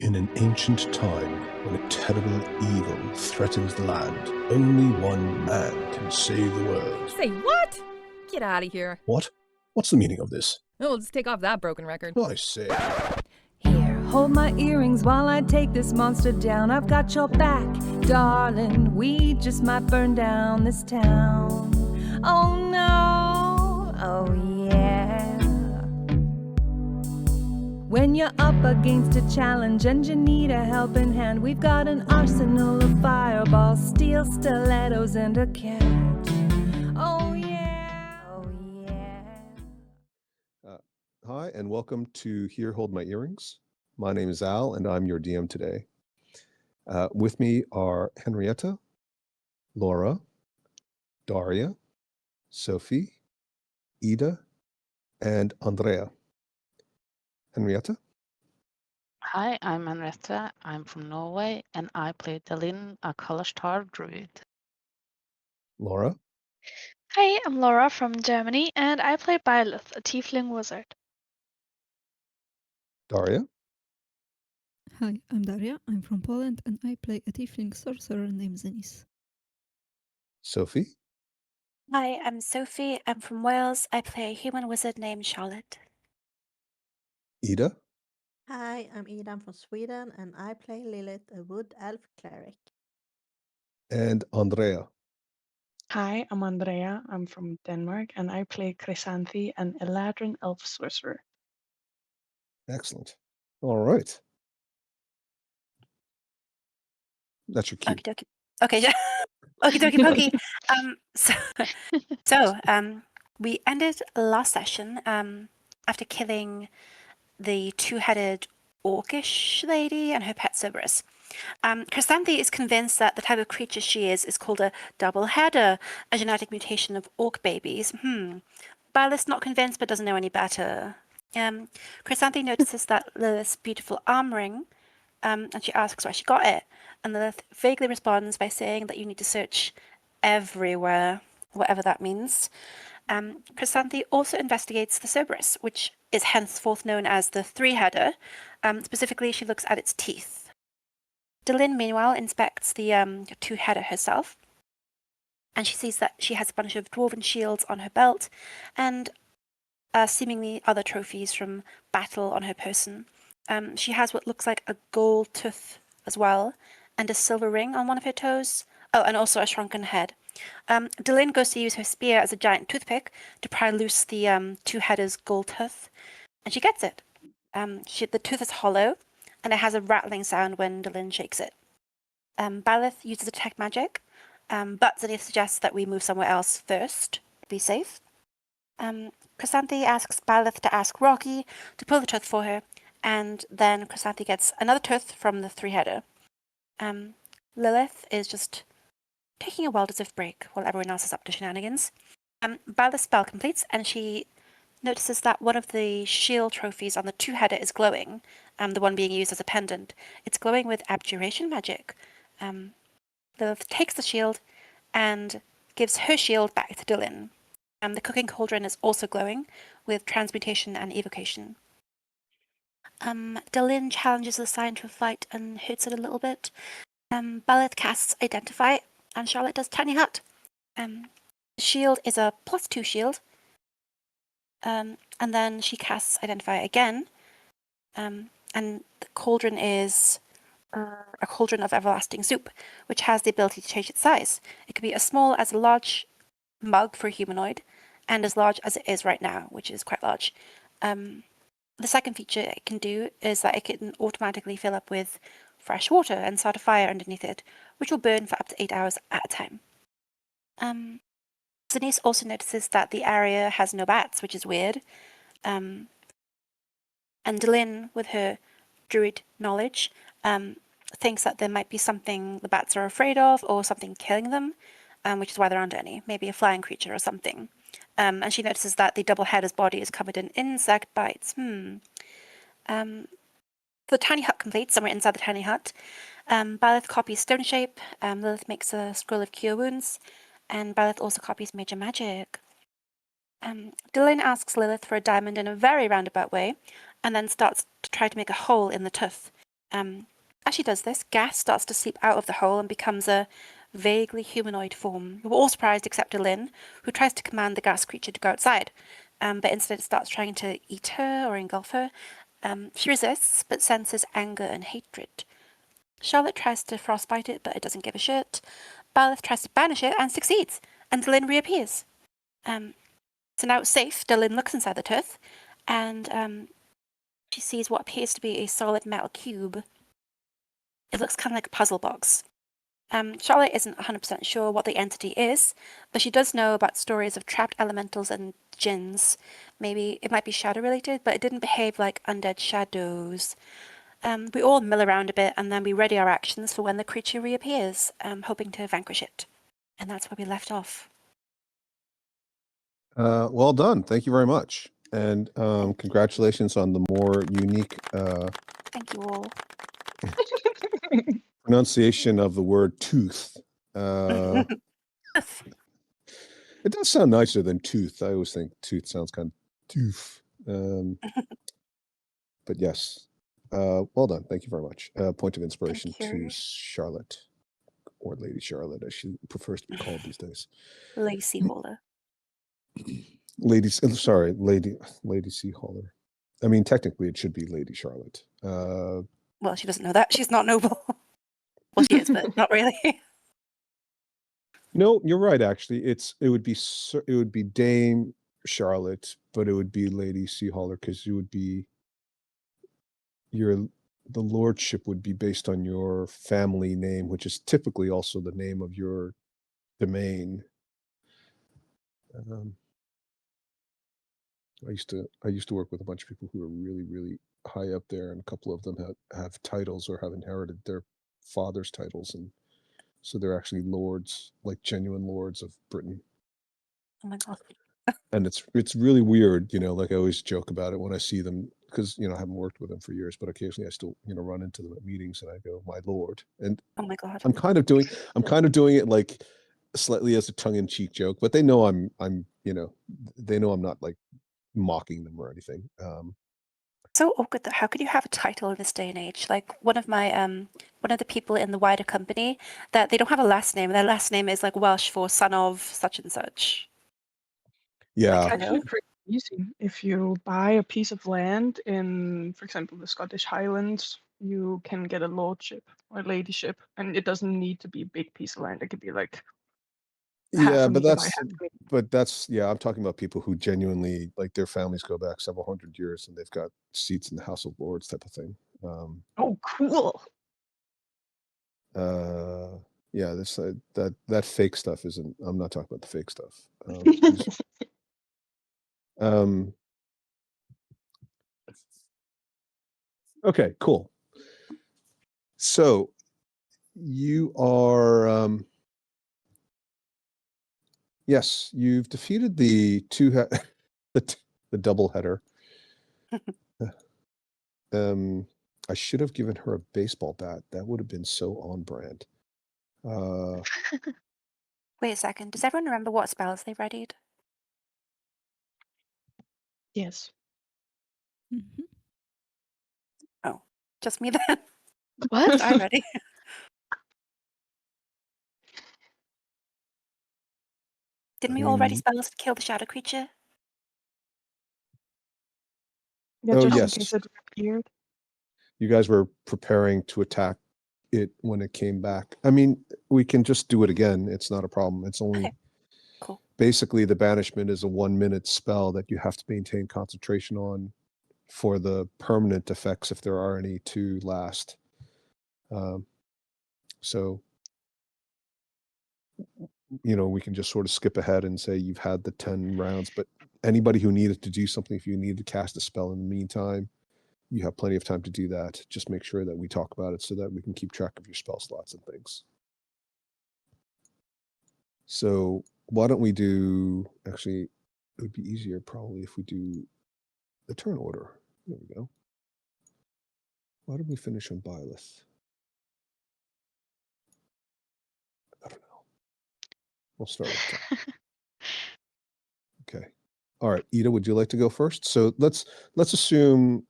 In an ancient time, when a terrible evil threatens the land, only one man can save the world. Say what? Get out of here. What? What's the meaning of this? We'll just take off that broken record. I say. Here, hold my earrings while I take this monster down. I've got your back, darling. We just might burn down this town. Oh no, oh yeah. When you're up against a challenge and you need a helping hand, we've got an arsenal of fireballs, steel stilettos, and a cat. Oh yeah, oh yeah. Hi, and welcome to Here Hold My Earrings. My name is Al, and I'm your DM today. With me are Henrietta, Laura, Daria, Sophie, Ida, and Andrea. Henrietta? Hi, I'm Henriette. I'm from Norway, and I play Delin, a Kalashtar druid. Laura? Hi, I'm Laura from Germany, and I play Byleth, a tiefling wizard. Daria? Hi, I'm Daria. I'm from Poland and I play a tiefling sorcerer named Zenis. Sophie? Hi, I'm Sophie. I'm from Wales. I play a human wizard named Charlotte. Ida? Hi, I'm Ida from Sweden and I play Lilith, a wood elf cleric. And Andrea. Hi, I'm Andrea. I'm from Denmark and I play Chrysanthi, an Eladrin elf sorcerer. Excellent. All right. That's your cue. Okie dokie. Okay, okie dokie pokey. So we ended last session after killing the two-headed orcish lady and her pet Cerberus. Chrysanthi is convinced that the type of creature she is called a double-header, a genetic mutation of orc babies. Byleth's not convinced but doesn't know any better. Chrysanthi notices that Lilith's beautiful arm ring, and she asks where she got it. And Lilith vaguely responds by saying that you need to search everywhere, whatever that means. Chrysanthi also investigates the Cerberus, which is henceforth known as the three-header. Specifically, she looks at its teeth. Delin, meanwhile, inspects the two-header herself, and she sees that she has a bunch of dwarven shields on her belt and seemingly other trophies from battle on her person. She has what looks like a gold tooth as well, and a silver ring on one of her toes. Oh, and also a shrunken head. Delin goes to use her spear as a giant toothpick to pry loose the two-header's gold tooth, and she gets it. The tooth is hollow, and it has a rattling sound when Delin shakes it. Byleth uses detect magic, but Zenith suggests that we move somewhere else first to be safe. Chrysanthi asks Byleth to ask Rocky to pull the tooth for her, and then Chrysanthi gets another tooth from the three-header. Lilith is just taking a well-deserved break while everyone else is up to shenanigans. Byleth's spell completes, and she notices that one of the shield trophies on the two-header is glowing, the one being used as a pendant. It's glowing with abjuration magic. Lilith takes the shield and gives her shield back to Delin. The cooking cauldron is also glowing with transmutation and evocation. Delin challenges the sign to a fight and hurts it a little bit. Byleth casts Identify, and Charlotte does Tiny Hut. The shield is a +2 shield, and then she casts Identify again, and the cauldron is a cauldron of everlasting soup, which has the ability to change its size. It can be as small as a large mug for a humanoid, and as large as it is right now, which is quite large. The second feature it can do is that it can automatically fill up with fresh water and start a fire underneath it, which will burn for up to 8 hours at a time. Denise also notices that the area has no bats, which is weird. And Delin, with her druid knowledge, thinks that there might be something the bats are afraid of or something killing them, which is why there aren't any, maybe a flying creature or something. And she notices that the double-header's body is covered in insect bites. The tiny hut completes, somewhere inside the tiny hut. Byleth copies Stone Shape, Lilith makes a Scroll of Cure Wounds, and Byleth also copies Major Magic. Delin asks Lilith for a diamond in a very roundabout way, and then starts to try to make a hole in the tooth. As she does this, gas starts to seep out of the hole and becomes a vaguely humanoid form. We're all surprised except Lynn, who tries to command the gas creature to go outside, but instead it starts trying to eat her or engulf her. She resists, but senses anger and hatred. Charlotte tries to frostbite it, but it doesn't give a shit. Byleth tries to banish it and succeeds, and Lynn reappears. So now it's safe. Dylan looks inside the tooth, and she sees what appears to be a solid metal cube. It looks kind of like a puzzle box. Charlotte isn't 100% sure what the entity is, but she does know about stories of trapped elementals and jinns. Maybe it might be shadow related, but it didn't behave like undead shadows. We all mill around a bit, and then we ready our actions for when the creature reappears, hoping to vanquish it. And that's where we left off. Well done. Thank you very much. And congratulations on the more unique Thank you all. pronunciation of the word tooth. It does sound nicer than tooth. I always think tooth sounds kind of tooth. But yes, well done. Thank you very much. Point of inspiration to Charlotte, or Lady Charlotte, as she prefers to be called these days. Lacey Hauler. Sorry, Lady Seahauler. I mean, technically, it should be Lady Charlotte. Well, she doesn't know that. She's not noble. Well, she is, but not really. No, you're right. Actually, it would be Dame Charlotte, but it would be Lady Seahauler because you would be the lordship would be based on your family name, which is typically also the name of your domain. I used to work with a bunch of people who are really, really high up there, and a couple of them have titles or have inherited their father's titles, and so they're actually lords, like genuine lords of Britain. Oh my god. And it's really weird, like I always joke about it when I see them, because I haven't worked with them for years, but occasionally I still run into them at meetings and I go, my lord. And oh my god. I'm kind of doing it like slightly as a tongue-in-cheek joke, but they know I'm they know I'm not like mocking them or anything. So awkward though. How could you have a title in this day and age? Like one of the people in the wider company, that they don't have a last name. Their last name is like Welsh for son of such and such. Yeah. It's actually pretty easy. If you buy a piece of land in, for example, the Scottish Highlands, you can get a lordship or ladyship, and it doesn't need to be a big piece of land. It could be like Yeah, I'm talking about people who genuinely, like, their families go back several hundred years and they've got seats in the House of Lords type of thing. Oh, cool. Yeah, this that fake stuff isn't. I'm not talking about the fake stuff. Okay, cool. So you are, yes, you've defeated the the double header. I should have given her a baseball bat. That would have been so on brand. Wait a second. Does everyone remember what spells they readied? Yes. Mhm. Oh, just me then. What? I ready? Didn't we already spells to kill the shadow creature? Yeah, Oh, just in yes. case it appeared. You guys were preparing to attack it when it came back. I mean, we can just do it again. It's not a problem. It's only Okay. Cool. Basically the banishment is a 1-minute spell that you have to maintain concentration on for the permanent effects, if there are any, to last. So we can just sort of skip ahead and say you've had the 10 rounds, but anybody who needed to do something, if you needed to cast a spell in the meantime, you have plenty of time to do that. Just make sure that we talk about it so that we can keep track of your spell slots and things. So why don't we do, actually, it would be easier probably if we do the turn order. There we go. Why did we finish on Byleth? I don't know. We'll start with the top. Okay. All right, Ida, would you like to go first? So let's assume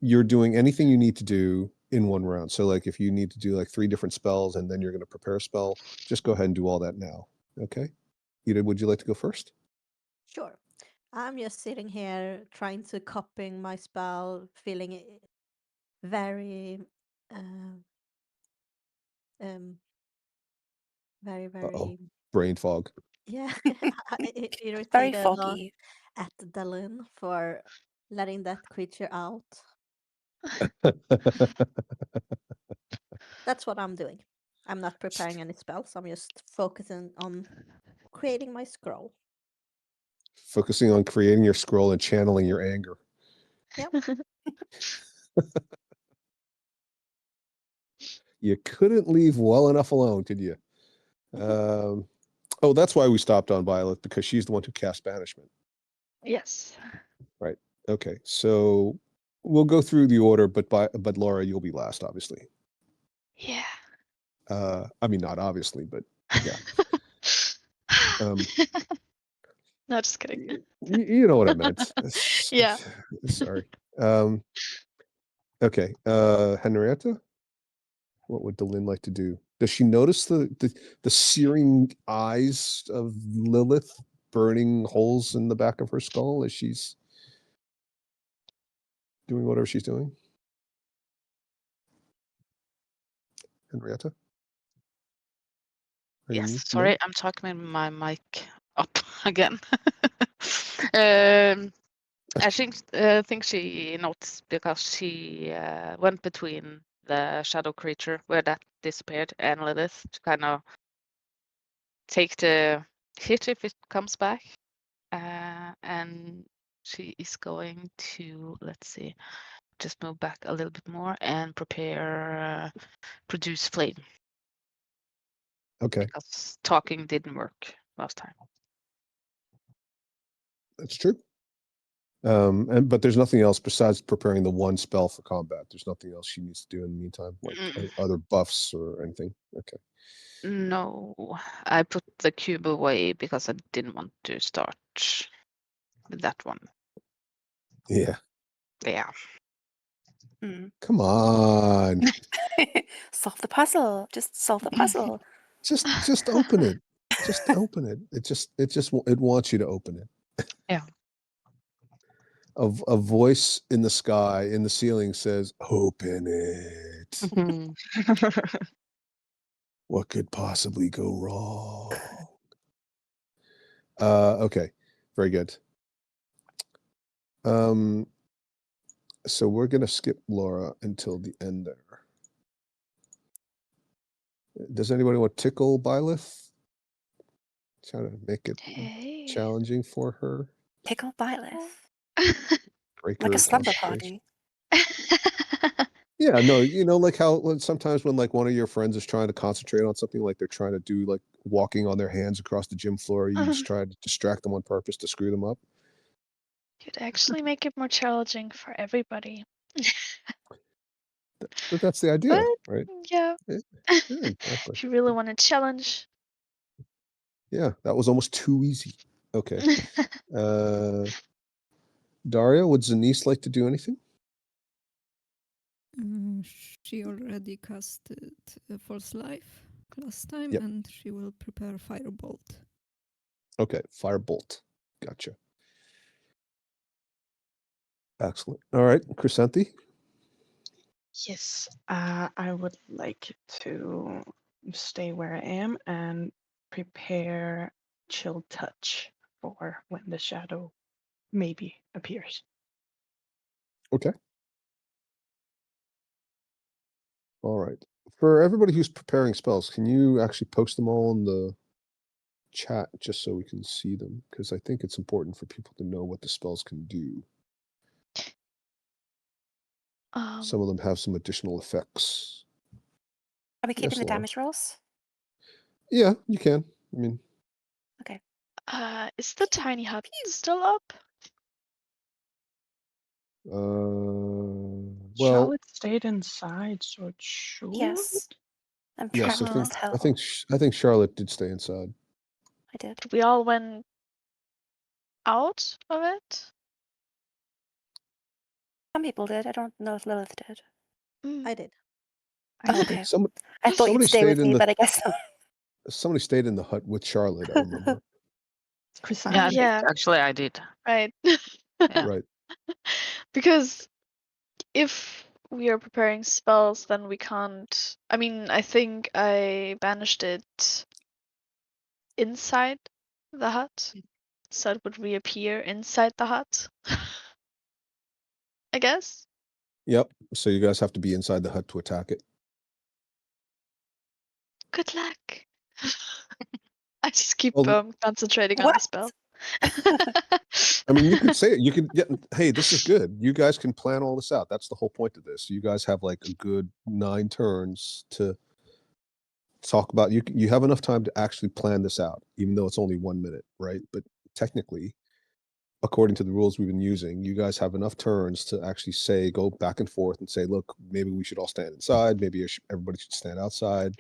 you're doing anything you need to do in one round. So like if you need to do like 3 different spells and then you're going to prepare a spell, just go ahead and do all that now. Okay. Ida, would you like to go first? Sure. I'm just sitting here trying to copying my spell, feeling very, um, very, Uh-oh. very, Brain fog. yeah, Very irritated foggy. at Dalin for letting that creature out. That's what I'm doing. I'm not preparing any spells. I'm just focusing on creating my scroll. Focusing on creating your scroll and channeling your anger. Yep. You couldn't leave well enough alone, could you? Oh, that's why we stopped on Violet, because she's the one who cast banishment. Yes. Right. Okay. So we'll go through the order, but Laura, you'll be last, obviously. Yeah. I mean, not obviously, but yeah. No, just kidding. You know what I meant. Yeah. Sorry. Okay. Henrietta, what would Delin like to do? Does she notice the searing eyes of Lilith burning holes in the back of her skull as she's doing whatever she's doing? Henrietta? Are you Yes, muted? sorry, I'm talking with my mic up again. I think she noticed because she went between the shadow creature where that disappeared and Lilith to kind of take the hit if it comes back. And she is going to, let's see, just move back a little bit more and prepare produce flame. Okay, Because talking didn't work last time. that's true. But there's nothing else besides preparing the one spell for combat. There's nothing else she needs to do in the meantime, like other buffs or anything. Okay. No, I put the cube away because I didn't want to start with that one. Yeah. Yeah. Come on. Solve the puzzle. Just solve the puzzle. Just open it. Just open it. It wants you to open it. Yeah. A voice in the sky, in the ceiling says, "Open it." What could possibly go wrong? Okay, very good. So we're gonna skip Laura until the end there. Does anybody want to tickle Byleth? Trying to make it challenging for her. Tickle Byleth. Break Like her a slumber concentration. party. Yeah, no, like how sometimes when like one of your friends is trying to concentrate on something, like they're trying to do like walking on their hands across the gym floor, you just try to distract them on purpose to screw them up. Could actually make it more challenging for everybody. But that's the idea, right? Yeah. Yeah, exactly. If you really want to challenge. Yeah, that was almost too easy. Okay. Daria, would Zanice like to do anything? She already casted False Life last time, Yep. and she will prepare Firebolt. Okay, Firebolt. Gotcha. Excellent. All right, Chrysanthi. Yes, I would like to stay where I am and prepare Chill Touch for when the shadow maybe appears. Okay. All right. For everybody who's preparing spells, can you actually post them all in the chat just so we can see them? Because I think it's important for people to know what the spells can do. Some of them have some additional effects. Are we keeping Yes, the Laura. damage rolls? Yeah, you can. I mean, Okay. Is the tiny hut still up? well, Charlotte stayed inside, so it should. Yes. And yes, trapped with I hell. think Charlotte did stay inside. I did. We all went out of it? Some people did. I don't know if Lilith did. I did. I Okay. did. I thought you'd stay with me, but I guess not. Somebody stayed in the hut with Charlotte, I remember. Yeah, I did. Yeah. Actually, I did. Right. Yeah. Right. Because if we are preparing spells, then we can't. I mean, I think I banished it inside the hut, so it would reappear inside the hut. I guess. Yep. So you guys have to be inside the hut to attack it. Good luck. I just keep Well, concentrating on the What? spell. I mean, you could say it. You could get, hey, this is good. You guys can plan all this out. That's the whole point of this. You guys have like a good 9 turns to talk about. You have enough time to actually plan this out, even though it's only 1 minute, right? But technically, according to the rules we've been using, you guys have enough turns to actually say, go back and forth and say, look, maybe we should all stand inside. Maybe everybody should stand outside.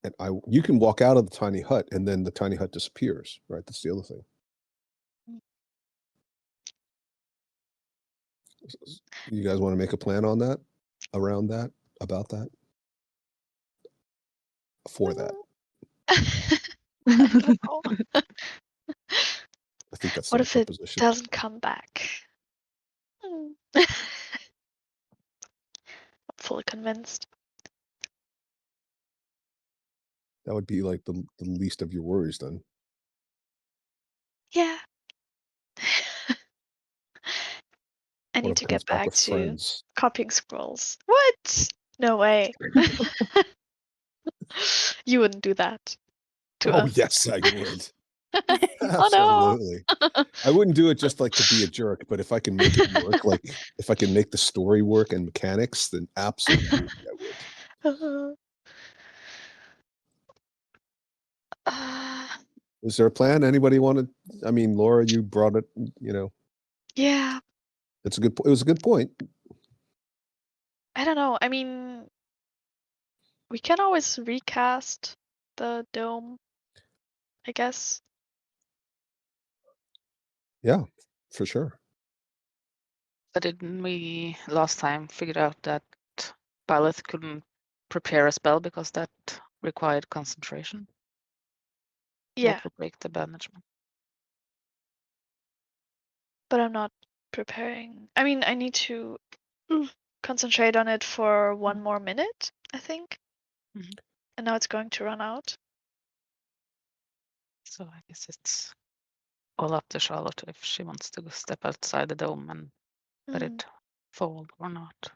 And you can walk out of the tiny hut and then the tiny hut disappears, right? That's the other thing. You guys want to make a plan on that, around that, about that, for that? I don't know. I think that's What the if it proposition. doesn't come back? I'm fully convinced. That would be like the least of your worries then. Yeah. I What need if to it comes get back back with to friends? copying scrolls. What? No way. You wouldn't do that to Oh, us. yes, I would. Oh no. Absolutely. I wouldn't do it just like to be a jerk, but if I can make it work, like if I can make the story work and mechanics, then absolutely I would. Is there a plan? Anybody want to? I mean, Laura, you brought it. You know, Yeah. it's a good. It was a good point. I don't know. I mean, we can always recast the dome, I guess. Yeah, for sure. But didn't we last time figure out that Byleth couldn't prepare a spell because that required concentration? Yeah, That would break the banishment. but I'm not preparing. I mean, I need to concentrate on it for 1 more minute, I think. Mhm. And now it's going to run out. So I guess it's all up to Charlotte if she wants to step outside the dome and let it fall or not.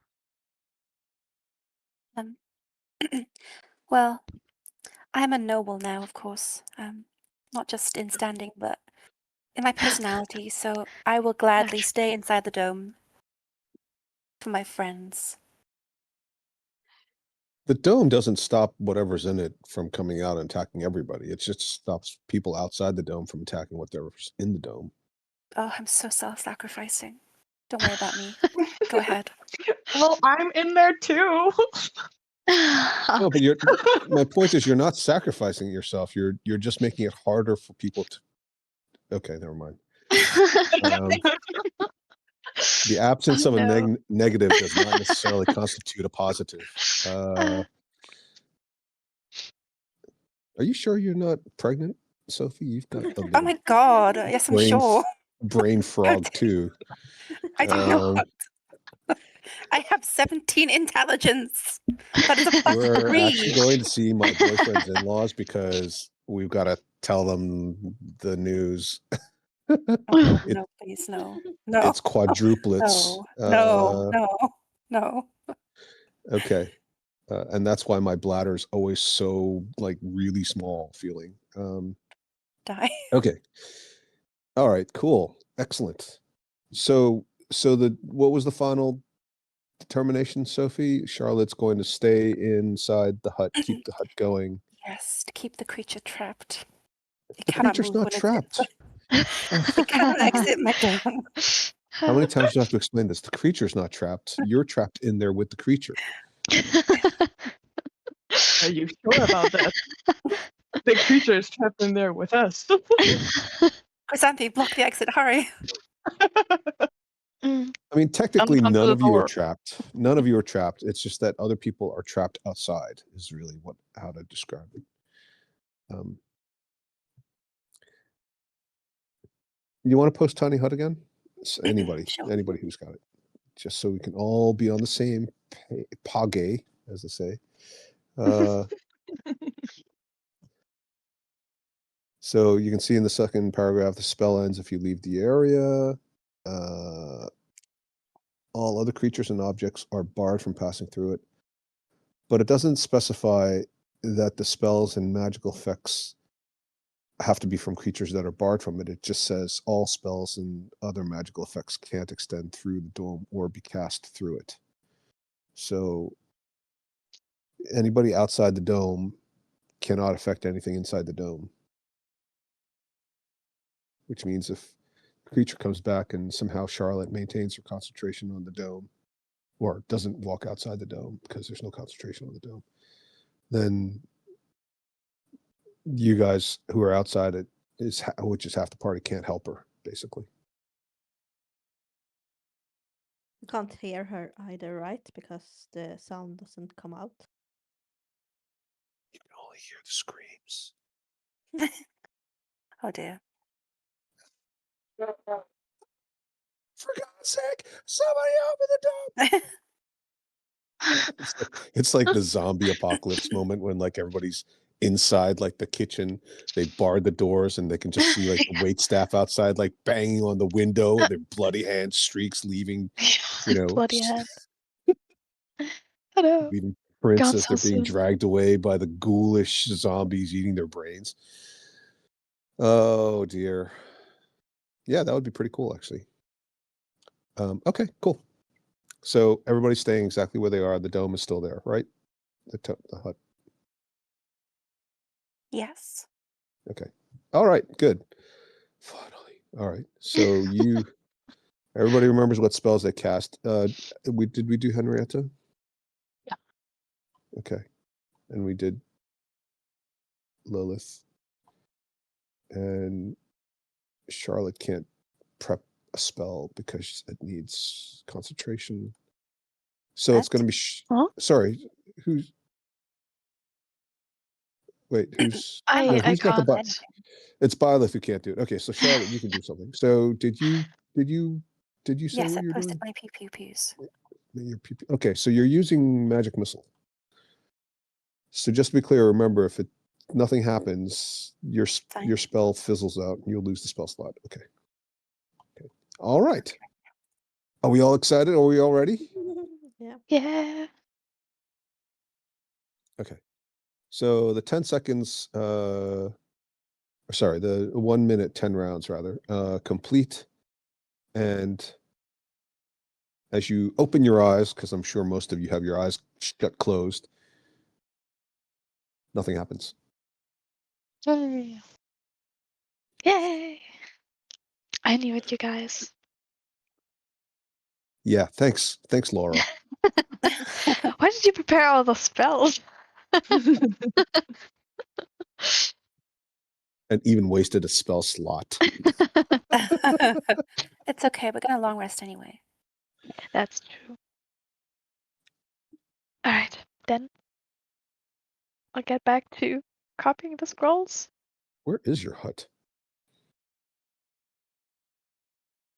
Well, I'm a noble now, of course. Not just in standing, but in my personality. So I will gladly Naturally. stay inside the dome for my friends. The dome doesn't stop whatever's in it from coming out and attacking everybody. It just stops people outside the dome from attacking whatever's in the dome. Oh, I'm so self-sacrificing. Don't worry about me. Go ahead. Well, I'm in there too. No, but my point is, you're not sacrificing yourself. You're just making it harder for people to. Okay, never mind. The absence of a negative does not necessarily constitute a positive. Are you sure you're not pregnant, Sophie? You've got the Oh my god, yes, I'm sure. brain frog too. I do not. I have 17 intelligence. That is a We're +3. actually going to see my boyfriend's in-laws because we've got to tell them the news. No, please, no. No. It's quadruplets. No. Okay. And that's why my bladder is always so like really small feeling. Die. Okay. All right, cool. Excellent. So what was the final determination, Sophie? Charlotte's going to stay inside the hut, keep the hut going. Yes, to keep the creature trapped. It The cannot creature's move not when trapped. it cannot exit my dome. How many times do I have to explain this? The creature's not trapped. You're trapped in there with the creature. Are you sure about that? The creature is trapped in there with us. Chrysanthi, block the exit, hurry. Mm, I mean, technically, onto none the of you are door. trapped. None of you are trapped. It's just that other people are trapped outside. Is really how to describe it. You want to post tiny hut again? Anybody, Sure. anybody who's got it, just so we can all be on the same page, as they say. So you can see in the second paragraph, the spell ends if you leave the area. All other creatures and objects are barred from passing through it. But it doesn't specify that the spells and magical effects have to be from creatures that are barred from it. It just says all spells and other magical effects can't extend through the dome or be cast through it. So anybody outside the dome cannot affect anything inside the dome. Which means if the creature comes back and somehow Charlotte maintains her concentration on the dome, or doesn't walk outside the dome because there's no concentration on the dome, then you guys who are outside it, which is half the party, can't help her, basically. You can't hear her either, right? Because the sound doesn't come out. You can only hear the screams. Oh dear. For God's sake, somebody open the dome! It's like the zombie apocalypse moment when like everybody's inside like the kitchen, they barred the doors and they can just see like the wait staff outside like banging on the window and their bloody hand streaks leaving, Bloody hand. Hello. leaving prints Gone as they're so being soon. dragged away by the ghoulish zombies eating their brains. Oh dear. Yeah, that would be pretty cool actually. Okay, cool. So everybody's staying exactly where they are. The dome is still there, right? The hut. Yes. Okay. All right, good. Finally. All right. So everybody remembers what spells they cast. Did we do Henrietta? Yeah. Okay. And we did Lilith. And Charlotte can't prep a spell because it needs concentration. So it's What? going to be Huh? sorry, who's who's I'm not I who's got the can't. button? It's Byleth who can't do it. Okay, so Charlotte, you can do something. So did you say Yes, what I you're posted doing? my pew-pews. Okay, so you're using magic missile. So just to be clear, remember if nothing happens, your Fine. spell fizzles out and you'll lose the spell slot. Okay. All right. Are we all excited? Are we all ready? Yeah. Yeah. Okay. So the 10 seconds, sorry, the 1 minute, 10 rounds rather, complete. And as you open your eyes, because I'm sure most of you have your eyes shut closed, nothing happens. Yay. Yay. I knew it, you guys. Yeah, thanks. Thanks, Laura. Why did you prepare all the spells? And even wasted a spell slot. It's okay. We're gonna long rest anyway. That's true. All right, then I'll get back to copying the scrolls. Where is your hut?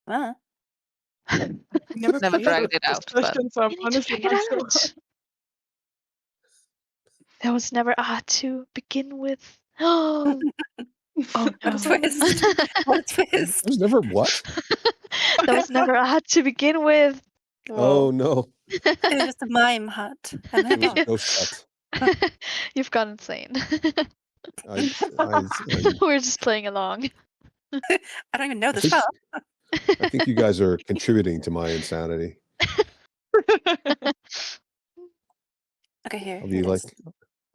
Huh? We never Never played dragged this it out, but session, so I'm You need to honestly figure not it sure. out. There was never a to begin with. Oh no. What a twist. What a twist. There's never what? There was never a to begin with. Oh Whoa. no. It was just a mime hut. And It then was a what? ghost hut. You've gone insane. I We're just playing along. I don't even know I this think spell. I think you guys are contributing to my insanity. Okay, here I'll it be like is.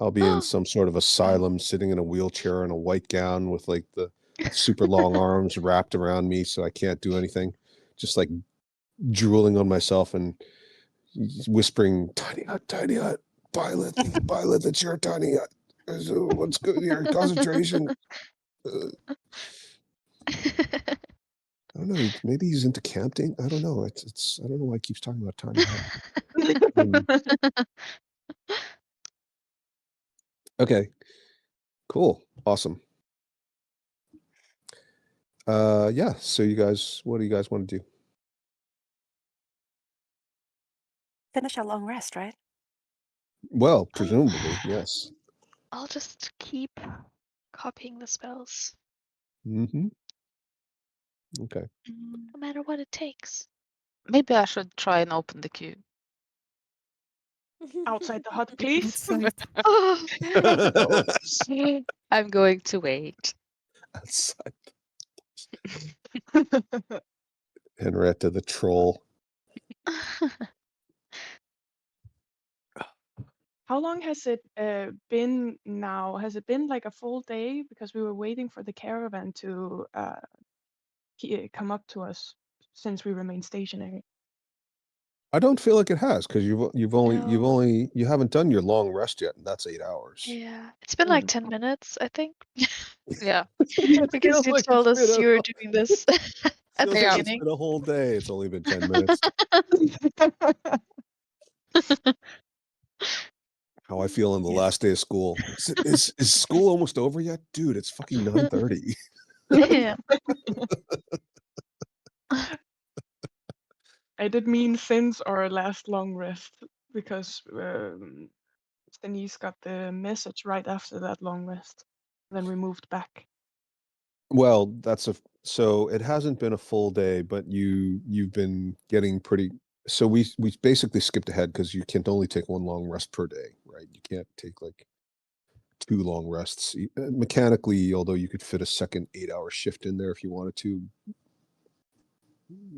I'll be in some sort of asylum sitting in a wheelchair in a white gown with like the super long arms wrapped around me so I can't do anything. Just like drooling on myself and whispering, tiny hut, Violet, it's your tiny hut. What's good here? Concentration. I don't know. Maybe he's into camping. I don't know. It's. I don't know why he keeps talking about tiny hut. Okay. Cool. Awesome. Yeah. So you guys, what do you guys want to do? Finish our long rest, right? Well, presumably, yes. I'll just keep copying the spells, Mm-hmm. Okay. no matter what it takes. Maybe I should try and open the queue. Outside the hut, please. Outside. Oh, I'm going to wait. Outside. Henrietta the troll. How long has it been now? Has it been like a full day? Because we were waiting for the caravan to come up to us since we remained stationary. I don't feel like it has because No. you haven't done your long rest yet, and that's 8 hours. Yeah, it's been like 10 minutes, I think. Yeah. It Because feels you like told it's us been you were doing this at feels the like it's beginning. been a whole day. It's only been 10 minutes. How I feel on the last day of school. Is school almost over yet? Dude, it's fucking 9:30. Yeah. I did mean since our last long rest because Denise got the message right after that long rest. Then we moved back. Well, so it hasn't been a full day, but you've been getting pretty. So we basically skipped ahead because you can only take one long rest per day, right? You can't take like 2 long rests. Mechanically, although you could fit a second 8-hour shift in there if you wanted to,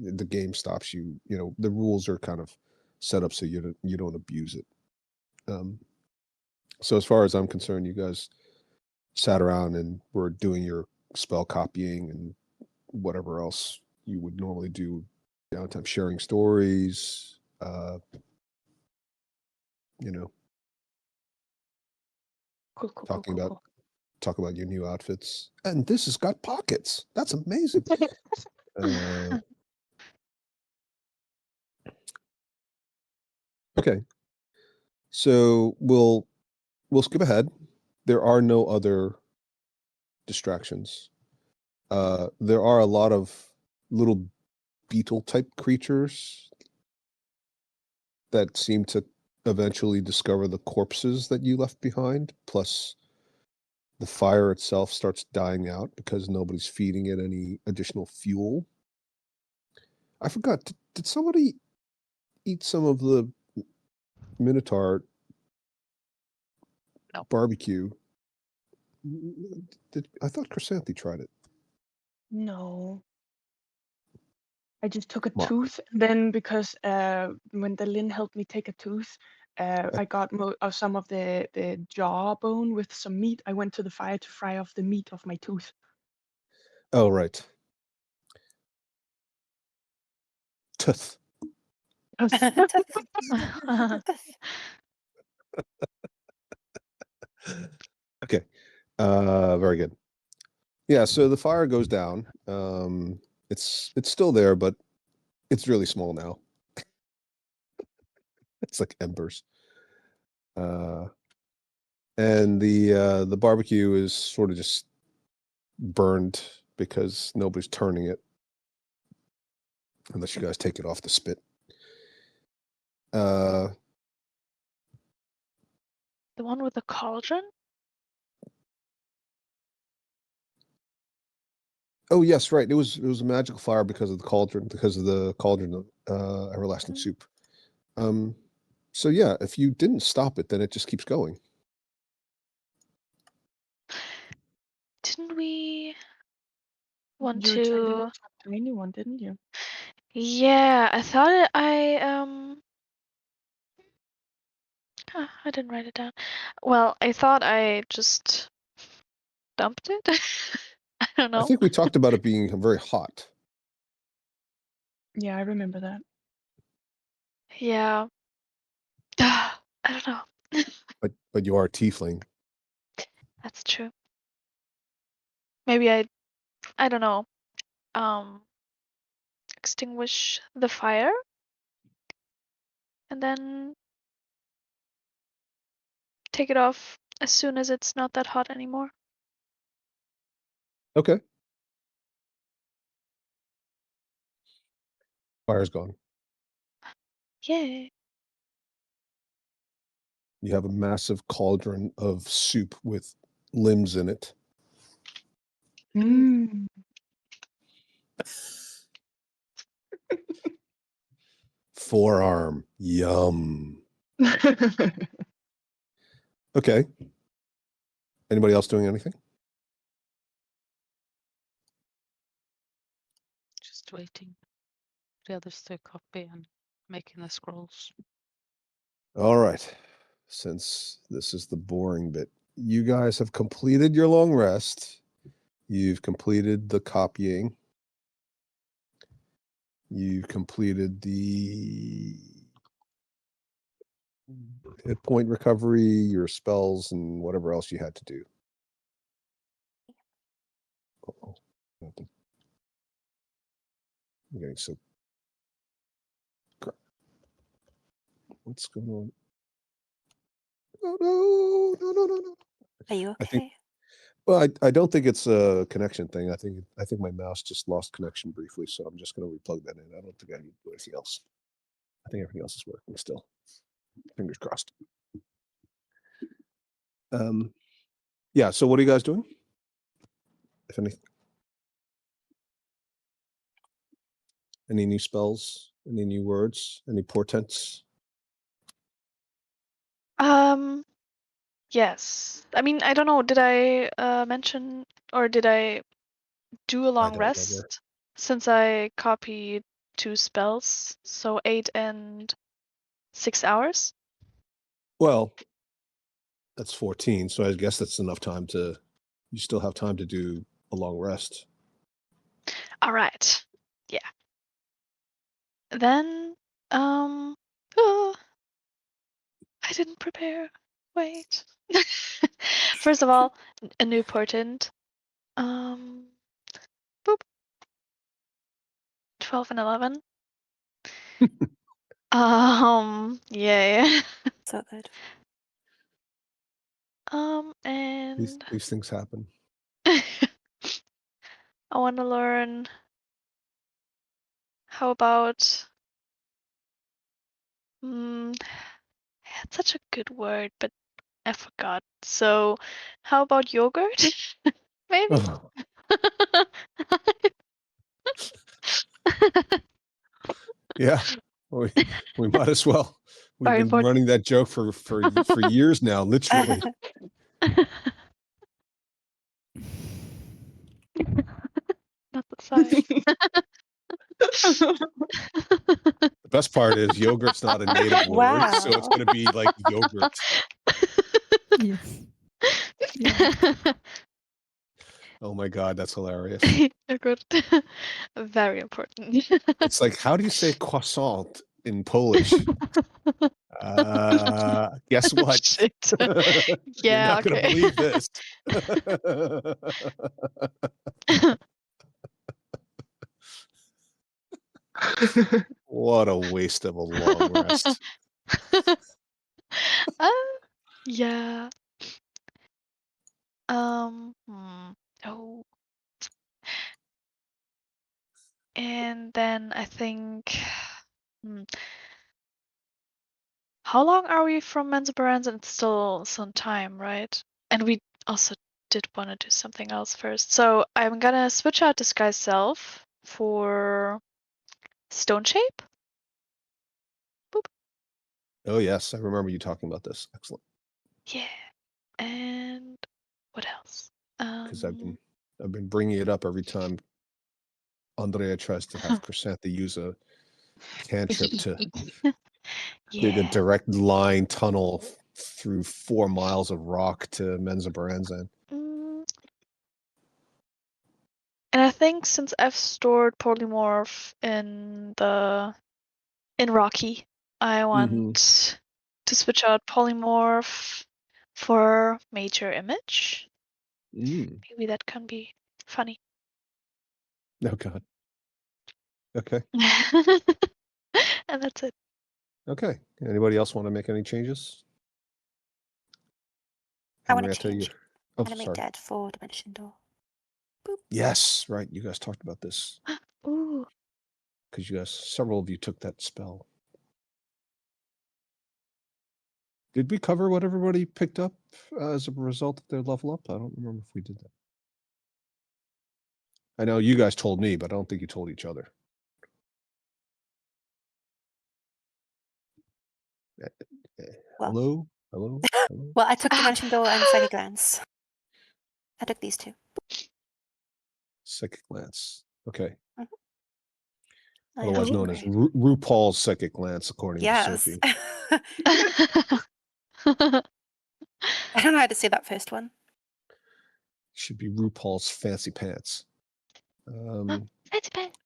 the game stops you. You know, the rules are kind of set up so you don't abuse it. So as far as I'm concerned, you guys sat around and were doing your spell copying and whatever else you would normally do, downtime, sharing stories, you know, Cool, cool, cool, talking cool, about cool. talk about your new outfits. And this has got pockets. That's amazing. Okay. So we'll skip ahead. There are no other distractions. There are a lot of little beetle type creatures that seem to eventually discover the corpses that you left behind. Plus, the fire itself starts dying out because nobody's feeding it any additional fuel. I forgot. Did somebody eat some of the Minotaur No. barbecue? I thought Chrysanthi tried it. No. I just took a Ma- tooth. Then because when the Lynn helped me take a tooth, I got some of the jawbone with some meat. I went to the fire to fry off the meat of my tooth. Oh, right. Tuth. Okay. Very good. Yeah, so the fire goes down. It's still there, but it's really small now. It's like embers. And the barbecue is sort of just burned because nobody's turning it unless you guys take it off the spit. The one with the cauldron? Oh yes, right. It was a magical fire because of the cauldron of everlasting soup. So yeah, if you didn't stop it, then it just keeps going. Didn't we want You turned it to? into a tiny one, didn't you? Yeah, I thought I didn't write it down. Well, I thought I just dumped it. I don't I know. think we talked about it being very hot. Yeah, I remember that. Yeah. I don't know. But you are a tiefling. That's true. Maybe I don't know. extinguish the fire. And then take it off as soon as it's not that hot anymore. Okay. Fire's gone. Yay. You have a massive cauldron of soup with limbs in it. Mm. Forearm. Yum. Okay. Anybody else doing anything? Just waiting for the others to copy and making the scrolls. All right. Since this is the boring bit, you guys have completed your long rest. You've completed the copying. You've completed the hit point recovery, your spells, and whatever else you had to do. Uh-oh. I'm getting so... What's going on? Oh, no. Are you I think, okay? well, I don't think it's a connection thing. I think my mouse just lost connection briefly, so I'm just going to replug that in. I don't think I need to do anything else. I think everything else is working still. Fingers crossed. Yeah, so what are you guys doing? If anything? Any new spells? Any new words? Any portents? Yes. I mean, I don't know. Did I mention or did I do a long don't remember. rest? Since I copied 2 spells, so 8 and 6 hours. Well, that's 14, so I guess that's enough time to... You still have time to do a long rest. All right. Yeah. Then, I didn't prepare. Wait. First of all, a new portent. Boop. 12 and 11. Yeah. So good. And These things happen. I want to learn. How about? It's such a good word, but I forgot. So, how about yogurt? Maybe. Oh, yeah, we might as well. We've Very been important. running that joke for years now, literally. Not the size. The best part is yogurt's not a native word, so it's Wow. going to be like yogurt. Yes. Yeah. Oh my God, that's hilarious. Yogurt. Very important. It's like, how do you say croissant in Polish? Guess what? Shit. You're Yeah, not going to okay. believe this. What a waste of a long rest. Yeah. Oh. And then I think, how long are we from Menzoberranzan? And it's still some time, right? And we also did want to do something else first. So I'm gonna switch out Disguise Self for Stone Shape. Boop. Oh yes, I remember you talking about this. Excellent. Yeah. And what else? Because I've been bringing it up every time Andrea tries to have Chrysanthe use a cantrip to dig a Yeah. direct line tunnel through 4 miles of rock to Menzoberranzan. And I think since I've stored Polymorph in Rocky, I want to switch out Polymorph for Major Image. Maybe that can be funny. Oh God. Okay. And that's it. Okay. Anybody else want to make any changes? I want to Henrietta, change oh, enemy sorry. dead for Dimension Door. Yes, right. You guys talked about this Ooh. because several of you took that spell. Did we cover what everybody picked up as a result of their level up? I don't remember if we did that. I know you guys told me, but I don't think you told each other. Well. Hello? Hello? Hello? Well, I took Dimension Door and Psychic Glance. I took these two. Psychic Glance. Okay. Mhm. Otherwise Oh, known as RuPaul's Psychic Glance, according to yes. Sophie. I don't know how to say that first one. Should be RuPaul's Fancy Pants. Fancy pants.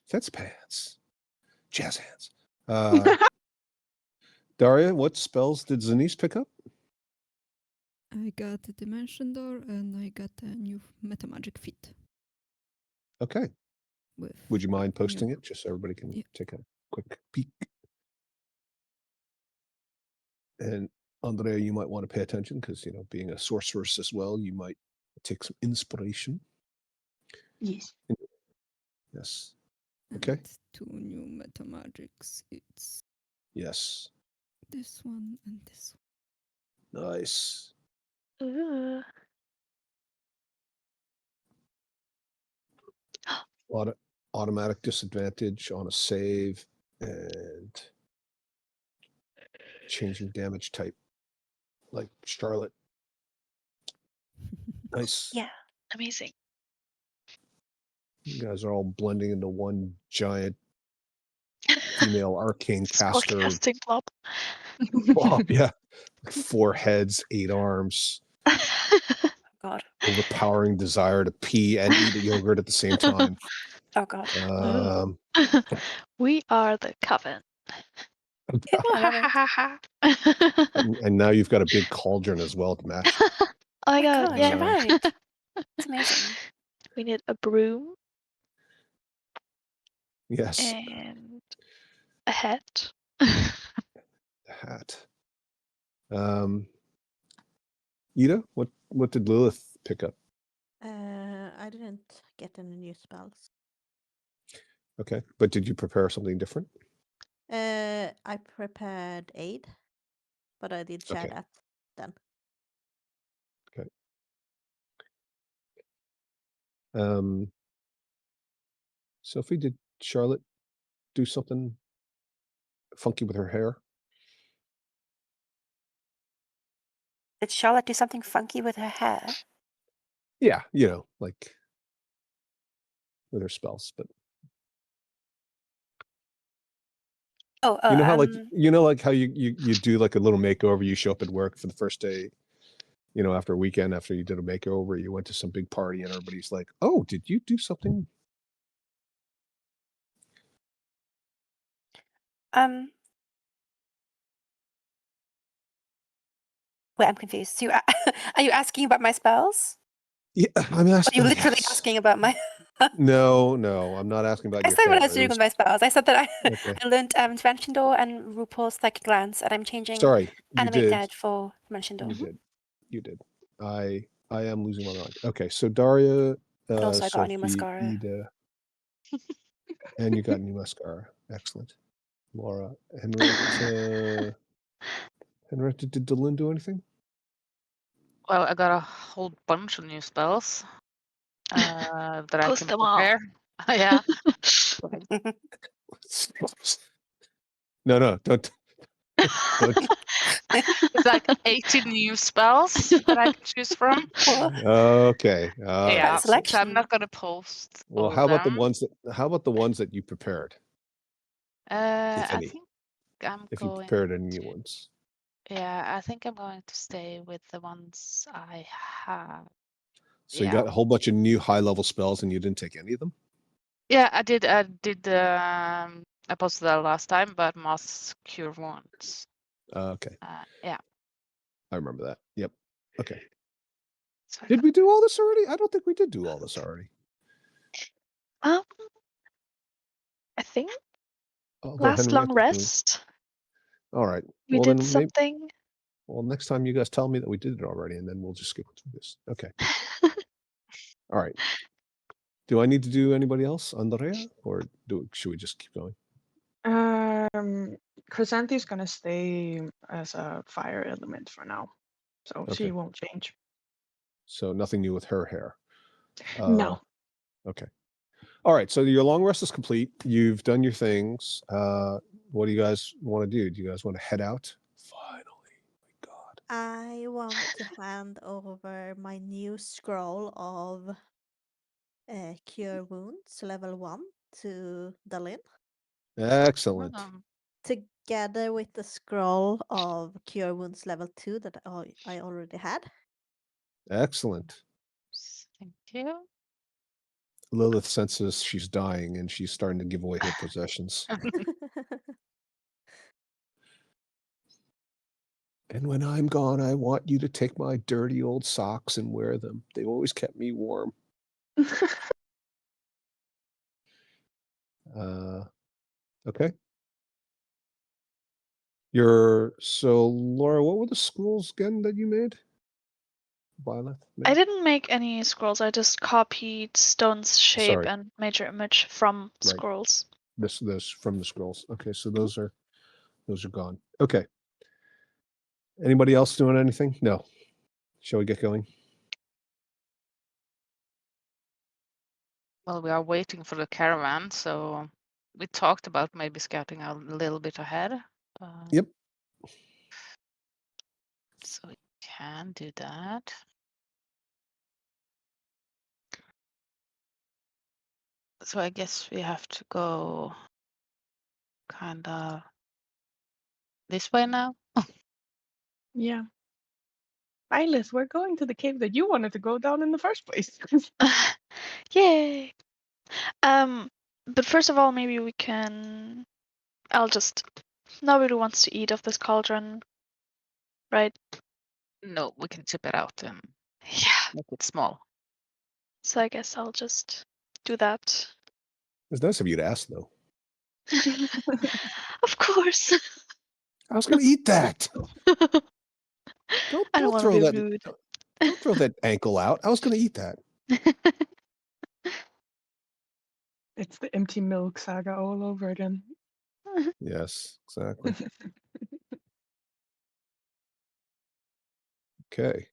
Fancy Pants. Jazz hands. Daria, what spells did Zanice pick up? I got the Dimension Door and I got a new Meta Magic Feat. Okay. With Would you mind new- posting it just so everybody can Yeah. take a quick peek? And Andrea, you might want to pay attention because, being a sorceress as well, you might take some inspiration. Yes. Yes. Okay. And 2 new Meta Magics. It's Yes. this one and this Nice. Ooh. Automatic disadvantage on a save and changing damage type like Charlotte. Nice. Yeah. Amazing. You guys are all blending into one giant female arcane caster. Spellcasting blob. Oh, yeah. 4 heads, 8 arms. God. Overpowering desire to pee and eat a yogurt at the same time. Oh, God. We are the coven. I love it. and now you've got a big cauldron as well to match. Oh my god, gosh, yeah. you're right. It's amazing. We need a broom Yes. and a hat. The hat. Ida, what did Lilith pick up? I didn't get any new spells. Okay, but did you prepare something different? I prepared aid, but I did share Okay. that then. Okay. Sophie, did Charlotte do something funky with her hair? Did Charlotte do something funky with her hair? Yeah, like with her spells, but Oh, you know how like how you do like a little makeover, you show up at work for the first day, after a weekend, after you did a makeover, you went to some big party and everybody's like, "Oh, did you do something?" Wait, I'm confused. So are you asking about my spells? Yeah, I'm Or are asking. you literally asking about my... No, I'm not asking about I your said hair. what I was doing with my spells. I said that Okay. I learned Dimension Door and RuPaul's Psychic Glance, and I'm changing Sorry, you Animate did. Dead for Dimension Door. You did. I am losing my mind. Okay, so Daria, But also I got a new Sophie, mascara. Ida, and you got new mascara. Excellent. Laura, Henrietta. Henrietta, did Dylan do anything? Well, I got a whole bunch of new spells that I Post can them all. prepare. Yeah. No, don't. It's like 80 new spells that I can choose from. Okay. Yeah, so I'm not gonna post. Well, all how about them. the ones that you prepared? If I any. think I'm if going. you prepared any new ones. Yeah, I think I'm going to stay with the ones I have. So you got a whole bunch of new high-level spells, and you didn't take any of them? Yeah, I did. I posted that last time, but Mass Cure Wounds. Okay. Yeah. I remember that. Yep. Okay. Did we do all this already? I don't think we did do all this already. I think Although last long Henrietta's doing. rest All right. we Well, did then maybe. something. Well, next time you guys tell me that we did it already, and then we'll just skip through this. Okay. All right. Do I need to do anybody else, Andrea, or should we just keep going? Chrysanthe's gonna stay as a fire element for now, so Okay. she won't change. So nothing new with her hair. No. Okay. All right. So your long rest is complete. You've done your things. What do you guys want to do? Do you guys want to head out? Finally. My God. I want to hand over my new scroll of Cure Wounds level 1 to Dalin, Excellent. together with the scroll of Cure Wounds level 2 that I already had. Excellent. Thank you. Lilith senses she's dying and she's starting to give away her possessions. And when I'm gone, I want you to take my dirty old socks and wear them. They always kept me warm. Okay. So Laura, what were the scrolls again that you made? Violet? I didn't make any scrolls. I just copied Stone's shape Sorry. and major image from Right. scrolls. This from the scrolls. Okay, so those are gone. Okay. Anybody else doing anything? No. Shall we get going? Well, we are waiting for the caravan, so we talked about maybe scouting out a little bit ahead. Yep. So we can do that. So I guess we have to go kind of this way now. Yeah. Violet, we're going to the cave that you wanted to go down in the first place. Yay! But first of all, maybe we can. Nobody wants to eat of this cauldron, right? No, we can tip it out and Yeah. make it small. So I guess I'll just do that. It's nice of you to ask, though. Of course. I was going to eat that. Don't I don't want to throw be that. rude. Don't throw that ankle out. I was going to eat that. It's the empty milk saga all over again. Yes, exactly. Okay.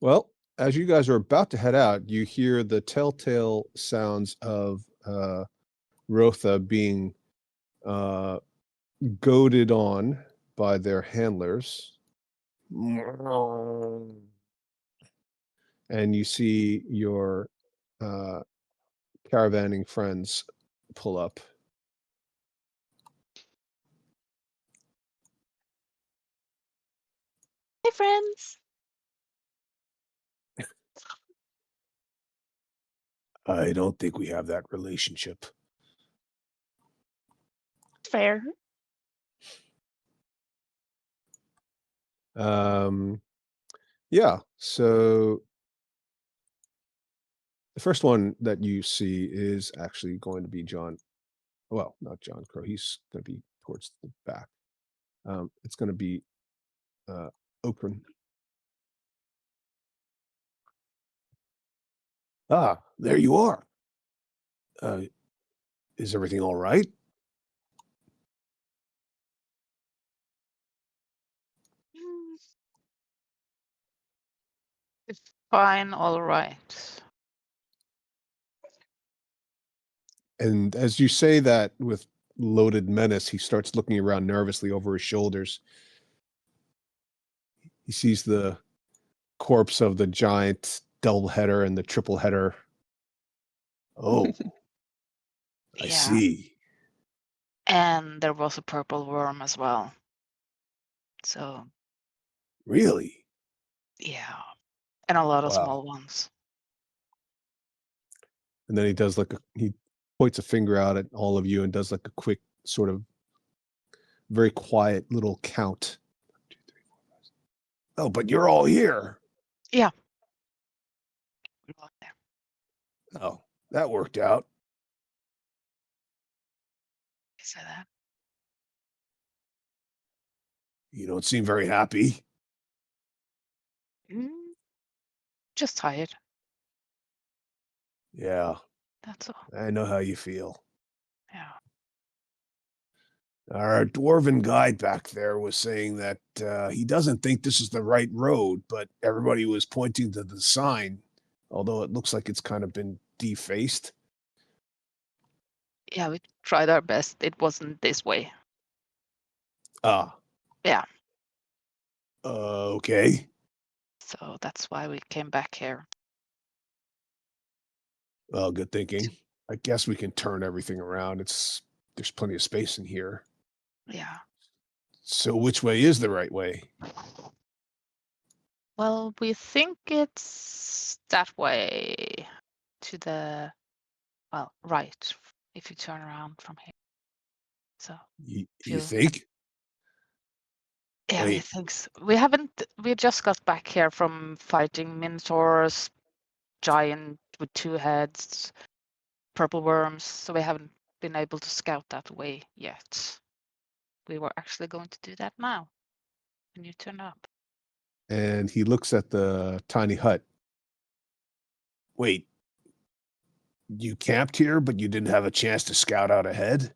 Well, as you guys are about to head out, you hear the telltale sounds of Rotha being goaded on by their handlers. And you see your caravanning friends pull up. Hey, friends. I don't think we have that relationship. Fair. Yeah, so the first one that you see is actually going to be John. Well, not John Crow. He's going to be towards the back. It's going to be Okran. Ah, there you are. Is everything all right? It's fine, all right. And as you say that with loaded menace, he starts looking around nervously over his shoulders. He sees the corpse of the giant double header and the triple header. Oh, I Yeah. see. And there was a purple worm as well. So Really? yeah, and a lot of Wow. small ones. And then he does he points a finger out at all of you and does like a quick sort of very quiet little count. 1, 2, 3, 4, 5, 6. Oh, but you're all here. Yeah. Oh, that worked out. say that. You don't seem very happy. Just tired. Yeah, That's all. I know how you feel. Yeah. Our dwarven guide back there was saying that he doesn't think this is the right road, but everybody was pointing to the sign, although it looks like it's kind of been defaced. Yeah, we tried our best. It wasn't this way. Ah. Yeah. Okay. So that's why we came back here. Well, good thinking. I guess we can turn everything around. There's plenty of space in here. Yeah. So which way is the right way? Well, we think it's that way to the, well, right, if you turn around from here. So, You think? yeah, we Wait, think so. We just got back here from fighting minotaurs, giant with 2 heads, purple worms, so we haven't been able to scout that way yet. We were actually going to do that now when you turn up. and he looks at the tiny hut. Wait, you camped here, but you didn't have a chance to scout out ahead?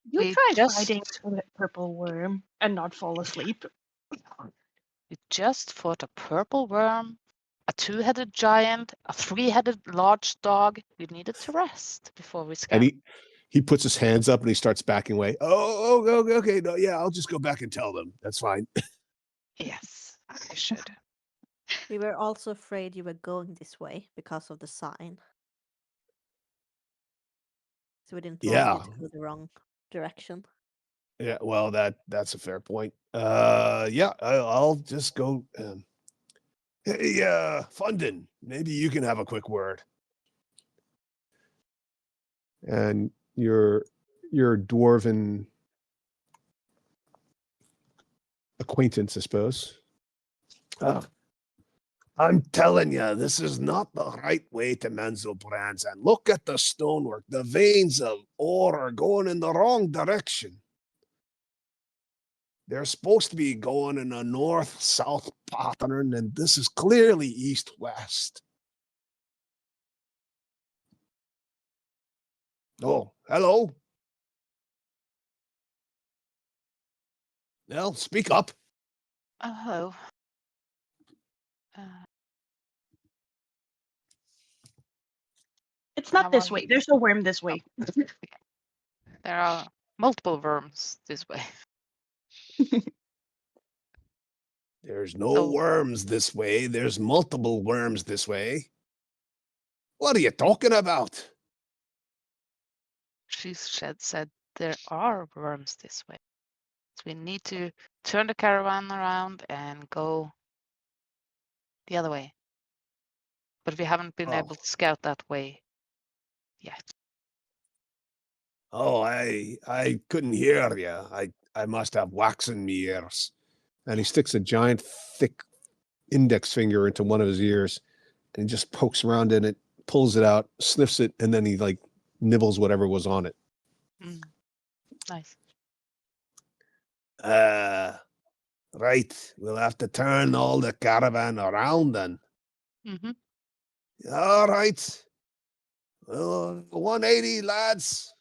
You We tried just fighting a purple worm and not fall asleep. we just fought a purple worm, a 2-headed giant, a 3-headed large dog. We needed to rest before we And scout. he puts his hands up and he starts backing away. Oh, okay. No, yeah, I'll just go back and tell them. That's fine. Yes, you should. We were also afraid you were going this way because of the sign. So we didn't want Yeah. you to go the wrong direction. Yeah, well, that's a fair point. Yeah, I'll just go. Hey, Fundin, maybe you can have a quick word. And your dwarven acquaintance, I suppose. I'm telling you, this is not the right way to Menzelbrand's. And look at the stonework. The veins of ore are going in the wrong direction. They're supposed to be going in a north-south pattern, and this is clearly east-west. Oh, hello. Well, speak up. Oh, hello. It's not How this are way. you? There's no worm this way. There are multiple worms this way. There's no So worms this way. There's multiple worms this way. What are you talking about? she said there are worms this way. So we need to turn the caravan around and go the other way. But we haven't been Oh. able to scout that way yet. Oh, I couldn't hear you. I must have wax in me ears. And he sticks a giant, thick index finger into one of his ears and he just pokes around in it, pulls it out, sniffs it, and then he like nibbles whatever was on it. Nice. Right. We'll have to turn all the caravan around then. Mm-hmm. All right. Well, 180, lads.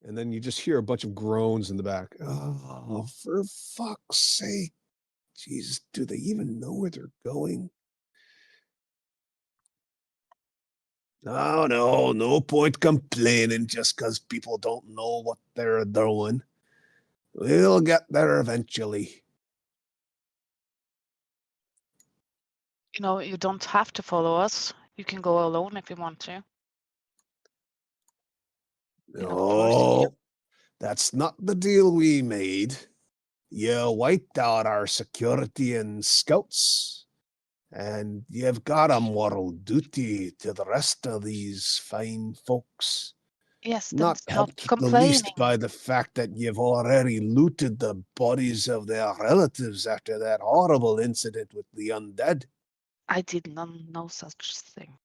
And then you just hear a bunch of groans in the back. Oh, for fuck's sake. Jesus, do they even know where they're going? No point complaining just because people don't know what they're doing. We'll get there eventually. You know, you don't have to follow us. You can go alone if you want to. We're not forcing you. No, that's not the deal we made. You wiped out our security and scouts, and you've got a moral duty to the rest of these fine folks. Yes, then Not stop helped the complaining. least by the fact that you've already looted the bodies of their relatives after that horrible incident with the undead. I did not know such thing.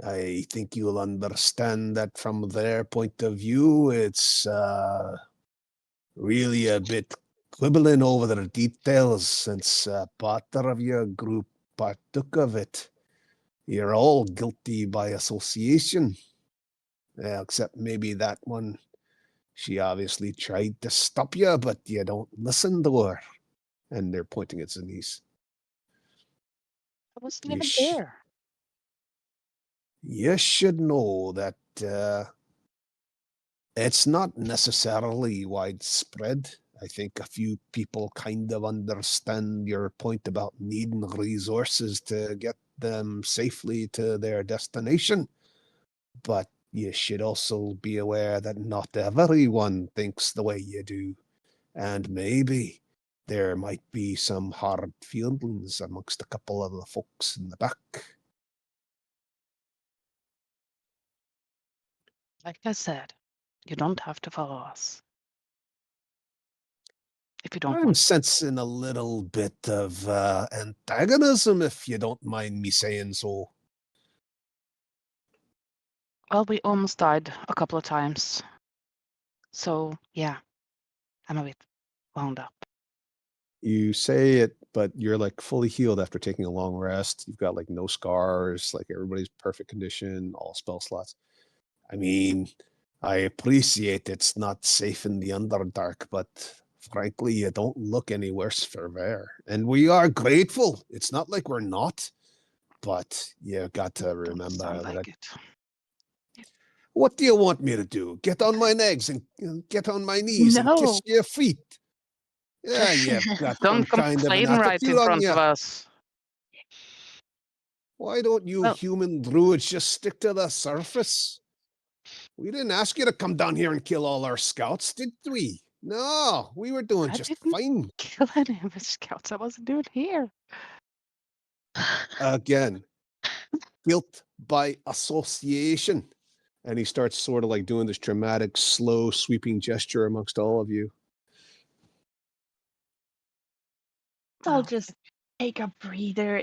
I think you'll understand that from their point of view, it's really a bit quibbling over the details since part of your group partook of it. You're all guilty by association, except maybe that one. She obviously tried to stop you, but you don't listen to her. And they're pointing at Zenise. I wasn't You, even sh- there. you should know that it's not necessarily widespread. I think a few people kind of understand your point about needing resources to get them safely to their destination. But you should also be aware that not everyone thinks the way you do. And maybe there might be some hard feelings amongst a couple of the folks in the back. Like I said, you don't have to follow us if you don't I'm want. sensing a little bit of antagonism, if you don't mind me saying so. Well, we almost died a couple of times. So, yeah, I'm a bit wound up. You say it, but you're like fully healed after taking a long rest. You've got like no scars, like everybody's perfect condition, all spell slots. I mean, I appreciate it's not safe in the Underdark, but frankly, you don't look any worse for wear. And we are grateful. It's not like we're not, but you got to Don't remember sound that. like it. What do you want me to do? Get on my legs and get on my knees and kiss No, your feet? Yeah, you've got some don't kind of an complain right attitude in on front you. of us. Why don't you Well, human druids just stick to the surface? We didn't ask you to come down here and kill all our scouts, did we? No, we were doing I just didn't fine. kill any of the scouts. I wasn't doing here. Again, guilt by association. And he starts sort of like doing this dramatic, slow, sweeping gesture amongst all of you. I'll Well, just take a breather.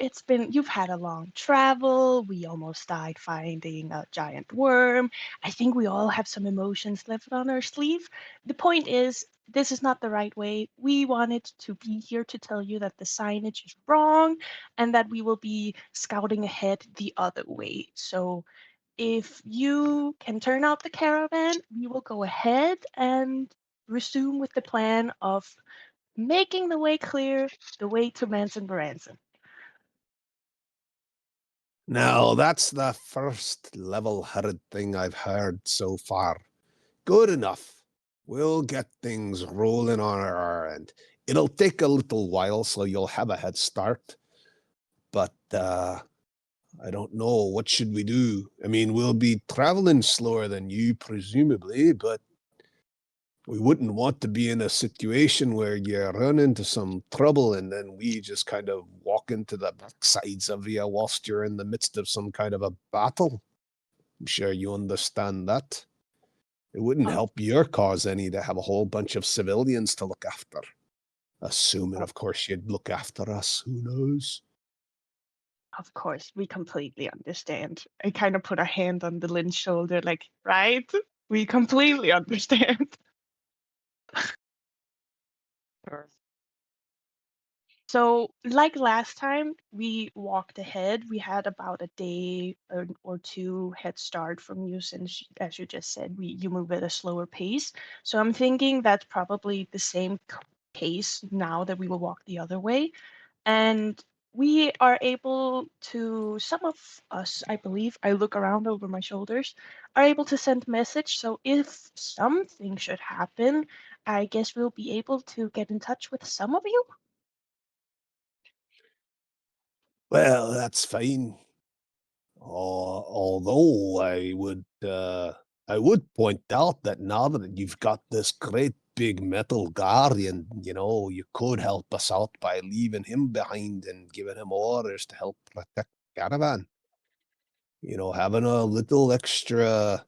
You've had a long travel. We almost died finding a giant worm. I think we all have some emotions left on our sleeve. The point is, this is not the right way. We wanted to be here to tell you that the signage is wrong and that we will be scouting ahead the other way. So if you can turn out the caravan, we will go ahead and resume with the plan of making the way clear, the way to Manson Baranson. Now, that's the first level headed thing I've heard so far. Good enough. We'll get things rolling on our end. It'll take a little while, so you'll have a head start. But I don't know. What should we do? I mean, we'll be traveling slower than you, presumably, but we wouldn't want to be in a situation where you run into some trouble and then we just kind of walk into the backsides of you whilst you're in the midst of some kind of a battle. I'm sure you understand that. It wouldn't Of, help your cause any to have a whole bunch of civilians to look after. Assuming, of, of course, you'd look after us. Who knows? of course, we completely understand. I kind of put a hand on the Lynn's shoulder, like, right? We completely understand. sure. So, like last time, we walked ahead. We had about a day or two head start from you, since, as you just said, you move at a slower pace. So I'm thinking that's probably the same case now that we will walk the other way. And we are able to, some of us, I believe, I look around over my shoulders, are able to send message. So if something should happen, I guess we'll be able to get in touch with some of you. Well, that's fine. Although I would point out that now that you've got this great big metal guardian, you could help us out by leaving him behind and giving him orders to help protect the caravan. Having a little extra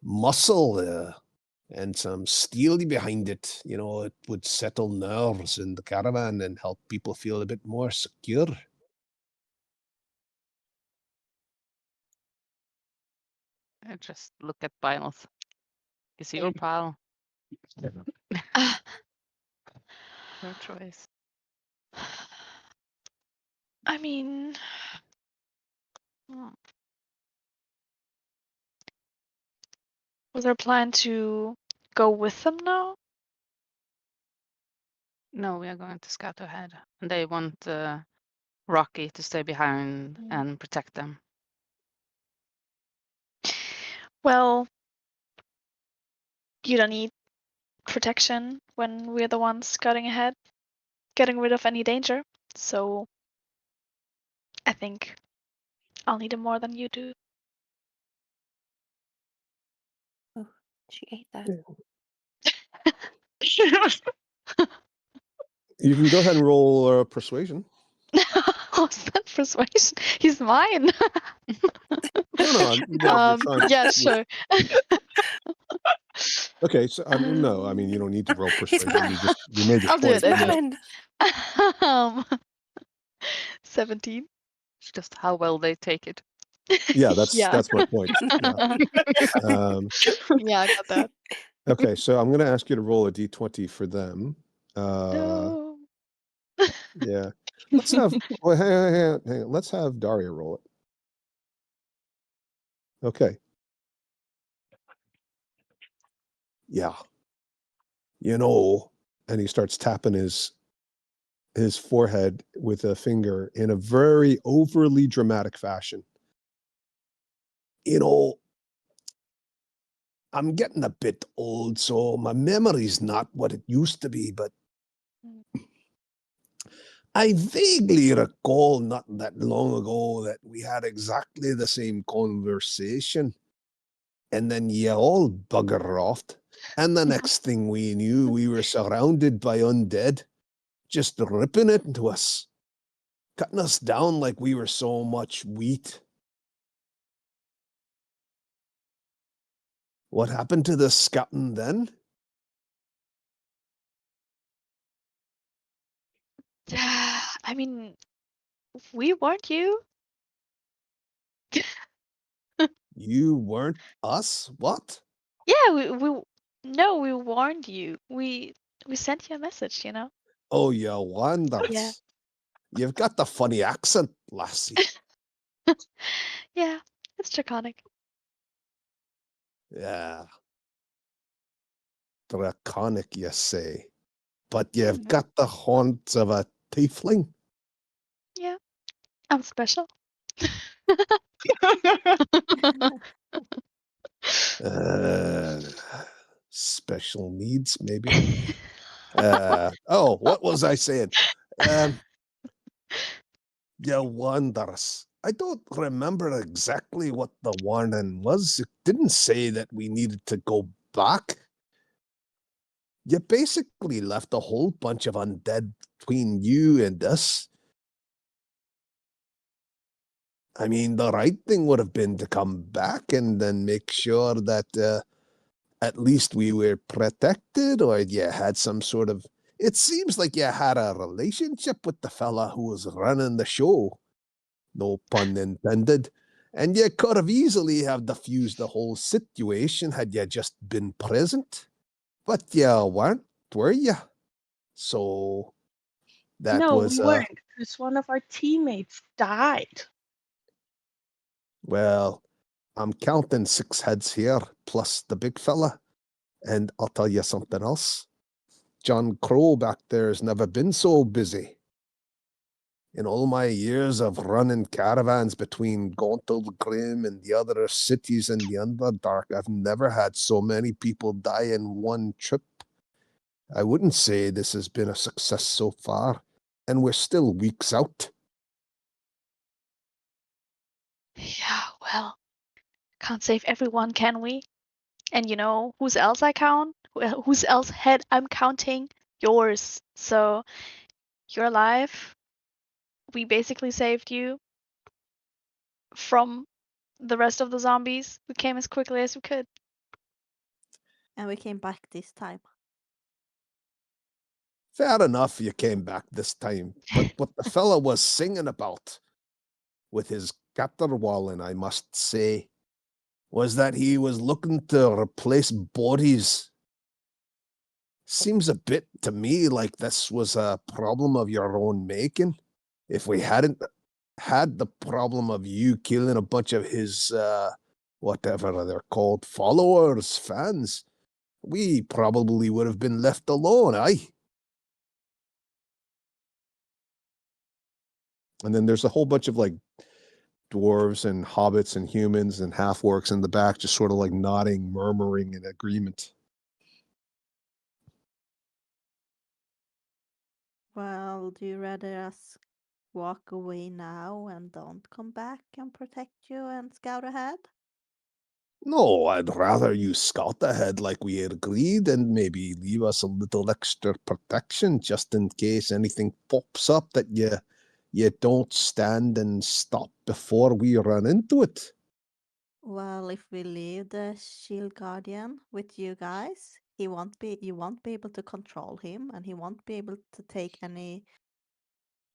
muscle and some steel behind it, it would settle nerves in the caravan and help people feel a bit more secure. I just look at Byleth. It's your pal. Your choice. I mean, Hmm. was our plan to go with them now? No, we are going to scout ahead. And they want Rocky to stay behind and protect them. Well, you don't need protection when we're the ones scouting ahead, getting rid of any danger. So I think I'll need him more than you do. Oh, she ate that. You can go ahead and roll persuasion. What's that persuasion? He's mine. No, you're trying. Yeah, sure. Okay, so no, I mean you don't need to roll He's persuasion. mine. You made your I'll do point. it. He's mine. 17. It's just how well they take it. Yeah, Yeah. that's my point. Yeah. Yeah, I got that. Okay, so I'm going to ask you to roll a d20 for them. No. Yeah. Let's have. Well, hang on. Let's have Daria roll it. Okay. Yeah. And he starts tapping his forehead with a finger in a very overly dramatic fashion. I'm getting a bit old, so my memory's not what it used to be, but I vaguely recall not that long ago that we had exactly the same conversation. And then you all bugger off. And the next thing we knew, we were surrounded by undead, just ripping it into us, cutting us down like we were so much wheat. What happened to the scouting then? I mean, we weren't you. You weren't us? What? Yeah, we warned you. We sent you a message, you know? Oh, you wonders. Yeah. You've got the funny accent, lassie. Yeah, it's draconic. Yeah. Draconic, you say. But you've got the haunts of a tiefling. Yeah, I'm special. Special needs, maybe. What was I saying? You wonders. I don't remember exactly what the warning was. It didn't say that we needed to go back. You basically left a whole bunch of undead between you and us. I mean, the right thing would have been to come back and then make sure that at least we were protected, or you had some sort of. It seems like you had a relationship with the fella who was running the show. No pun intended. And you could have easily have diffused the whole situation had you just been present. But you weren't, were you? So that No, was we weren't, because one of our teammates died. well, I'm counting 6 heads here, plus the big fella. And I'll tell you something else. John Crow back there has never been so busy. In all my years of running caravans between Gauntled Grim and the other cities in the Underdark, I've never had so many people die in one trip. I wouldn't say this has been a success so far, and we're still weeks out. Yeah, well, can't save everyone, can we? And you know whose else I count? Whose else head I'm counting? Yours. So you're alive. We basically saved you from the rest of the zombies. We came as quickly as we could. And we came back this time. Fair enough, you came back this time, but what the fella was singing about with his caterwauling, I must say, was that he was looking to replace bodies. Seems a bit to me like this was a problem of your own making. If we hadn't had the problem of you killing a bunch of his, whatever they're called, followers, fans, we probably would have been left alone, aye? And then there's a whole bunch of like dwarves and hobbits and humans and half orcs in the back, just sort of like nodding, murmuring in agreement. Well, do you rather us walk away now and don't come back and protect you and scout ahead? No, I'd rather you scout ahead like we had agreed and maybe leave us a little extra protection just in case anything pops up that you don't stand and stop before we run into it. Well, if we leave the Shield Guardian with you guys, you won't be able to control him, and he won't be able to take any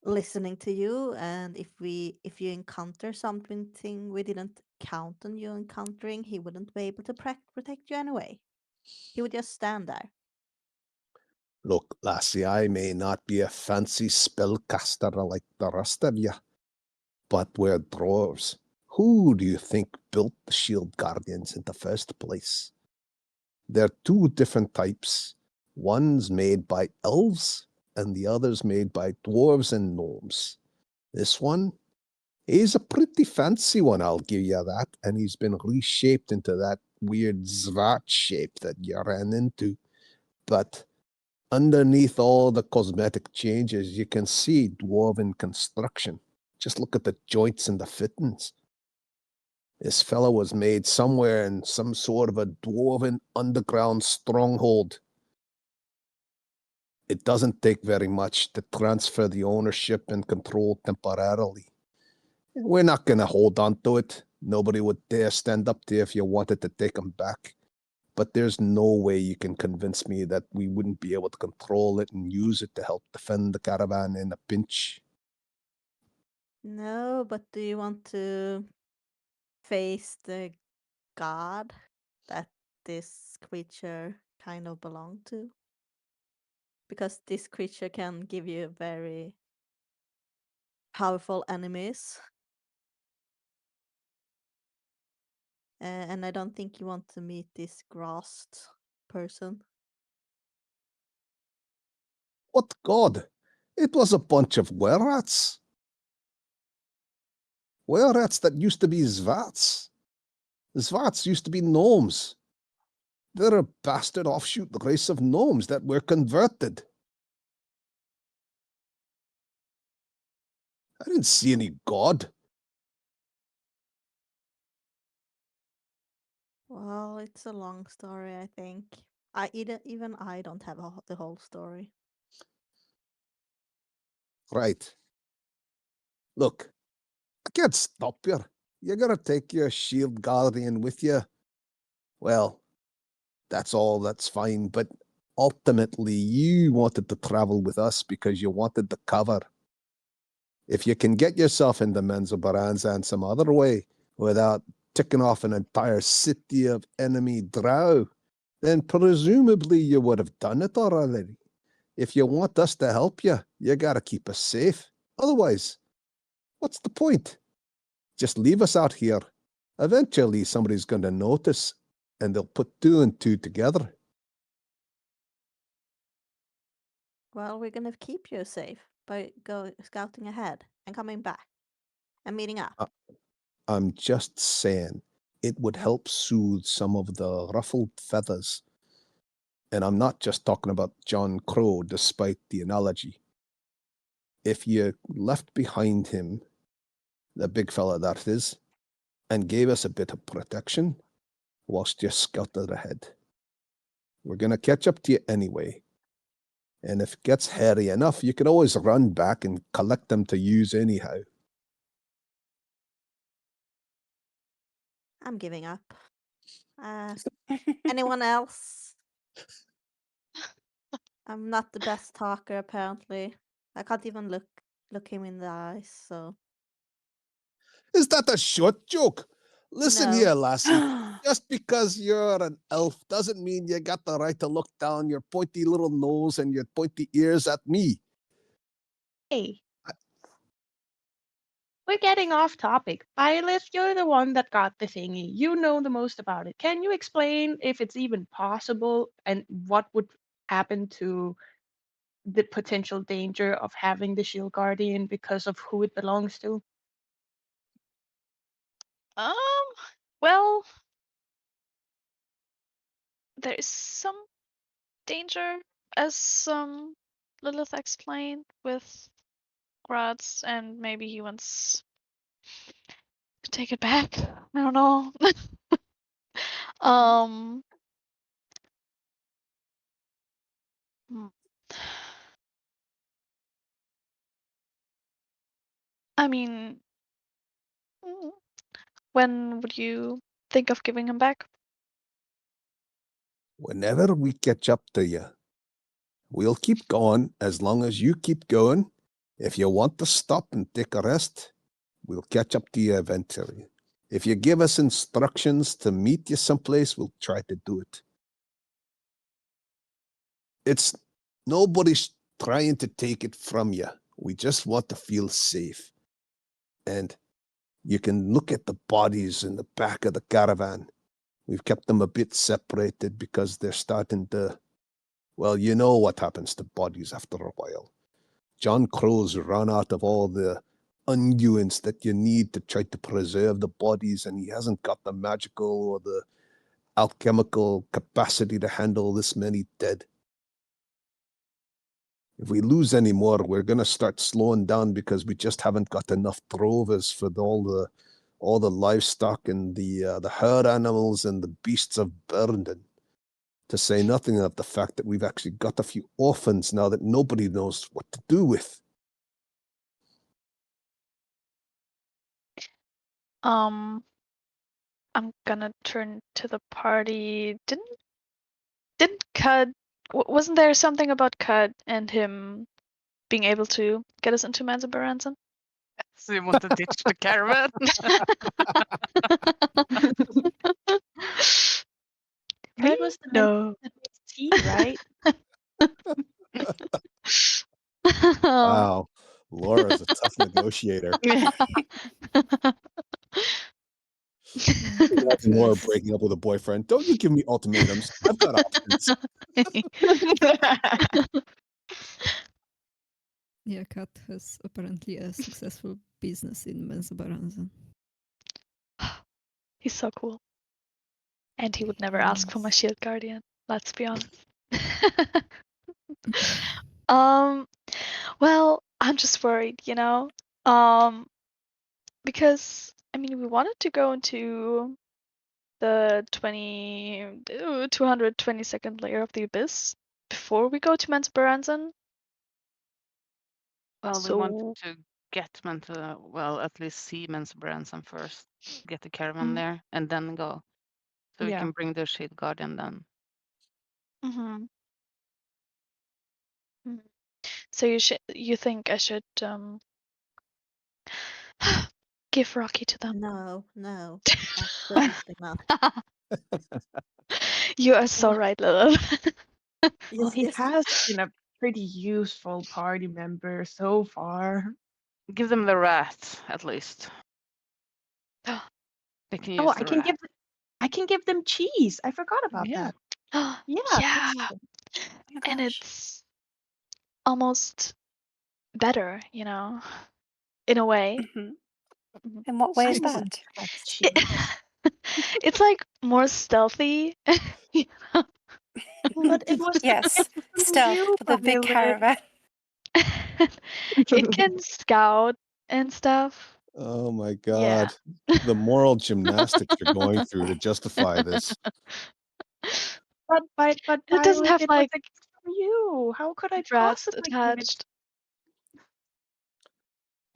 listening to you. And if you encounter something we didn't count on you encountering, he wouldn't be able to protect you anyway. He would just stand there. Look, lassie, I may not be a fancy spellcaster like the rest of you, but we're dwarves. Who do you think built the Shield Guardians in the first place? They're two different types. One's made by elves, and the other's made by dwarves and gnomes. This one is a pretty fancy one, I'll give you that, and he's been reshaped into that weird Zvat shape that you ran into. But underneath all the cosmetic changes, you can see dwarven construction. Just look at the joints and the fittings. This fellow was made somewhere in some sort of a dwarven underground stronghold. It doesn't take very much to transfer the ownership and control temporarily. We're not going to hold on to it. Nobody would dare stand up to you if you wanted to take them back. But there's no way you can convince me that we wouldn't be able to control it and use it to help defend the caravan in a pinch. No, but do you want to face the god that this creature kind of belonged to? Because this creature can give you very powerful enemies. And I don't think you want to meet this grassed person. What god? It was a bunch of were-rats. Were-rats that used to be Zvats. Zvats used to be gnomes. They're a bastard offshoot race of gnomes that were converted. I didn't see any god. Well, it's a long story, I think. Even I don't have the whole story. Right. Look, I can't stop you. You gotta take your shield guardian with you. Well, that's fine, but ultimately you wanted to travel with us because you wanted the cover. If you can get yourself into Menzoberranzan some other way without ticking off an entire city of enemy drow, then presumably you would have done it already. If you want us to help you, you gotta keep us safe. Otherwise, what's the point? Just leave us out here. Eventually somebody's gonna notice and they'll put two and two together. Well, we're gonna keep you safe by scouting ahead and coming back and meeting up. I'm just saying it would help soothe some of the ruffled feathers. And I'm not just talking about John Crow, despite the analogy. If you left behind him, the big fella that is, and gave us a bit of protection whilst you scouted ahead. We're going to catch up to you anyway. And if it gets hairy enough, you can always run back and collect them to use anyhow. I'm giving up. Anyone else? I'm not the best talker, apparently. I can't even look him in the eyes, so Is that a short joke? Listen No. here, lassie. Just because you're an elf doesn't mean you got the right to look down your pointy little nose and your pointy ears at me. Hey. We're getting off topic. Violet, you're the one that got the thingy. You know the most about it. Can you explain if it's even possible and what would happen to the potential danger of having the shield guardian because of who it belongs to? Well, there's some danger, as Lilith explained, with Graz, and maybe he wants to take it back. I don't know. um. hmm. I mean, mm, when would you think of giving him back? Whenever we catch up to you, we'll keep going as long as you keep going. If you want to stop and take a rest, we'll catch up to you eventually. If you give us instructions to meet you someplace, we'll try to do it. It's nobody's trying to take it from you. We just want to feel safe. And you can look at the bodies in the back of the caravan. We've kept them a bit separated because they're starting to, well, you know what happens to bodies after a while. John Crow's run out of all the unguents that you need to try to preserve the bodies, and he hasn't got the magical or the alchemical capacity to handle this many dead. If we lose any more, we're going to start slowing down because we just haven't got enough drovers for all the livestock and the herd animals and the beasts of burden. To say nothing of the fact that we've actually got a few orphans now that nobody knows what to do with. I'm gonna turn to the party. Didn't Cud? Wasn't there something about Cud and him being able to get us into Manzabaranzan? So you want to ditch the caravan? Cud was the man No. that makes tea, right? Wow. Laura's a tough negotiator. Imagine Laura breaking up with a boyfriend. Don't you give me ultimatums. I've got options. Yeah, Kat has apparently a successful business in Mensabaranzan. He's so cool. And he would never ask for my Yes. shield guardian, let's be honest. um well, I'm just worried, because I mean we wanted to go into the 222nd layer of the abyss before we go to Manzabaranzan. Well, we So wanted to get well, at least see Branson first, get the caravan Mhm. there, and then go. So we Yeah. can bring the shield guardian then. Mhm. Mhm. So you think I should give Rocky to them? No, absolutely not. You are so Well, right, Lilith. well, Yes, he yes. has been a pretty useful party member so far. Give them the rat, at least. They can Oh, use the rat. I can give them cheese. I forgot about Yeah. that. Yeah, Yeah, that's true. Oh my and gosh. it's almost better, in a way. hmm Mhm. In what way I is want that? that It, cheese. it's like more stealthy. you know? But it was a Yes, gift from stealth you, for the big Violet. caravan. It can scout and stuff. Oh my Yeah. God. The moral gymnastics you're going through to justify this. But It doesn't Violet, have it was like a gift from you. How could I rats possibly give it? attached.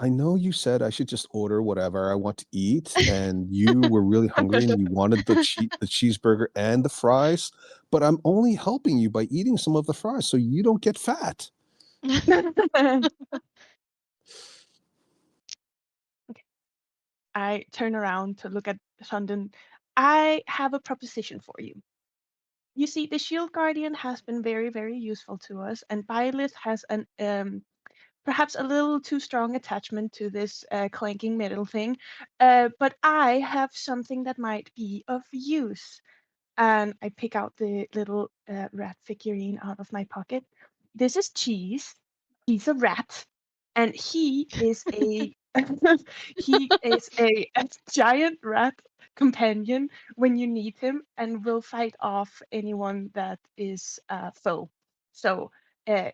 I know you said I should just order whatever I want to eat, and you were really hungry and you wanted the cheeseburger and the fries, but I'm only helping you by eating some of the fries so you don't get fat. I turn around to look at Shunden, I have a proposition for you. You see, the Shield Guardian has been very, very useful to us, and Byleth has an perhaps a little too strong attachment to this clanking metal thing. But I have something that might be of use. And I pick out the little rat figurine out of my pocket. This is Cheese. He's a rat, and he is a a giant rat companion when you need him, and will fight off anyone that is a foe. So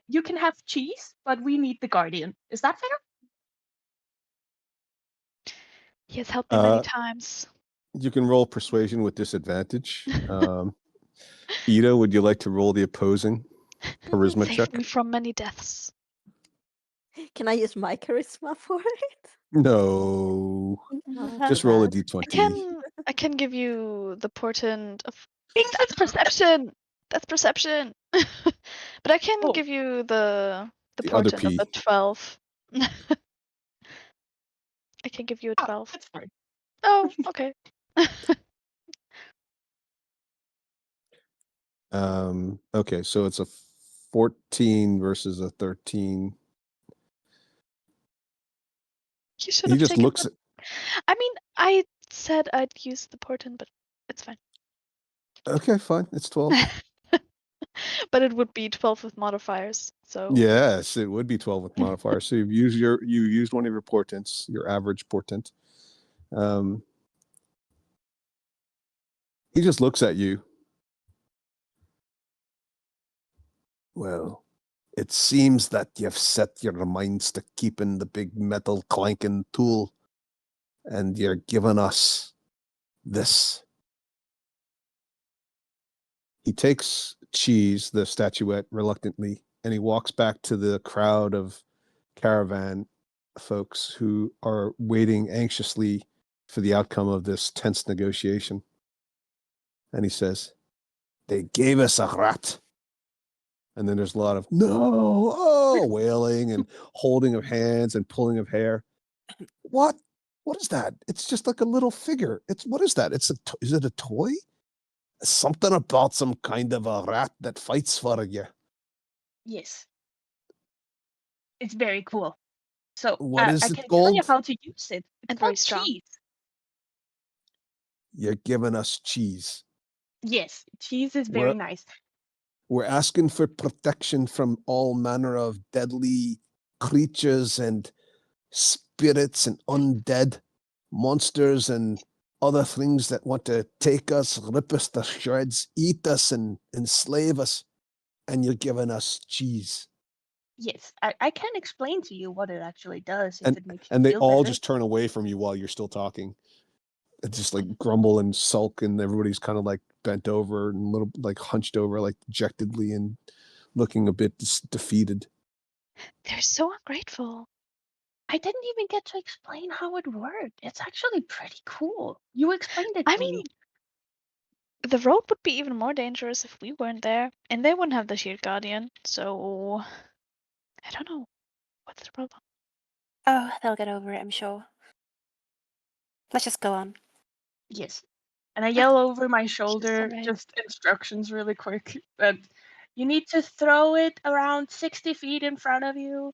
you can have Cheese, but we need the Guardian. Is that fair? He has helped me many Uh, times. You can roll persuasion with disadvantage. Ida, would you like to roll the opposing charisma Saved check? me from many deaths. Can I use my charisma for it? No. Oh, Just too roll a bad. d20. I can give you the portent of. That's perception. That's perception. But I can Oh. give you the The other portent of P. a 12. I can give you a 12. That's fine. Oh, okay. Okay, so it's a 14 versus a 13. You should He have just taken looks the... at, I mean, I said I'd use the portent, but it's fine. okay, fine, it's 12. But it would be 12 with modifiers, so... Yes, it would be 12 with modifier. So you used one of your portents, your average portent. He just looks at you. Well, it seems that you've set your minds to keeping the big metal clanking tool, and you're giving us this. He takes Cheese, the statuette, reluctantly, and he walks back to the crowd of caravan folks who are waiting anxiously for the outcome of this tense negotiation. And he says, "They gave us a rat." And then there's a lot of no, oh, wailing and holding of hands and pulling of hair. What? What is that? It's just like a little figure. What is that? Is it a toy? Something about some kind of a rat that fights for you. Yes. It's very cool. So What is I it can tell you called? how to use it. It's And called very strong. Cheese. You're giving us Cheese. Yes, Cheese is very nice. We're asking for protection from all manner of deadly creatures and spirits and undead monsters and other things that want to take us, rip us to shreds, eat us, and enslave us. And you're giving us Cheese. Yes, I can explain to you what it actually does if it makes you And they feel all better. just turn away from you while you're still talking. It's just like grumble and sulk, and everybody's kind of like bent over and a little like hunched over, like dejectedly and looking a bit defeated. They're so ungrateful. I didn't even get to explain how it worked. It's actually pretty cool. You explained it I to mean, me. the road would be even more dangerous if we weren't there, and they wouldn't have the Shield Guardian, so... I don't know. What's the problem? Oh, they'll get over it, I'm sure. Let's just go on. Yes. And I yell over my shoulder, alright. just instructions really quick, that you need to throw it around 60 feet in front of you,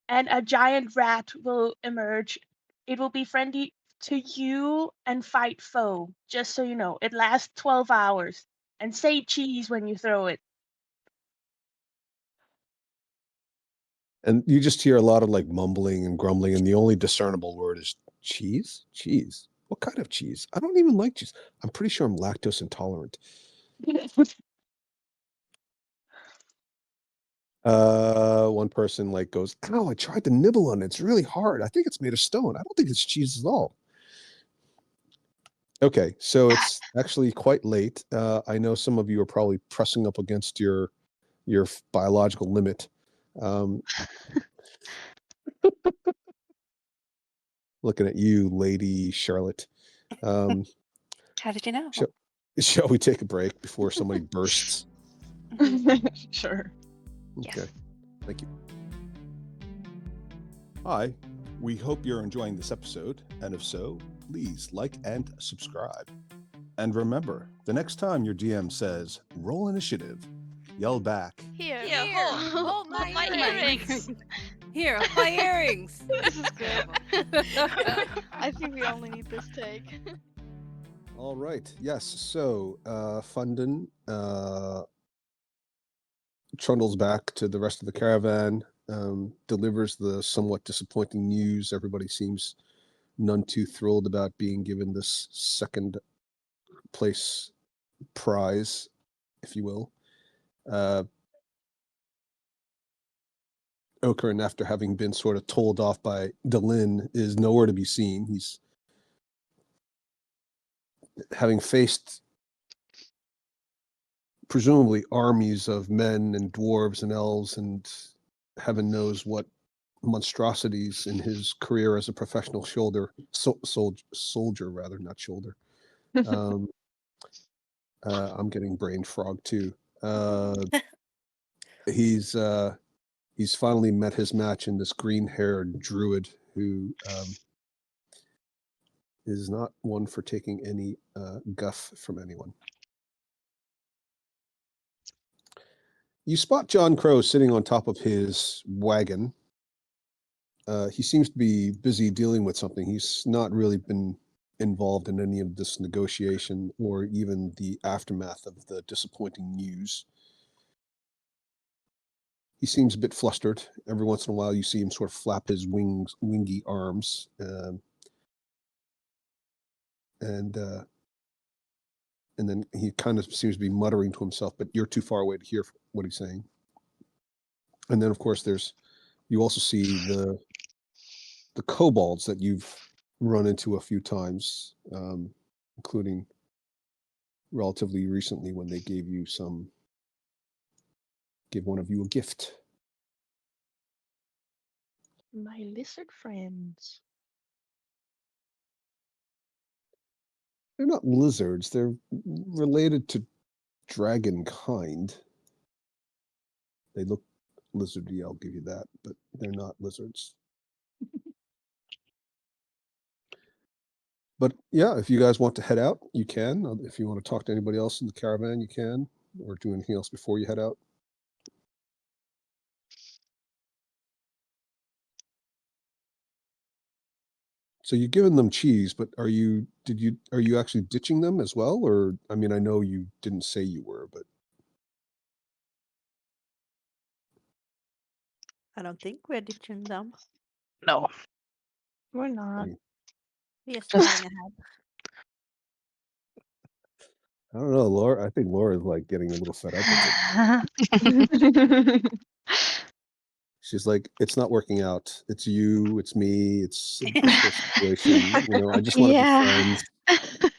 and a giant rat will emerge. It will be friendly to you and fight foe, just so you know. It lasts 12 hours. And say cheese when you throw it. And you just hear a lot of like mumbling and grumbling, and the only discernible word is cheese. Cheese. What kind of cheese? I don't even like cheese. I'm pretty sure I'm lactose intolerant. One person like goes, "Ow, I tried to nibble on it. It's really hard. I think it's made of stone. I don't think it's cheese at all." Okay, so it's actually quite late. I know some of you are probably pressing up against your biological limit. Looking at you, Lady Charlotte. How did you know? Shall we take a break before somebody bursts? Sure. Okay, Yes. thank you. Hi, We hope you're enjoying this episode, and if so, please like and subscribe. And remember, the next time your DM says, roll initiative, yell back, Here, hold my my earrings. Here, hold my earrings. This is good. I think we only need this take. all right, yes, so Fundin trundles back to the rest of the caravan, delivers the somewhat disappointing news. Everybody seems none too thrilled about being given this second place prize, if you will. Okarn, after having been sort of told off by Delin, is nowhere to be seen. He's having faced presumably armies of men and dwarves and elves and heaven knows what monstrosities in his career as a professional soldier rather, not shoulder. I'm getting brain frog too. He's finally met his match in this green-haired druid who is not one for taking any guff from anyone. You spot John Crow sitting on top of his wagon. He seems to be busy dealing with something. He's not really been involved in any of this negotiation or even the aftermath of the disappointing news. He seems a bit flustered. Every once in a while, you see him sort of flap his wingy arms, and then he kind of seems to be muttering to himself. But you're too far away to hear what he's saying. And then, of course, you also see the kobolds that you've run into a few times, including relatively recently when they gave one of you a gift. My lizard friends. They're not lizards. They're related to dragon kind. They look lizardy, I'll give you that, but they're not lizards. But yeah, if you guys want to head out, you can. If you want to talk to anybody else in the caravan, you can, or do anything else before you head out. So you've given them cheese, but are you actually ditching them as well? Or, I mean, I know you didn't say you were, but I don't think we're ditching them. No, we're I not. mean, We're just Just- running ahead. I don't know, Laura. I think Laura's like getting a little fed up with it. She's like, it's not working out. It's you, it's me, it's a difficult situation. I just want to be Yeah. friends.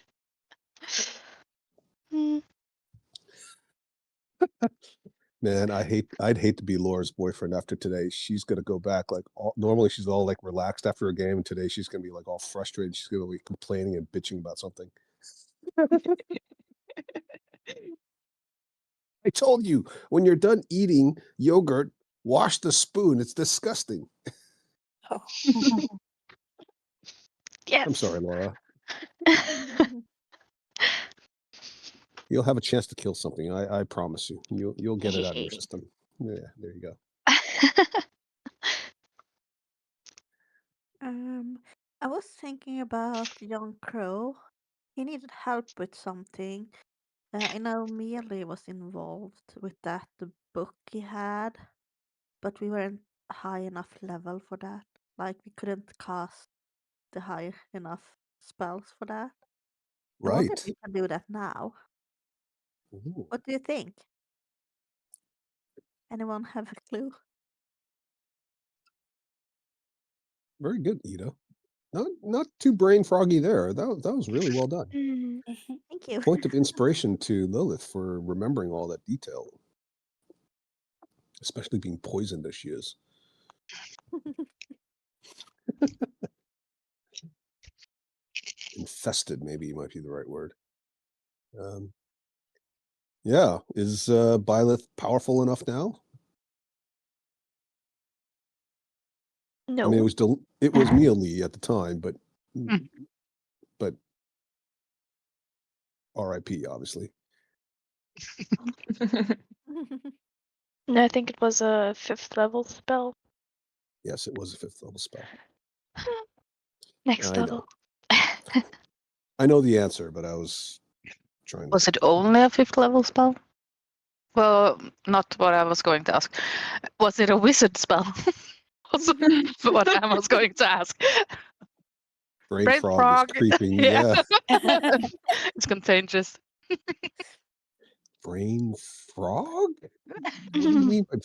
Mm. Man, I'd hate to be Laura's boyfriend after today. She's gonna go back like normally she's all like relaxed after a game, and today she's gonna be like all frustrated. She's gonna be complaining and bitching about something. I told you, when you're done eating yogurt, wash the spoon. It's disgusting. Oh. Yes. I'm sorry, Laura. You'll have a chance to kill something. I promise you. You'll get it out of your system. Yeah, there you go. I was thinking about young Crow. He needed help with something. I know Mealy was involved with that the book he had, but we weren't high enough level for that. Like we couldn't cast the high enough spells for that. I wonder if Right. we can do that now. Ooh, What do you think? Anyone have a clue? very good, Ida. Not too brain froggy there. That was really well done. Mm. Mhm. Thank you. Point of inspiration to Lilith for remembering all that detail, especially being poisoned as she is. Infested, maybe might be the right word. Yeah, is Byleth powerful enough now? No. I mean, it was Mia Lee at the time, but R.I.P. Obviously. No, I think it was a 5th level spell. Yes, it was a 5th level spell. Next I level. I know the answer, but I was trying to. Was it only a 5th level spell? Well, not what I was going to ask. Was it a wizard spell? Was what I was going to ask. Brain Brain frog frog. is creeping. Yeah. Yeah. It's contagious. Brain frog? What do you mean by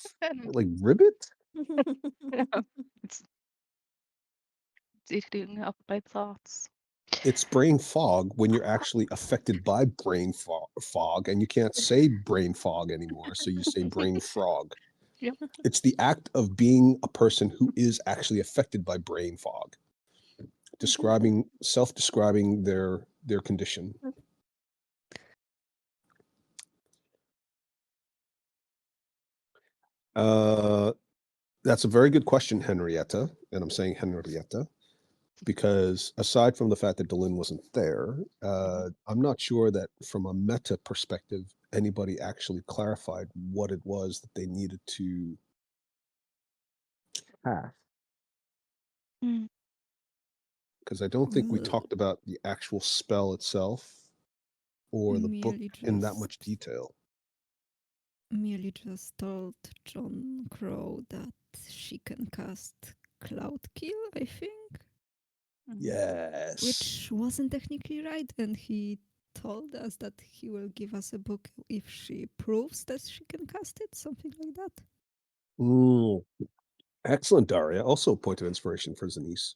like ribbit? It's eating up my thoughts. It's brain fog when you're actually affected by brain fog and you can't say brain fog anymore, so you say brain frog. Yep. It's the act of being a person who is actually affected by brain fog, self-describing their condition. That's a very good question, Henrietta, and I'm saying Henrietta because aside from the fact that Delin wasn't there, I'm not sure that from a meta perspective, anybody actually clarified what it was that they needed to have. Mm. Because I don't think we Well, talked about the actual spell itself or the book merely in that much detail. merely just told John Crow that she can cast Cloud Kill, I think, Yes. which wasn't technically right, and he told us that he will give us a book if she proves that she can cast it, something like that. Excellent, Daria. Also a point of inspiration for Zanice.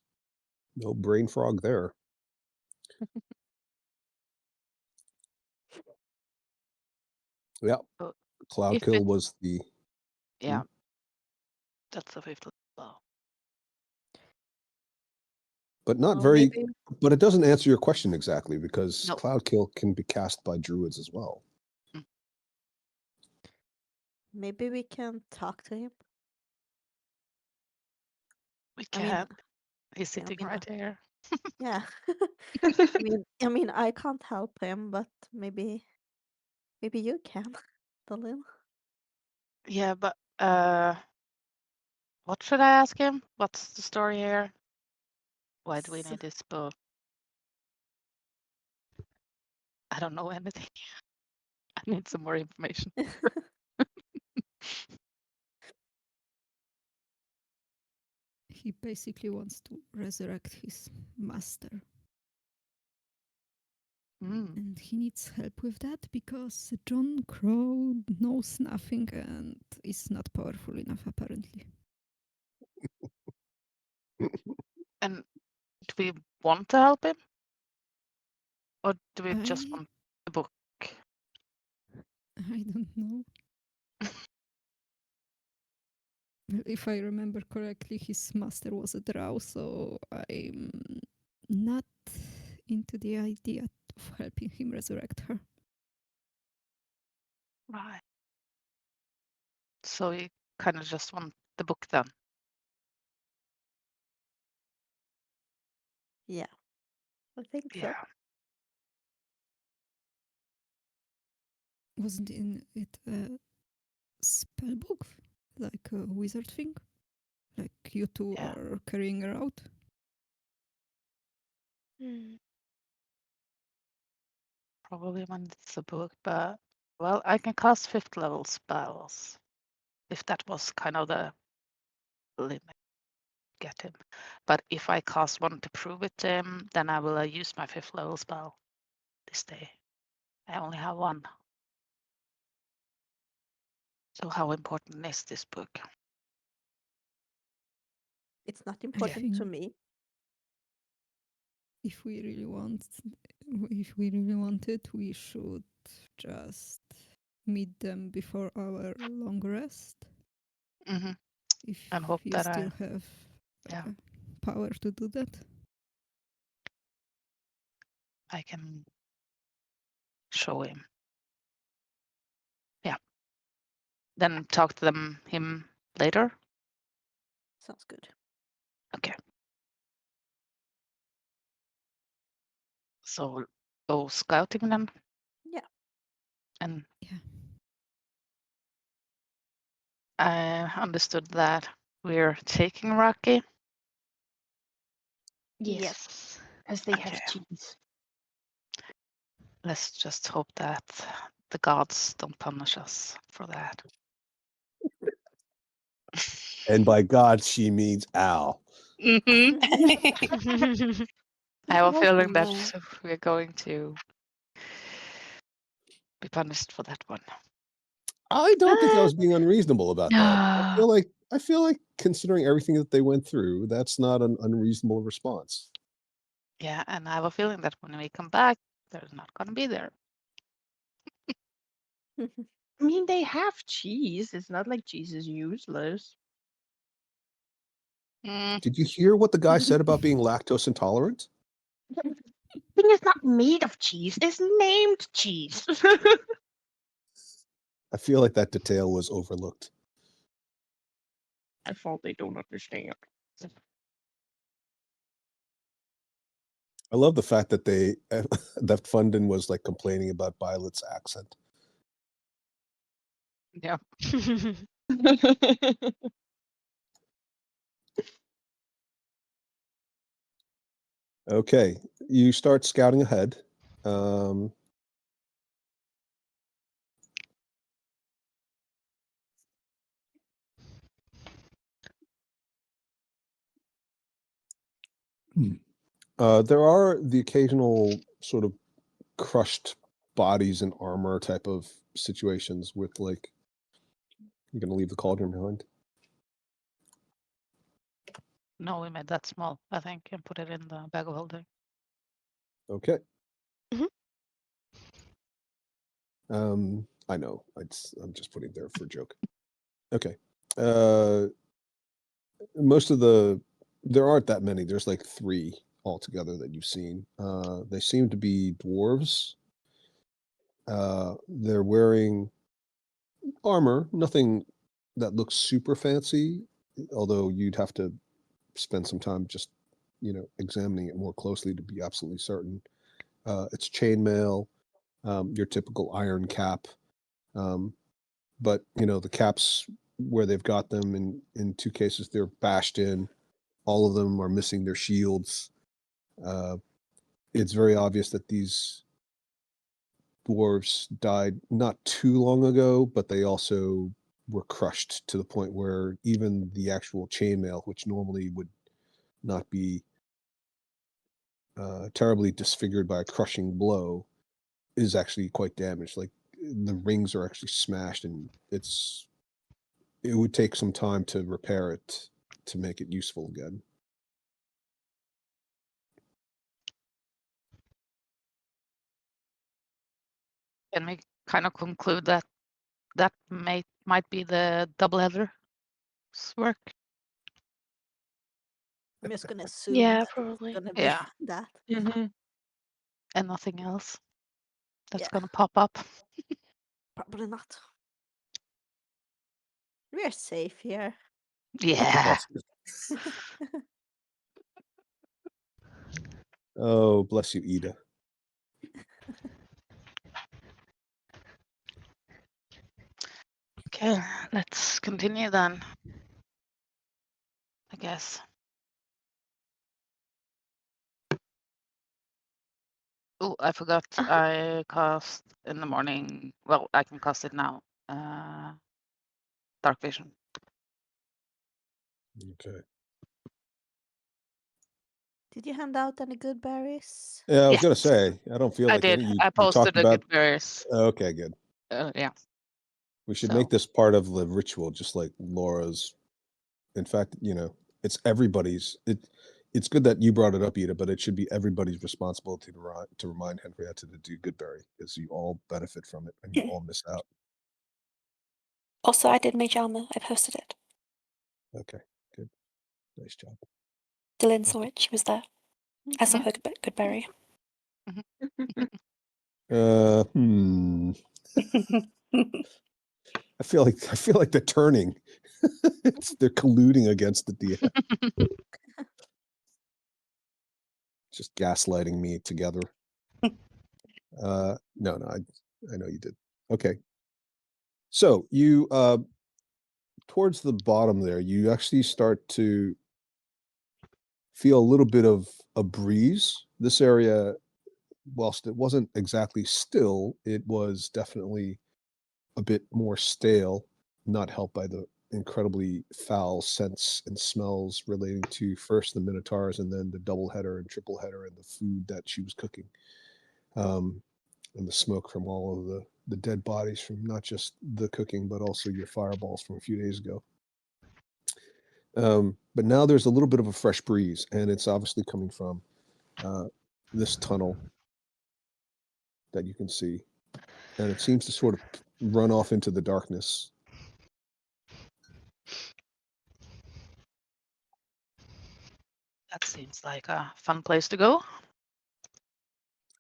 No brain frog there. Yeah. Oh, Cloud if Kill it- was the Yeah. That's a 5th level. but not Well, very maybe- but it doesn't answer your question exactly because No. Cloud Kill can be cast by druids as well. Maybe we can talk to him. We I mean, can. He's sitting mean, right here. Yeah. I mean, I can't help him, but maybe you can, Dalin. Yeah, but what should I ask him? What's the story here? Why do we So- need this book? I don't know anything. I need some more information. He basically wants to resurrect his master. And he needs help with that because John Crow knows nothing and is not powerful enough, apparently. And do we want to help him? Or do we just I- want the book? I don't know. Well, if I remember correctly, his master was a drow, so I'm not into the idea of helping him resurrect her. Right. So we kind of just want the book then. Yeah, I think so. Yeah. Wasn't it a spell book? Like a wizard thing? Like you two Yeah. are carrying her out? Probably when it's a book, but well, I can cast 5th level spells. If that was kind of the limit, get him. But if I cast one to prove it to him, then I will use my 5th level spell this day. I only have one. So how important is this book? It's not important to think- me. If we really want it, we should just meet them before our long rest. Mm-hmm. If And hope you that still have Yeah. power to do that. I can show him. Yeah. Then talk to him later. Sounds good. Okay. So go scouting then. Yeah. And Yeah. I understood that we're taking Rocky. Yes, as they have Okay. cheese. Let's just hope that the gods don't punish us for that. And by God, she means Al. Mhm. I have a feeling that No. we're going to be punished for that one. I don't think I was being unreasonable about that. No. I feel like considering everything that they went through, that's not an unreasonable response. Yeah, and I have a feeling that when we come back, they're not going to be there. I mean, they have cheese. It's not like cheese is useless. Mm, Did you hear what the guy said about being lactose intolerant? The thing is not made of cheese. It's named cheese. I feel like that detail was overlooked. I thought they don't understand. I love the fact that they that Fundin was like complaining about Violet's accent. yeah. Okay, you start scouting ahead. There are the occasional sort of crushed bodies and armor type of situations with like you're going to leave the cauldron behind. No, we made that small, I think, and put it in the bag of holding. Okay. Mhm. I know. I'm just putting it there for a joke. Okay. Most of there aren't that many. There's like 3 altogether that you've seen. They seem to be dwarves. They're wearing armor, nothing that looks super fancy, although you'd have to spend some time just, examining it more closely to be absolutely certain. It's chainmail, your typical iron cap. But the caps where they've got them in 2 cases, they're bashed in. All of them are missing their shields. It's very obvious that these dwarves died not too long ago, but they also were crushed to the point where even the actual chainmail, which normally would not be terribly disfigured by a crushing blow, is actually quite damaged. Like the rings are actually smashed, and it would take some time to repair it to make it useful again. Can we kind of conclude that that might be the double header's work? I'm just gonna assume Yeah, that it's probably. gonna be Yeah. that. And nothing else that's Yeah. going to pop up. Probably not. We're safe here. Yeah. Oh, bless you, Ida. Okay, let's continue then. I guess. Oh, I forgot. I cast in the morning. Well, I can cast it now. Dark vision. Okay. Did you hand out any good berries? Yeah, I was Yes, gonna say, I don't feel I like did. any. I You posted talked the about. good berries. Okay, good. Yeah. We should So make this part of the ritual, just like Laura's. In fact, it's everybody's. It's good that you brought it up, Ida, but it should be everybody's responsibility to remind Henrietta to do Goodberry, because you all benefit from it and you all miss out. Also, I did Mage Armor. I posted it. Okay, good. Nice job. Dylan saw it. She was there. I saw Mhm. her Goodberry. I feel like they're turning. They're colluding against the DM. just gaslighting me together. No, I know you did. Okay. So you towards the bottom there, you actually start to feel a little bit of a breeze. This area, whilst it wasn't exactly still, it was definitely a bit more stale, not helped by the incredibly foul scents and smells relating to first the minotaurs and then the double header and triple header and the food that she was cooking. And the smoke from all of the dead bodies from not just the cooking, but also your fireballs from a few days ago. But now there's a little bit of a fresh breeze, and it's obviously coming from this tunnel that you can see. And it seems to sort of run off into the darkness. That seems like a fun place to go.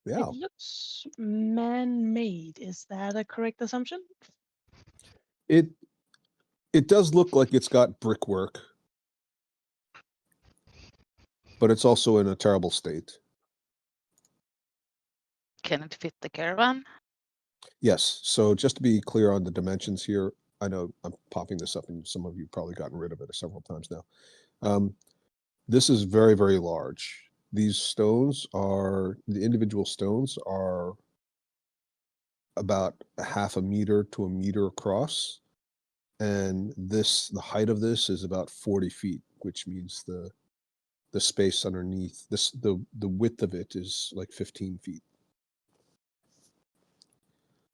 Yeah. It looks man-made. Is that a correct assumption? It does look like it's got brickwork, but it's also in a terrible state. Can it fit the caravan? Yes. So just to be clear on the dimensions here, I know I'm popping this up and some of you probably gotten rid of it several times now. This is very, very large. These stones the individual stones are about a half a meter to a meter across. And the height of this is about 40 feet, which means the space underneath the width of it is like 15 feet.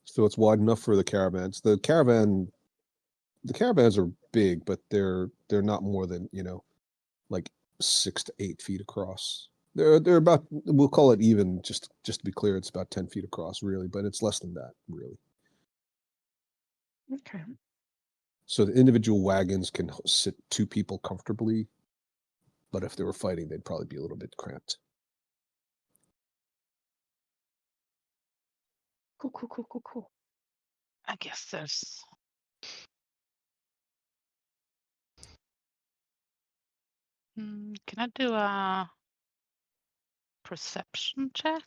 So it's wide enough for the caravans. The caravans are big, but they're not more than, like 6 to 8 feet across. They're about, we'll call it even, just to be clear, it's about 10 feet across, really, but it's less than that, really. Okay. So the individual wagons can sit 2 people comfortably, but if they were fighting, they'd probably be a little bit cramped. Cool. I guess there's. Can I do a perception check?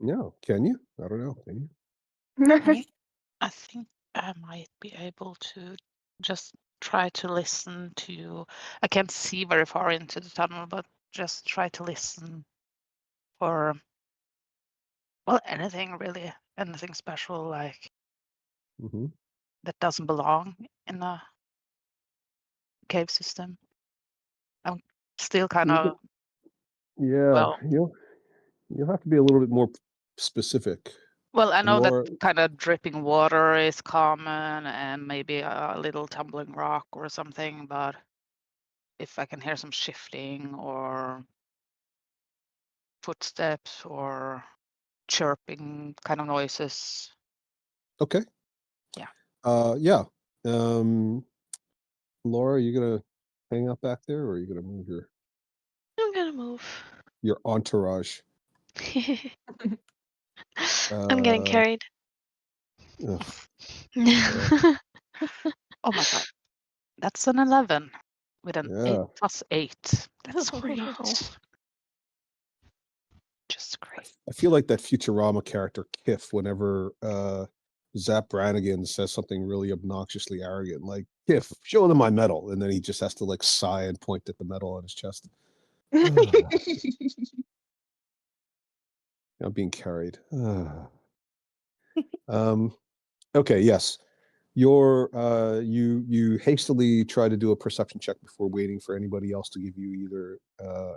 Yeah, can you? I don't know. Can you? I think I might be able to just try to listen to. I can't see very far into the tunnel, but just try to listen for, well, anything really, anything special like Mm-hmm. that doesn't belong in a cave system. I'm still kind You of, can- Yeah, well, you'll have to be a little bit more specific. I know that Laura, kind of dripping water is common and maybe a little tumbling rock or something, but if I can hear some shifting or footsteps or chirping kind of noises. okay. Yeah. Yeah. Laura, are you gonna hang out back there, or are you gonna move I'm gonna move. your entourage? I'm getting Uh, carried. ugh, Oh my God. That's an 11 with an 8 yeah. plus 8. That's Oh, great. no. Just great. I feel like that Futurama character Kiff whenever Zap Brannigan says something really obnoxiously arrogant, like Kiff, show them my medal, and then he just has to like sigh and point at the medal on his chest. I'm being carried. Okay, yes. You hastily try to do a perception check before waiting for anybody else to give you either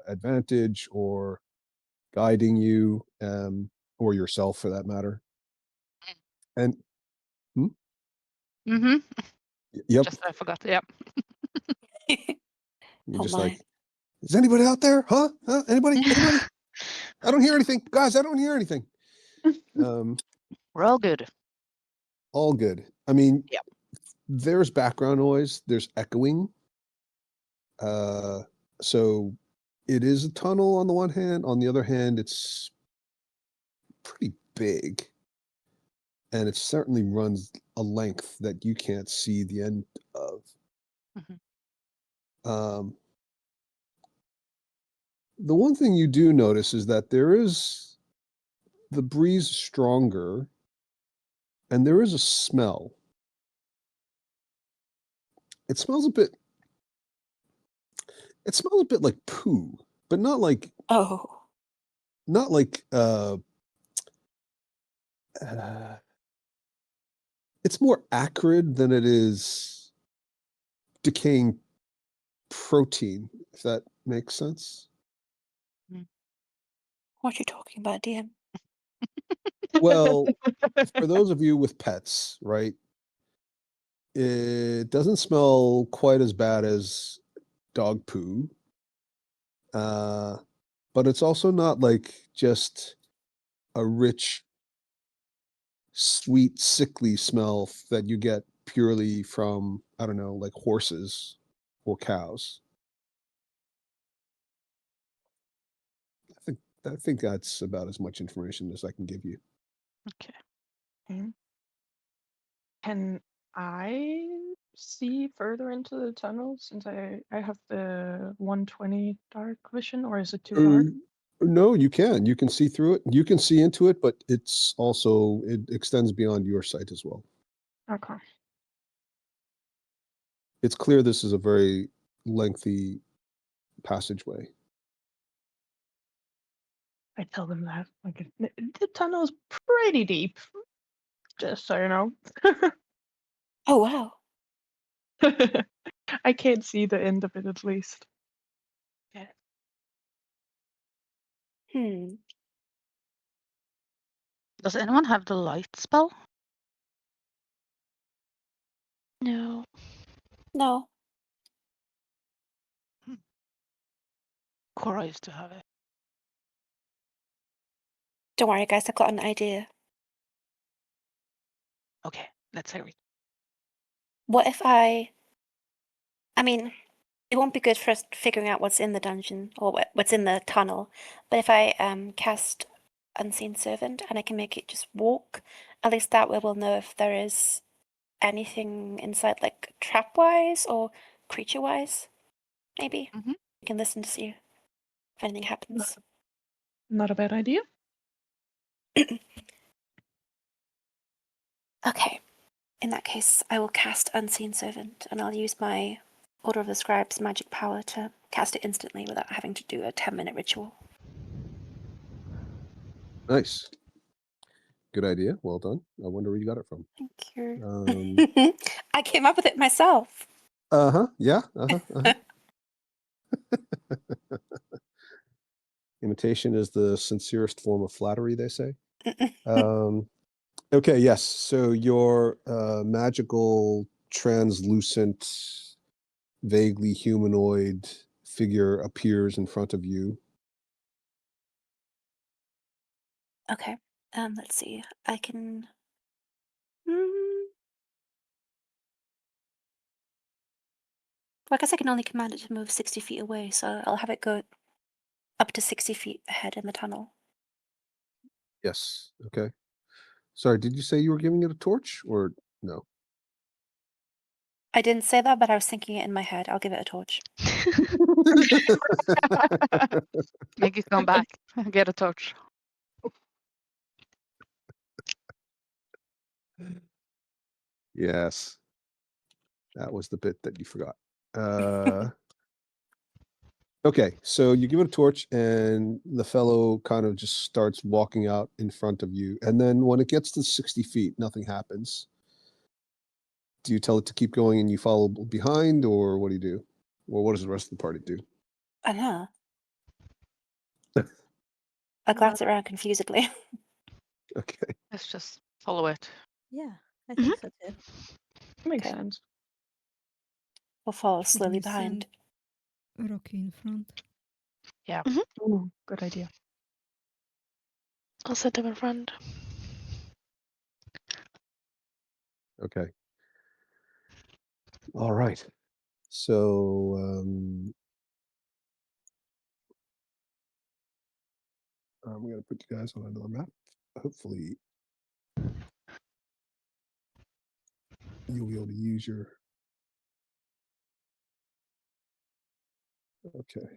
advantage or guiding you, or yourself for that matter. And Mm-hmm. yep, Just I forgot. Yep. you're Oh just my. like, is anybody out there? Huh? Anybody? Anybody? I don't hear anything, guys. I don't hear anything. We're all good. All good. I mean, Yep. there's background noise. There's echoing. So it is a tunnel on the one hand. On the other hand, it's pretty big, and it certainly runs a length that you can't see the end of. Mhm. Um, The one thing you do notice is that there is the breeze stronger, and there is a smell. It smells a bit. It smells a bit like poo, but not like Oh, not like it's more acrid than it is decaying protein, if that makes sense. what are you talking about, DM? Well, for those of you with pets, right? It doesn't smell quite as bad as dog poo. But it's also not like just a rich, sweet, sickly smell that you get purely from, I don't know, like horses or cows. I think that's about as much information as I can give you. Okay. Okay. Can I see further into the tunnel since I have the 120 dark vision, or is it too dark? No, you can. You can see through it. You can see into it, but it's also it extends beyond your sight as well. Okay. It's clear this is a very lengthy passageway. I tell them that like the tunnel is pretty deep, just so you know. Oh, wow. I can't see the end of it at least. Hmm. Does anyone have the light spell? No. No. Cora used to have it. Don't worry, guys. I've got an idea. Okay, let's hear it. What if I mean, it won't be good for us figuring out what's in the dungeon or what's in the tunnel, but if I cast Unseen Servant and I can make it just walk, at least that way we'll know if there is anything inside, like trap-wise or creature-wise, maybe. Mhm. We can listen to see if anything happens. Not a bad idea. Okay. In that case, I will cast Unseen Servant, and I'll use my Order of the Scribe's magic power to cast it instantly without having to do a 10-minute ritual. Nice. Good idea. Well done. I wonder where you got it from. Thank you. I came up with it myself. Yeah. Imitation is the sincerest form of flattery, they say. Okay, yes. So your magical, translucent, vaguely humanoid figure appears in front of you. Okay. Let's see. I can. Well, I guess I can only command it to move 60 feet away, so I'll have it go up to 60 feet ahead in the tunnel. Yes. Okay. Sorry, did you say you were giving it a torch or no? I didn't say that, but I was thinking it in my head. I'll give it a torch. Make it come back. Get a torch. Yes. That was the bit that you forgot. Okay, so you give it a torch and the fellow kind of just starts walking out in front of you. And then when it gets to 60 feet, nothing happens. Do you tell it to keep going and you follow behind, or what do you do? Or what does the rest of the party do? I know. I glance around confusedly. Okay. Let's just follow it. Yeah, I think so too. Makes Okay. sense. We'll follow Should slowly we behind. send Rocky in front? Yeah. Ooh, good idea. I'll set them in front. Okay. All right. So I'm going to put you guys on another map. Hopefully you'll be able to use your. Okay.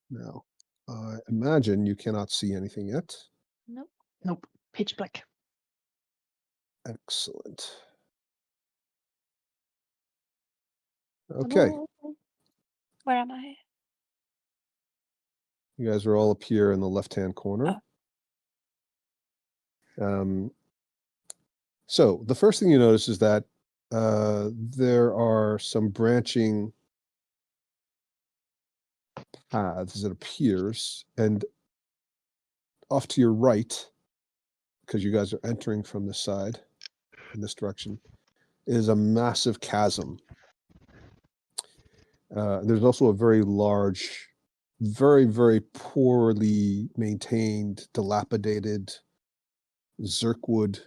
Now, I imagine you cannot see anything yet. Nope. Nope. Pitch black. Excellent. Okay, Where am I? you guys are all up here in the left-hand corner. So the first thing you notice is that there are some branching paths, as it appears, and off to your right, because you guys are entering from this side, in this direction, is a massive chasm. There's also a very large, very, very poorly maintained, dilapidated Zirkwood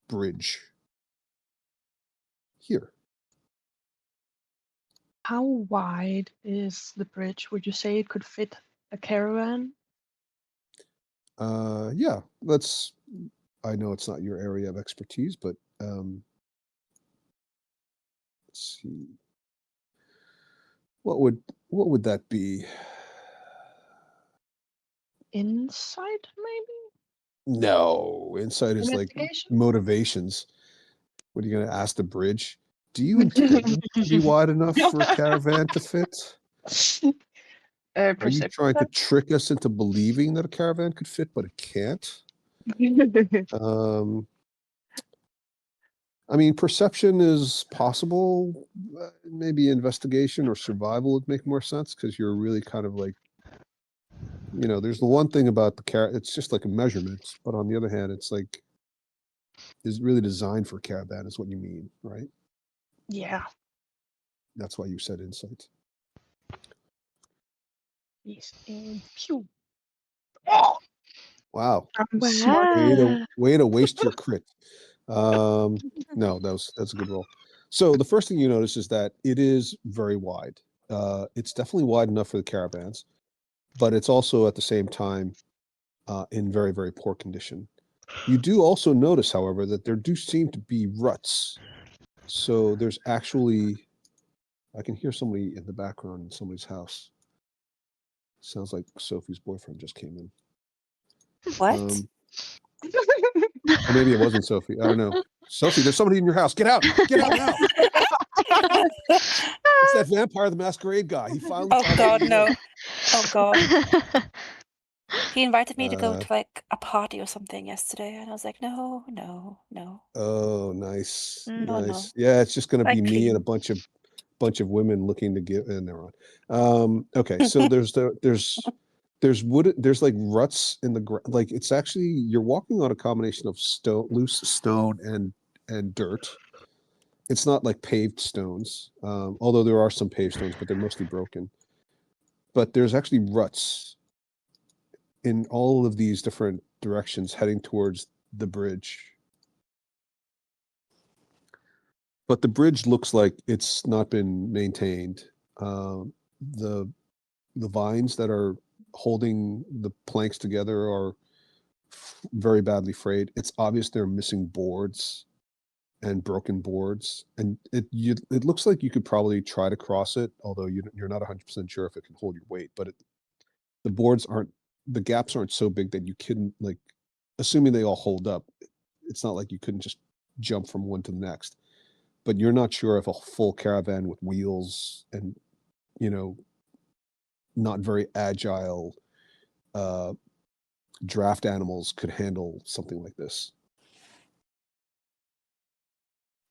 bridge here. How wide is the bridge? Would you say it could fit a caravan? Yeah, I know it's not your area of expertise, but let's see. What would that be? Inside, maybe? No, insight is like Investigation? motivations. What are you going to ask the bridge? Do you intend to be wide enough for a caravan to fit? Are you Perception trying to trick us into believing that a caravan could fit, but it can't? check? I mean, perception is possible. Maybe investigation or survival would make more sense because you're really kind of like, there's the one thing about the it's just like a measurement, but on the other hand, it's like, is really designed for a caravan is what you mean, right? Yeah. That's why you said insight. Yes. And pew. Oh, Wow. I'm smart. Way to waste your crit. No, that's a good roll. So the first thing you notice is that it is very wide. It's definitely wide enough for the caravans, but it's also at the same time in very, very poor condition. You do also notice, however, that there do seem to be ruts. So there's actually, I can hear somebody in the background in somebody's house. Sounds like Sophie's boyfriend just came in. What? Or maybe it wasn't Sophie. I don't know. Sophie, there's somebody in your house. Get out! Get out now! It's that Vampire the Masquerade guy. He finally. Oh tried to God, get no! in. Oh God. He invited me to go Uh, to like a party or something yesterday, and I was like, no, no, no. Oh, nice, Mm. Oh, nice. no. Yeah, it's just going to be Like, me and a please. bunch of women looking to get in there on. Okay, so there's wood. There's like ruts in the ground. Like it's actually you're walking on a combination of loose stone and dirt. It's not like paved stones, although there are some paved stones, but they're mostly broken. But there's actually ruts in all of these different directions heading towards the bridge. But the bridge looks like it's not been maintained. The the vines that are holding the planks together are very badly frayed. It's obvious they're missing boards and broken boards, and it looks like you could probably try to cross it, although you're not 100% sure if it can hold your weight. But the boards aren't the gaps aren't so big that you couldn't like, assuming they all hold up. It's not like you couldn't just jump from one to the next. But you're not sure if a full caravan with wheels and you know not very agile draft animals could handle something like this.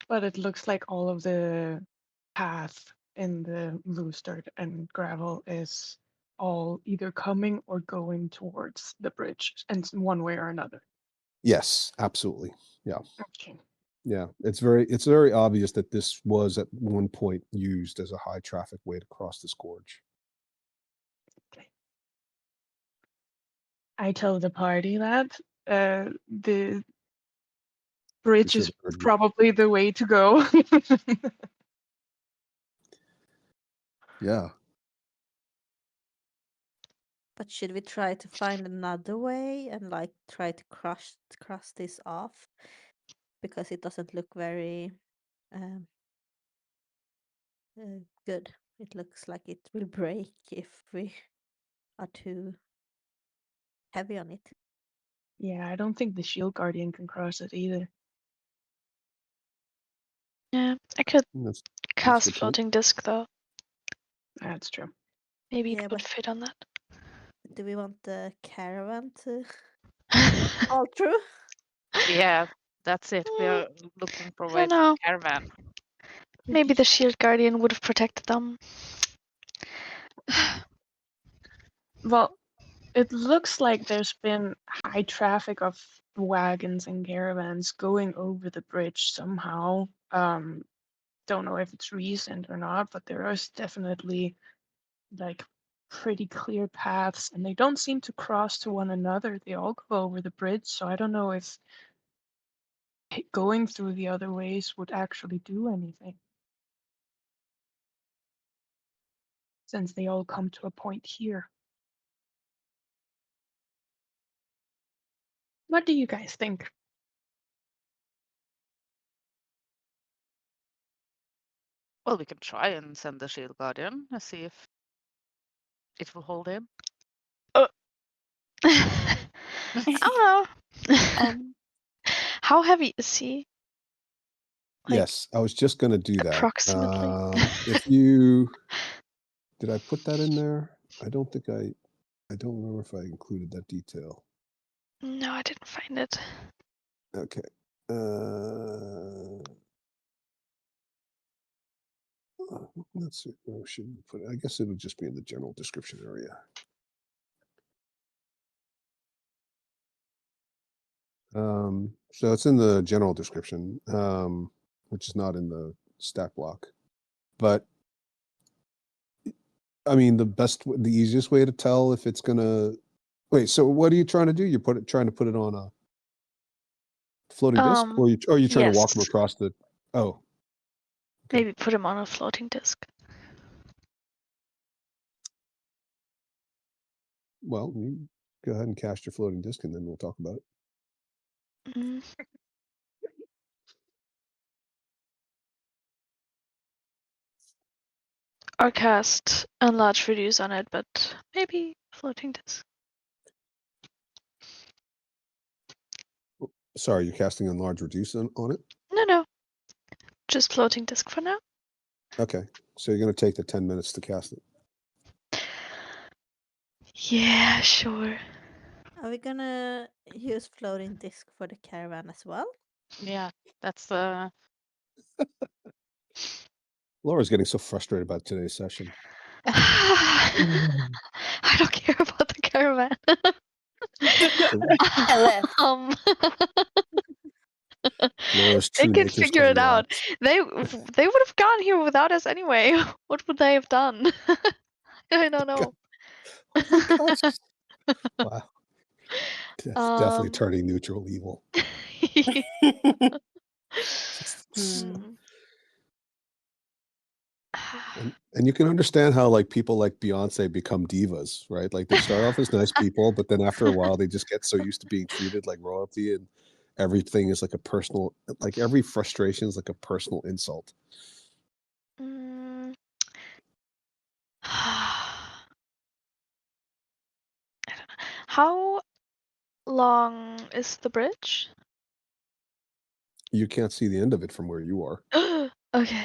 But it looks like all of the path in the loose dirt and gravel is all either coming or going towards the bridge, and one way or another. Yes, absolutely. Yeah. Okay. Yeah. It's very obvious that this was at one point used as a high traffic way to cross this gorge. I tell the party that the bridge Sure is the bird would- probably the way to go. Yeah. But should we try to find another way and like try to cross this off? Because it doesn't look very um, good. It looks like it will break if we are too heavy on it. Yeah, I don't think the shield guardian can cross it either. Yeah, I could That's a cast good point. floating disc though. That's true. Maybe Yeah, it would but- fit on that. Do we want the caravan to fall through? Yeah, that's it. We are looking for I way don't for know. caravan. Maybe the shield guardian would have protected them. Well, it looks like there's been high traffic of wagons and caravans going over the bridge somehow. Don't know if it's recent or not, but there is definitely like pretty clear paths, and they don't seem to cross to one another. They all go over the bridge, so I don't know if going through the other ways would actually do anything, since they all come to a point here. What do you guys think? Well, we can try and send the shield guardian and see if it will hold him. I don't know. How heavy is he? Like, Yes, I was just going to do that. approximately. If you did, I put that in there? I don't think I don't remember if I included that detail. No, I didn't find it. Okay. Let's see. Where should we put it? I guess it would just be in the general description area. So it's in the general description, which is not in the stat block. But I mean, the easiest way to tell if it's gonna wait. So what are you trying to do? You're trying to put it on a floating disc, or are you trying to walk them yes. across the? Oh, okay. Maybe put him on a floating disc. Well, you go ahead and cast your floating disc, and then we'll talk about it. Mm. Or cast enlarge reduce on it, but maybe floating disc. Sorry, you're casting enlarge reduce on it. No. Just floating disc for now. Okay, so you're going to take the 10 minutes to cast it. Yeah, sure. Are we gonna use floating disc for the caravan as well? Yeah, that's Laura's getting so frustrated about today's session. I don't care about the caravan. Laura's They true can nature's figure it coming out. They would have gone here without us anyway. What would they have done? I don't know. Oh my gosh. Wow. Definitely Um, turning neutral evil. And you can understand how like people like Beyonce become divas, right? Like they start off as nice people, but then after a while they just get so used to being treated like royalty, and everything is like a personal, like every frustration is like a personal insult. Mm. I don't know. How long is the bridge? You can't see the end of it from where you are. Okay.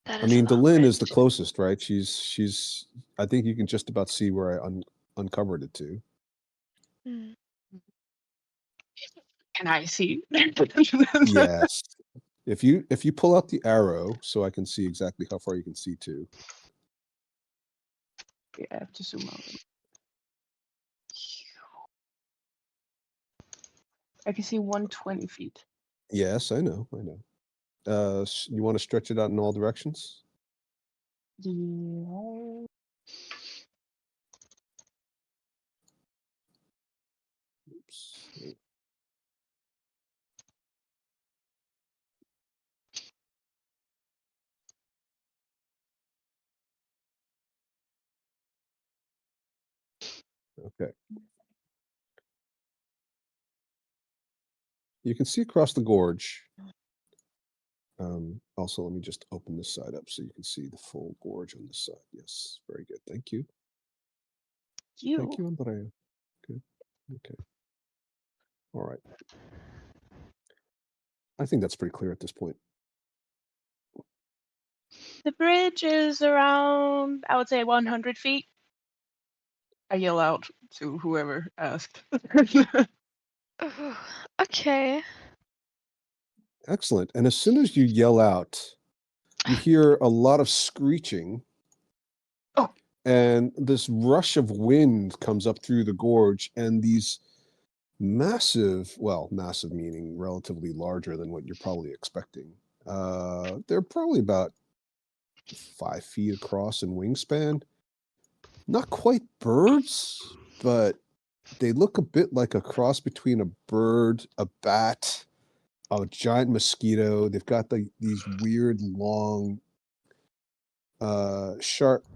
That I is a mean, long Delin bridge. is the closest, right? She's. I think you can just about see where I uncovered it to. Mm. Can I see? Yes. If you pull out the arrow, so I can see exactly how far you can see to. Yeah, I have to zoom out. I can see 120 feet. Yes, I know. You want to stretch it out in all directions? Yeah. Oops. Okay. You can see across the gorge. Also, let me just open this side up so you can see the full gorge on this side. Yes, very good. Thank you. you. Thank you, Andrea. Good. Okay. All right. I think that's pretty clear at this point. The bridge is around, I would say, 100 feet. I yell out to whoever asked. Ooh, okay. Excellent. And as soon as you yell out, you hear a lot of screeching. Oh. And this rush of wind comes up through the gorge, and these massive meaning relatively larger than what you're probably expecting. They're probably about 5 feet across in wingspan. Not quite birds, but they look a bit like a cross between a bird, a bat, a giant mosquito. They've got these weird long, sharp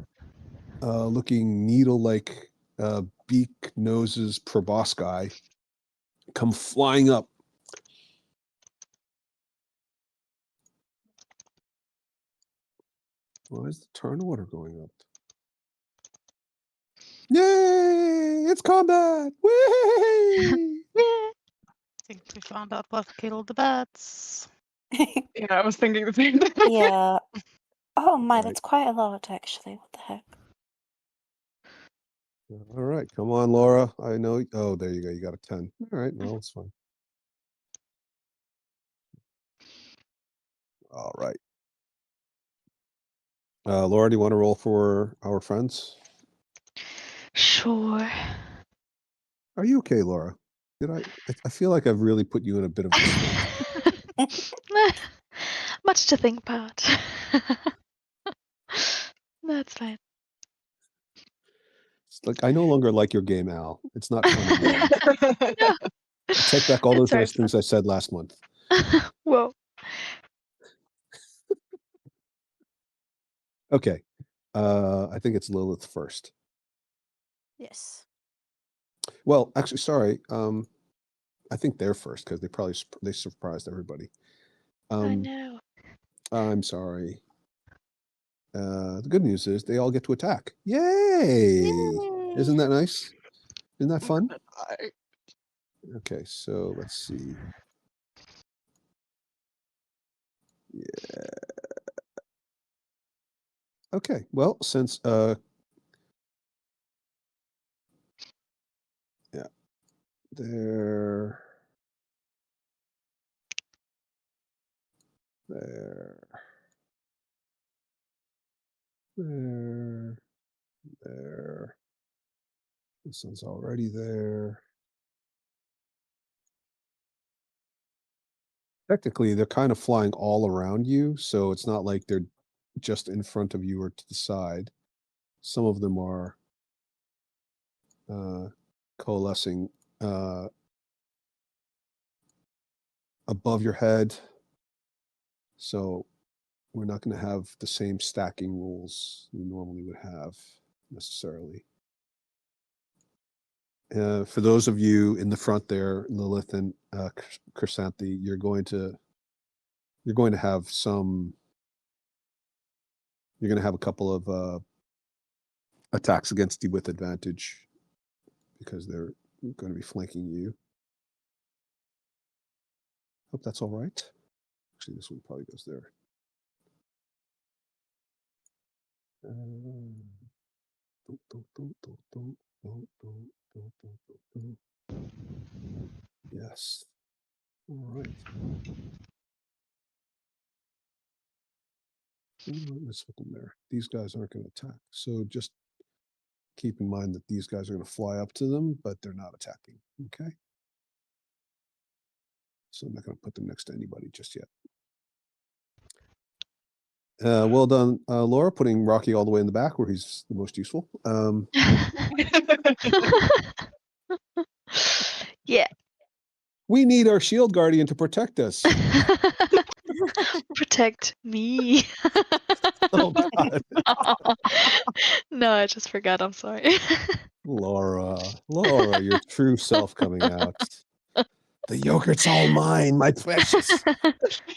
looking needle-like beak noses, proboscis come flying up. Why is the turn order going up? Yay! It's combat! Whee! Yeah. I think we found out what killed the bats. Yeah, I was thinking the same thing. Yeah. Oh my, Right. that's quite a lot actually. What the heck? All right, come on, Laura. I know. Oh, there you go. You got a 10. All right, well, it's fine. All right. Laura, do you want to roll for our friends? Sure. Are you okay, Laura? I feel like I've really put you in a bit of a sweat. Much to think about. That's fine. It's like I no longer like your game, Al. It's not fun anymore. No, Take back all it's those very nice things I said last month. Whoa. Okay. I think it's Lilith first. Yes. Well, actually, sorry. I think they're first because they surprised everybody. I know. I'm sorry. The good news is they all get to attack. Yay! Isn't that nice? Isn't that fun? Okay, so let's see. Yeah. Okay, well, since yeah, there, there, there, there. This one's already there. Technically, they're kind of flying all around you, so it's not like they're just in front of you or to the side. Some of them are coalescing above your head. So we're not going to have the same stacking rules we normally would have necessarily. For those of you in the front there, Lilith and Chrysanthi, you're going to have a couple of attacks against you with advantage because they're going to be flanking you. Hope that's all right. Actually, this one probably goes there. Yes. All right. Let's put them there. These guys aren't going to attack. So just keep in mind that these guys are going to fly up to them, but they're not attacking. Okay. So I'm not going to put them next to anybody just yet. Well done, Laura, putting Rocky all the way in the back where he's the most useful. Yeah. We need our shield guardian to protect us. Protect me. Oh, God. No, I just forgot. I'm sorry. Laura, your true self coming out. The yogurt's all mine, my precious.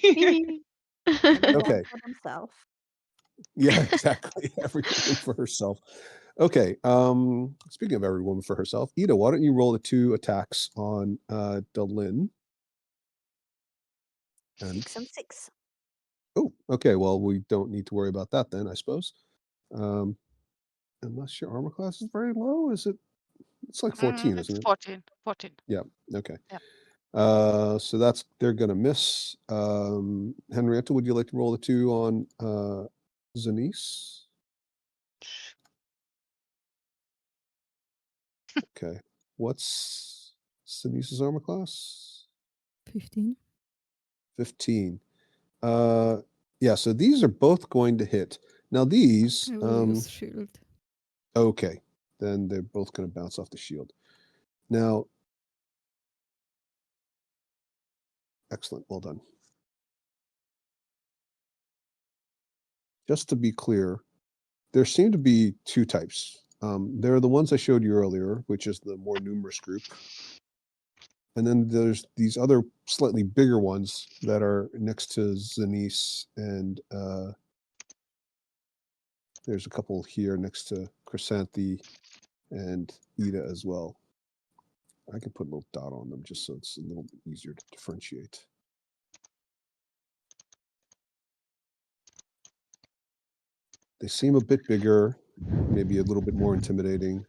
Me. Everyone Okay. for themselves. Yeah, exactly. Everyone for herself. Okay. Speaking of every woman for herself, Ida, why don't you roll the 2 attacks on Delin? 6 and 6. Oh, okay. Well, we don't need to worry about that then, I suppose. Unless your armor class is very low, is it? It's like 14, It's isn't it? 14. 14. Yeah. Okay. Yeah. So they're gonna miss. Henrietta, would you like to roll the 2 on Zanice? Okay. What's Zanice's armor class? 15. 15. Yeah, so these are both going to hit. Now these, I will use shield. okay, then they're both going to bounce off the shield. Now, excellent, well done. Just to be clear, there seem to be 2 types. There are the ones I showed you earlier, which is the more numerous group. And then there's these other slightly bigger ones that are next to Zanice, and there's a couple here next to Chrysanthi and Ida as well. I can put a little dot on them just so it's a little bit easier to differentiate. They seem a bit bigger, maybe a little bit more intimidating,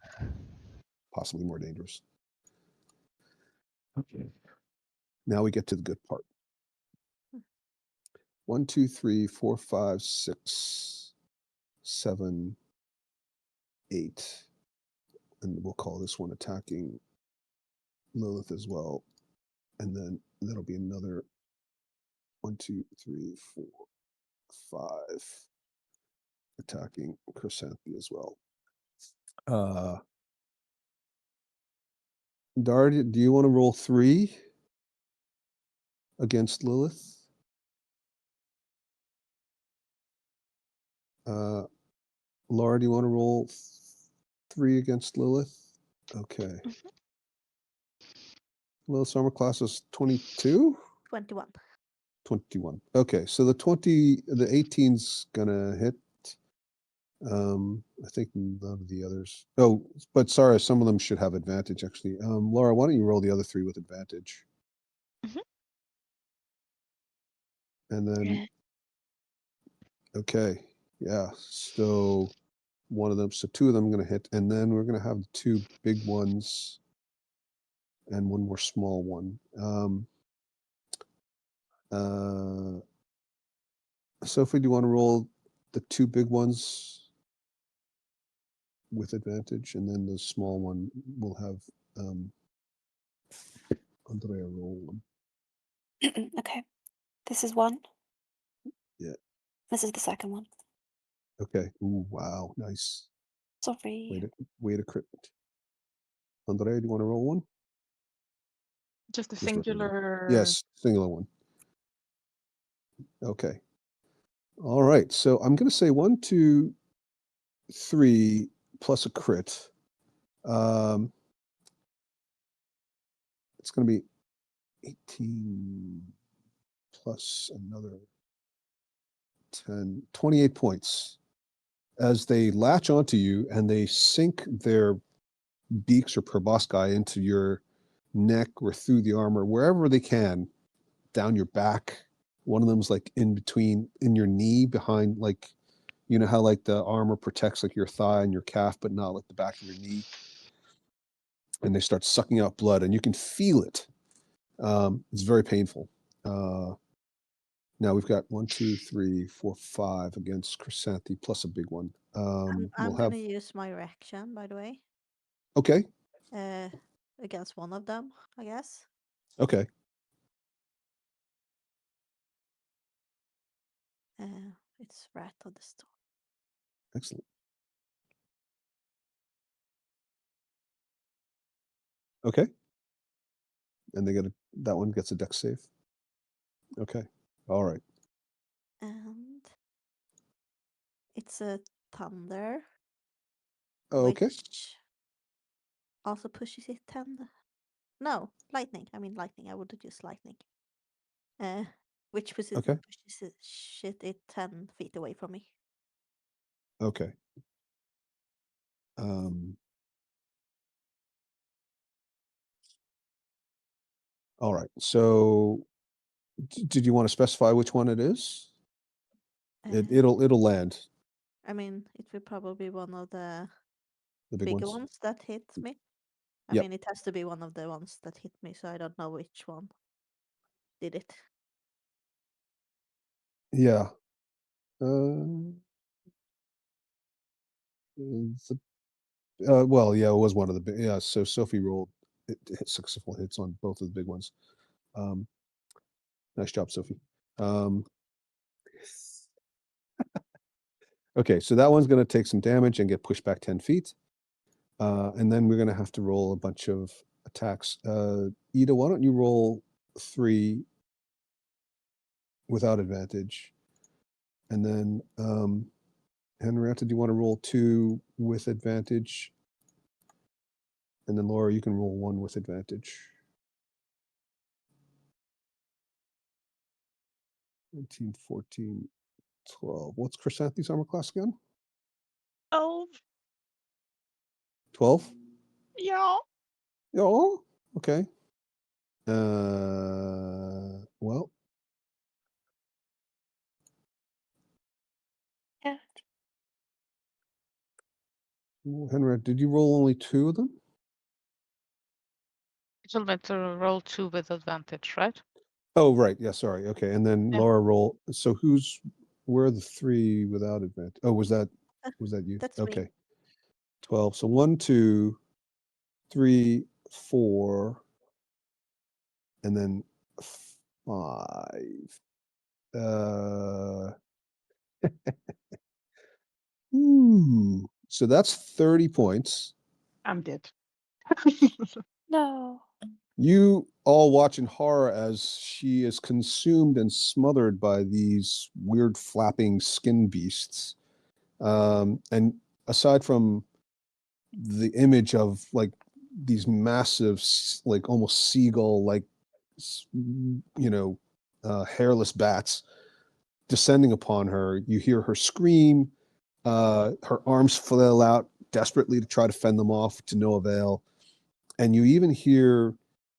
possibly more dangerous. Okay. Now we get to the good part. 1, 2, 3, 4, 5, 6, 7, 8. And we'll call this one attacking Lilith as well. And then that'll be another 1, 2, 3, 4, 5 attacking Chrysanthi as well. Dar, do you want to roll 3 against Lilith? Laura, do you want to roll 3 against Lilith? Okay. Lilith's armor class is 22? 21. 21. Okay, so the 18's gonna hit. I think none of the others. Oh, but sorry, some of them should have advantage actually. Laura, why don't you roll the other 3 with advantage? Mhm. And then, Yeah. okay, yeah. So one of them, so 2 of them are gonna hit, and then we're gonna have 2 big ones and 1 more small one. Sophie, do you want to roll the 2 big ones with advantage, and then the small one will have Andrea roll one. Okay. This is 1. Yeah. This is the second one. Okay. Ooh, wow, nice. Sorry. Way to crit. Andrea, do you want to roll one? Just a Just regular. singular. Yes, singular one. Okay. All right. So I'm going to say 1, 2, 3 plus a crit. It's going to be 18 plus another 10, 28 points as they latch onto you and they sink their beaks or proboscis into your neck or through the armor, wherever they can, down your back. One of them's like in between, in your knee, behind, like, you know how like the armor protects like your thigh and your calf, but not like the back of your knee. And they start sucking out blood, and you can feel it. It's very painful. Now we've got 1, 2, 3, 4, 5 against Chrysanthi plus a big one. I'm We'll going have to use my reaction, by the way, okay, against one of them, I guess. okay. It's Wrath of the Storm. Excellent. Okay. And that one gets a dex save. Okay. All right. And it's a thunder, Okay. which also pushes it 10. No, lightning. I mean lightning. I would have used lightning. Which pushes Okay. it 10 feet away from me. Okay. All right. So, did you want to specify which one it is? It'll land. I mean, it will probably be one of the The big bigger ones. ones that hit me. I Yep. mean, it has to be one of the ones that hit me, so I don't know which one did it. Yeah. Well, yeah, it was one of the big. Yeah. So Sophie rolled successful hits on both of the big ones. Nice job, Sophie. Okay, so that one's going to take some damage and get pushed back 10 feet. And then we're going to have to roll a bunch of attacks. Ida, why don't you roll 3 without advantage? And then Henrietta, do you want to roll 2 with advantage? And then Laura, you can roll 1 with advantage. 19, 14, 12. What's Chrysanthi's armor class again? 12. 12? Yeah. Oh, okay. Well, Yeah. Henrietta, did you roll only 2 of them? You told me to roll 2 with advantage, right? Oh, right. Yeah, sorry. Okay. And then Yeah. Laura roll. So where are the 3 without advantage? Oh, was that you? That's Okay. me. 12. So 1, 2, 3, 4, and then 5. So that's 30 points. I'm dead. No. You all watch in horror as she is consumed and smothered by these weird flapping skin beasts. And aside from the image of like these massive, like almost seagull, like, hairless bats descending upon her, you hear her scream. Her arms flail out desperately to try to fend them off, to no avail. And you even hear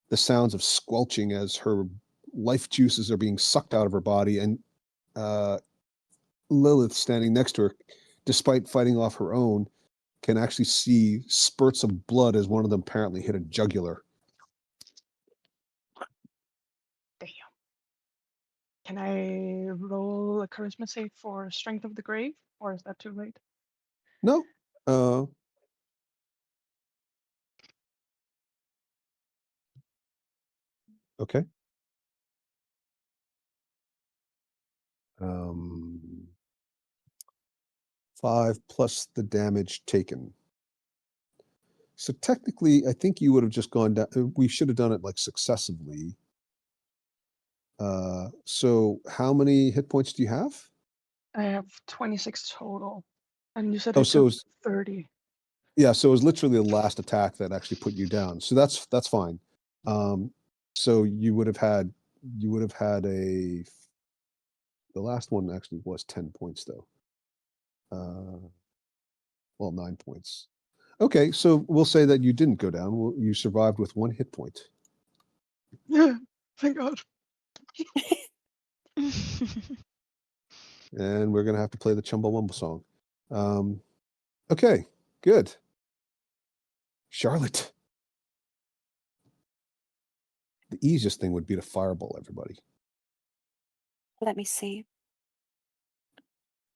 the sounds of squelching as her life juices are being sucked out of her body. And Lilith, standing next to her, despite fighting off her own, can actually see spurts of blood as one of them apparently hit a jugular. Damn. Can I roll a charisma save for Strength of the Grave, or is that too late? No. Okay. 5 plus the damage taken. So technically, I think you would have just gone down. We should have done it like successively. So how many hit points do you have? I have 26 total, and you said Oh, I so took it's, 30. yeah, so it was literally the last attack that actually put you down. So that's fine. So you would have had the last one actually was 10 points though. Well, 9 points. Okay, so we'll say that you didn't go down. You survived with 1 hit point. Thank God. And we're gonna have to play the Chumbawamba song. Okay, good. Charlotte. The easiest thing would be to fireball everybody. Let me see.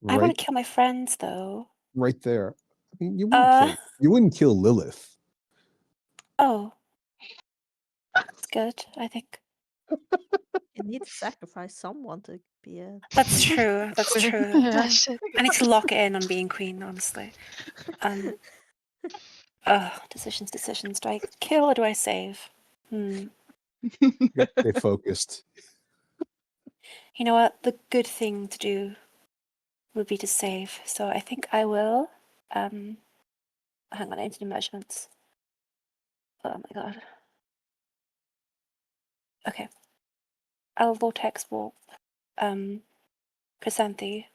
I want to kill my friends, though. Right there. I mean, you wouldn't kill Lilith. Oh. That's good, I think. You need to sacrifice someone to be a. That's true. That's Queen. true. Ah, shit. I need to lock in on being queen, honestly. Decisions. Do I kill or do I save? Stay focused. You know what? The good thing to do would be to save. So I think I will. Hang on, I need to do measurements. Oh my god. Okay. I'll vortex warp Chrysanthi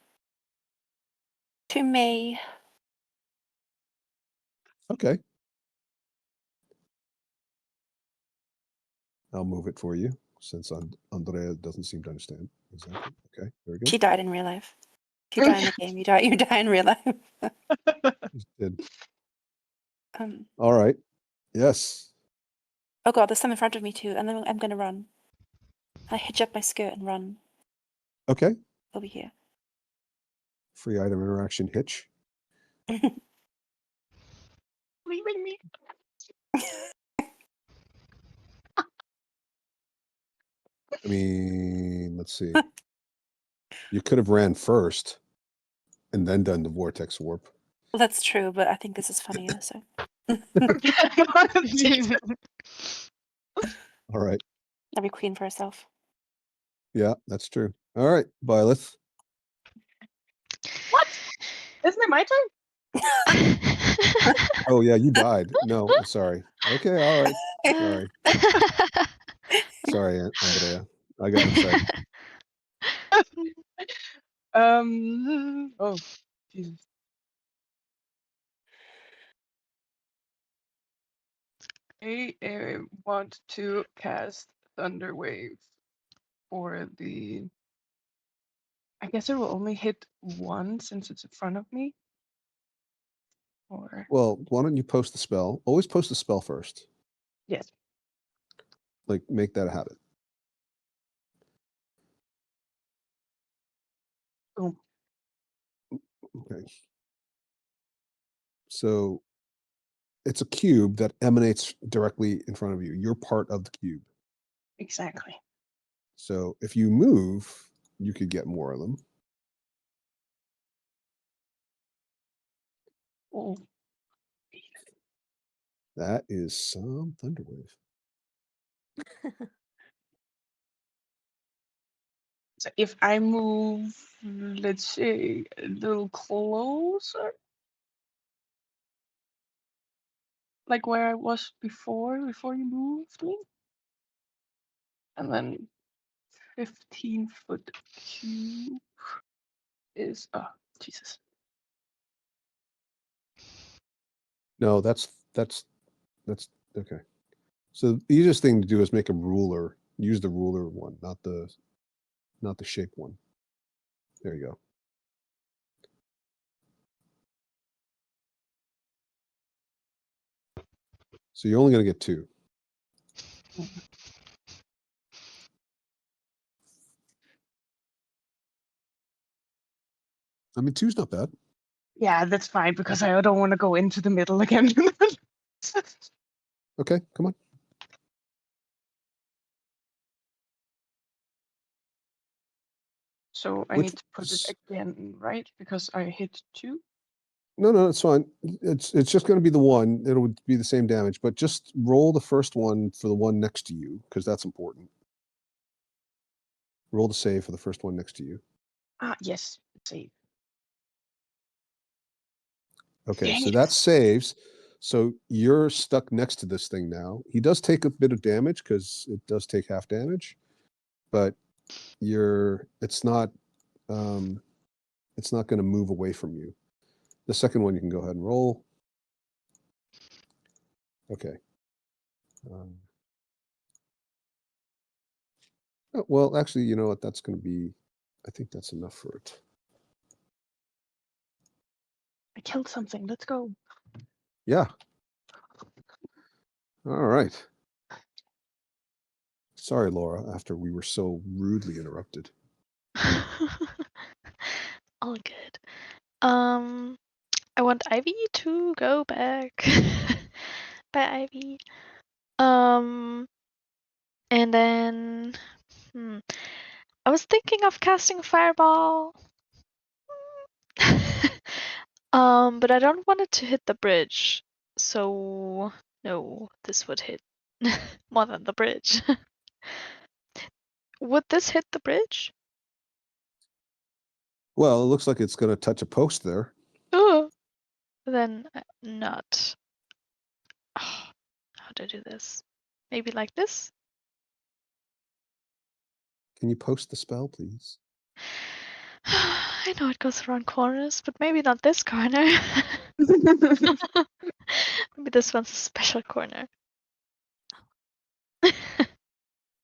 to me. Okay. I'll move it for you since Andrea doesn't seem to understand exactly. Okay, very good. She died in real life. If you die in the game, you die in real life. Just did. Um, All right. Yes. oh god, there's some in front of me too, and then I'm gonna run. I hitch up my skirt and run Okay. over here. Free item interaction hitch. Leaving me. I mean, let's see. You could have ran first and then done the vortex warp. Well, that's true, but I think this is funnier, so. Jesus. All right. Every queen for herself. Yeah, that's true. All right, Byleth. What? Isn't it my turn? Oh yeah, you died. No, sorry. Okay, all right. Sorry. Sorry, Andrea. I got excited. Oh, Jesus. I want to cast Thunder Wave for the. I guess it will only hit one since it's in front of me. Or Well, why don't you post the spell? Always post the spell first. yes. Like, make that a habit. Boom. Okay. So it's a cube that emanates directly in front of you. You're part of the cube. Exactly. So if you move, you could get more of them. Oh. That is some Thunderwave. So if I move, let's say, a little closer, like where I was before you moved me, and then 15-foot cube is Jesus. No, that's okay. So the easiest thing to do is make a ruler. Use the ruler one, not the shape one. There you go. So you're only going to get 2. I mean, 2's not bad. Yeah, that's fine because I don't want to go into the middle again. Okay, come on. So I Which need to put it again, right? Because I hit 2. No, it's fine. It's just going to be the one. It'll be the same damage, but just roll the first one for the one next to you because that's important. Roll the save for the first one next to you. Yes, save. Okay, Dang so it. that saves. So you're stuck next to this thing now. He does take a bit of damage because it does take half damage, but it's not going to move away from you. The second one you can go ahead and roll. Okay. Well, actually, you know what? That's going to be. I think that's enough for it. I killed something. Let's go. Yeah. All right. Sorry, Laura, after we were so rudely interrupted. All good. I want Ivy to go back. Bye, Ivy. And then, I was thinking of casting Fireball. But I don't want it to hit the bridge. So, no, this would hit more than the bridge. Would this hit the bridge? Well, it looks like it's going to touch a post there. Oh, then not. Oh, how to do this? Maybe like this? Can you post the spell, please? I know it goes around corners, but maybe not this corner. Maybe this one's a special corner.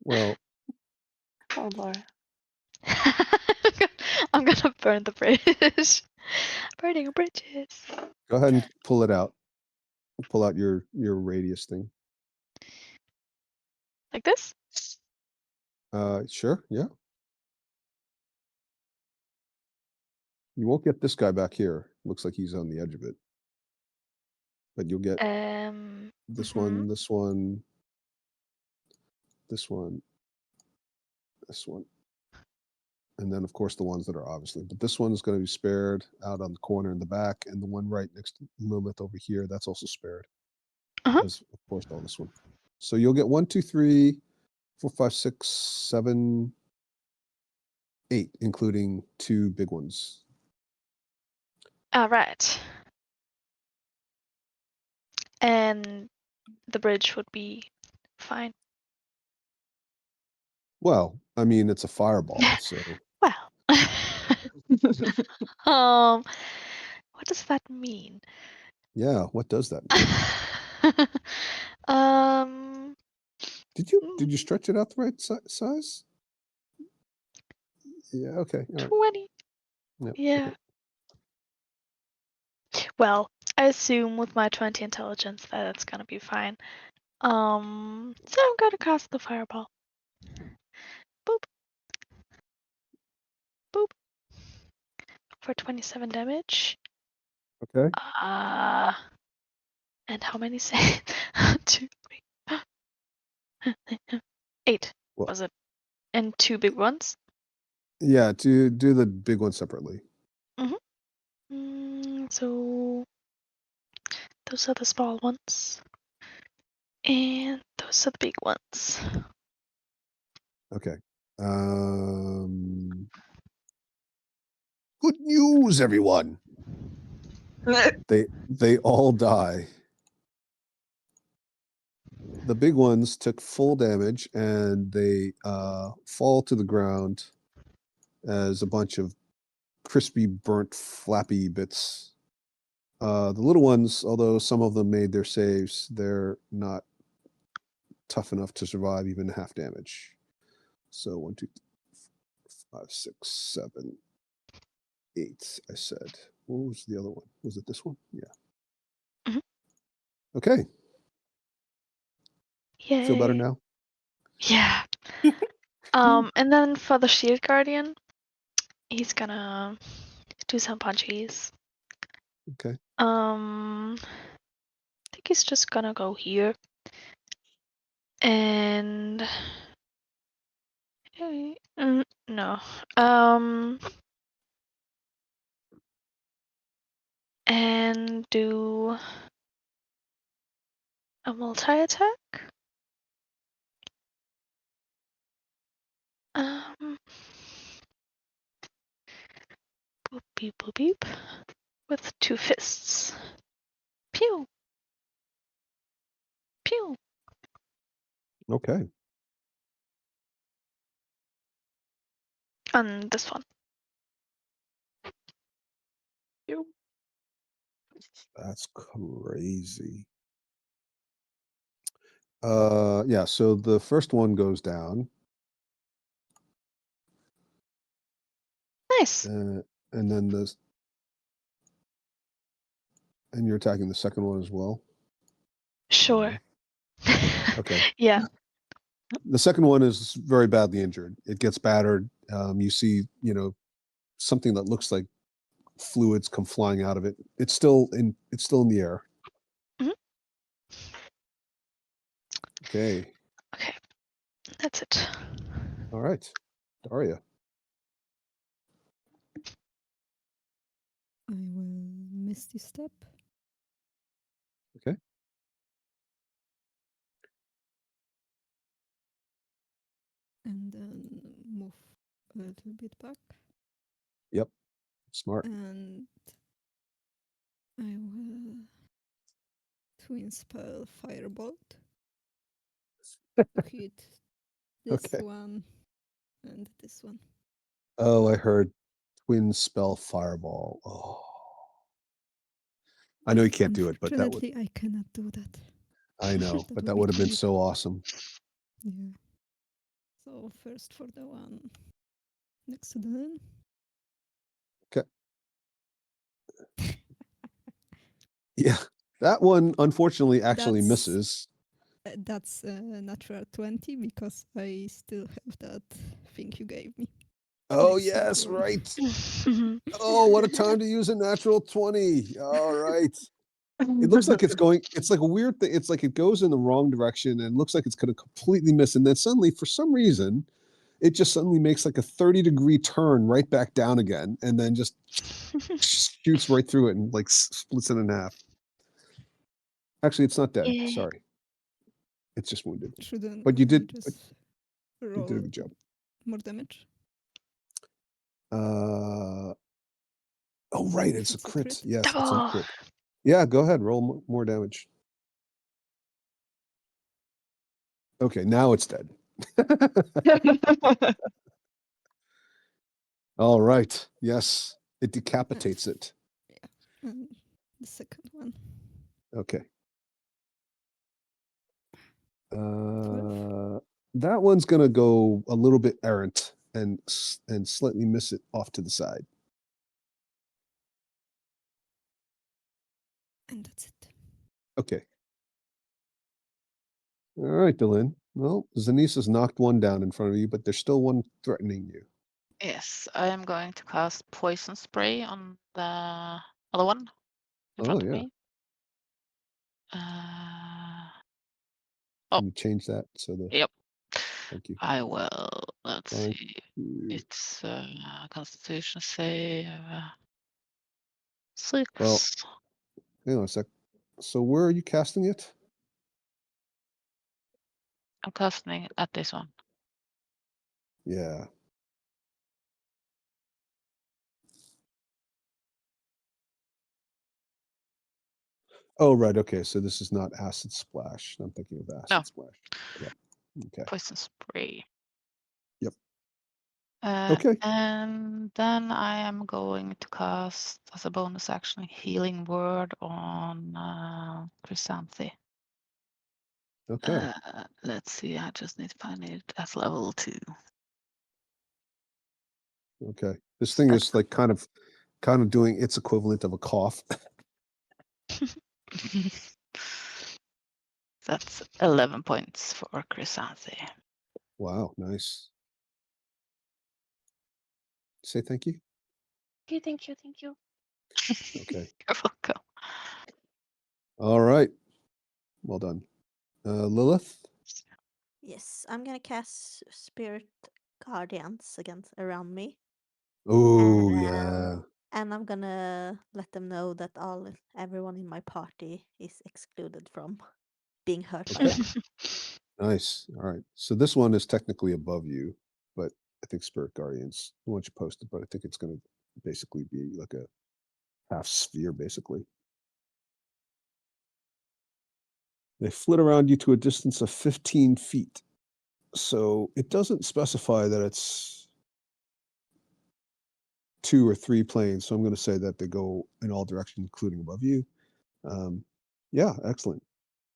Well, Oh, Laura. I'm gonna burn the bridge. Burning bridges. go ahead and pull it out. Pull out your radius thing. Like this? Sure, yeah. You won't get this guy back here. Looks like he's on the edge of it. But you'll get this one, this one, this one, this one. And then, of course, the ones that are obviously. But this one is going to be spared out on the corner in the back. And the one right next to Lilith over here, that's also spared. As, of course, all this one. So you'll get 1, 2, 3, 4, 5, 6, 7, 8, including 2 big ones. All right. And the bridge would be fine. Well, I mean, it's a fireball, so. Well. What does that mean? Yeah, what does that mean? Did you stretch it out the right size? Yeah, okay. All right. 20. Yep, Yeah. okay. Well, I assume with my 20 intelligence that it's gonna be fine. So I'm gonna cast the fireball. Boop. Boop. For 27 damage. Okay. And how many say? 2, 3. 8 Well, was it? And 2 big ones? yeah, do the big one separately. So those are the small ones. And those are the big ones. Okay. Good news, everyone. They all die. The big ones took full damage and they fall to the ground as a bunch of crispy, burnt, flappy bits. The little ones, although some of them made their saves, they're not tough enough to survive even half damage. So 1, 2, 5, 6, 7, 8. I said. What was the other one? Was it this one? Yeah. Okay. Yay. Feel better now? Yeah. And then for the shield guardian, he's gonna do some punchies. Okay. I think he's just gonna go here. And no. And do a multi-attack. Boop beep boop beep. With 2 fists. Pew. Pew. Okay. On this one. Pew. That's crazy. Yeah, so the first one goes down. Nice. And then this, and you're attacking the second one as well? Sure. Okay. Yeah. The second one is very badly injured. It gets battered. You see, something that looks like fluids come flying out of it. It's still in the air. Okay. Okay. That's it. All right. Daria. I will Misty Step. Okay. And then move a little bit back. Yep. Smart. And I will twin spell Firebolt. Hit this Okay. one and this one. Oh, I heard Twin spell fireball. Oh. I know you can't do it, but that would. Unfortunately, I cannot do that. I know, but would that be would have been cool. so awesome. Yeah. So first for the one next to the nun. Okay. Yeah, that one unfortunately actually That's- misses. That's natural 20 because I still have that thing you gave me. Oh next to the yes, throne. right. Oh, what a time to use a natural 20. All right. It looks like it's going, it's like a weird thing. It's like it goes in the wrong direction and looks like it's going to completely miss. And then suddenly, for some reason, it just suddenly makes like a 30-degree turn right back down again and then just shoots right through it and like splits it in half. Actually, it's not dead. Yeah. Sorry. It's just wounded. Shouldn't But you I did, just you roll did a good job. more damage? Oh, right. If It's a it's a crit. crit. Yes, it's a Double. crit. Yeah, go ahead. Roll more damage. Okay, now it's dead. All right. Yes, it decapitates it. Yeah. And the second one. Okay. 12. That one's gonna go a little bit errant and slightly miss it off to the side. And that's it. Okay. All right, Dylan. Well, Zanice has knocked one down in front of you, but there's still one threatening you. Yes, I am going to cast poison spray on the other one in Oh front of yeah. me. Can you change that so the? Yep. Thank you. I will. Let's Thank see. you. It's Constitution save 6. Well, hang on a sec. So where are you casting it? I'm casting at this one. Yeah. Oh, right. Okay. So this is not acid splash. I'm thinking of acid No. splash. Yep. Okay. Poison spray. Yep. Okay. And then I am going to cast as a bonus action healing word on Chrysanthi. Okay. Let's see. I just need to find it at level 2. Okay. This thing is like kind of doing its equivalent of a cough. That's 11 points for Chrysanthi. Wow. Nice. Say thank you. Thank you. Okay. You're welcome. All right. Well done. Lilith. Yes, I'm gonna cast Spirit Guardians around me. Oh And, yeah. And I'm gonna let them know that everyone in my party is excluded from being hurt by Okay. them. Nice. All right. So this one is technically above you, but I think Spirit Guardians, I want you posted, but I think it's going to basically be like a half sphere, basically. They flit around you to a distance of 15 feet. So it doesn't specify that it's 2 or 3 planes. So I'm going to say that they go in all directions, including above you. Yeah, excellent.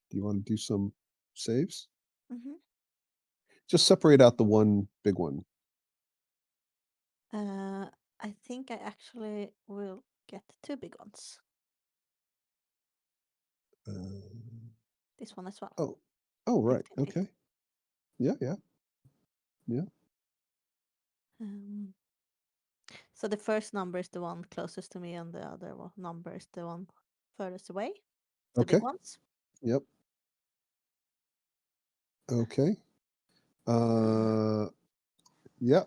Do you want to do some saves? hmm Just separate out the one big one. I think I actually will get 2 big ones. Uh, This one as well. oh, right. 15 feet. Okay. Yeah. So the first number is the one closest to me, and the other number is the one furthest away. The Okay. big ones. Yep. Okay. Yeah.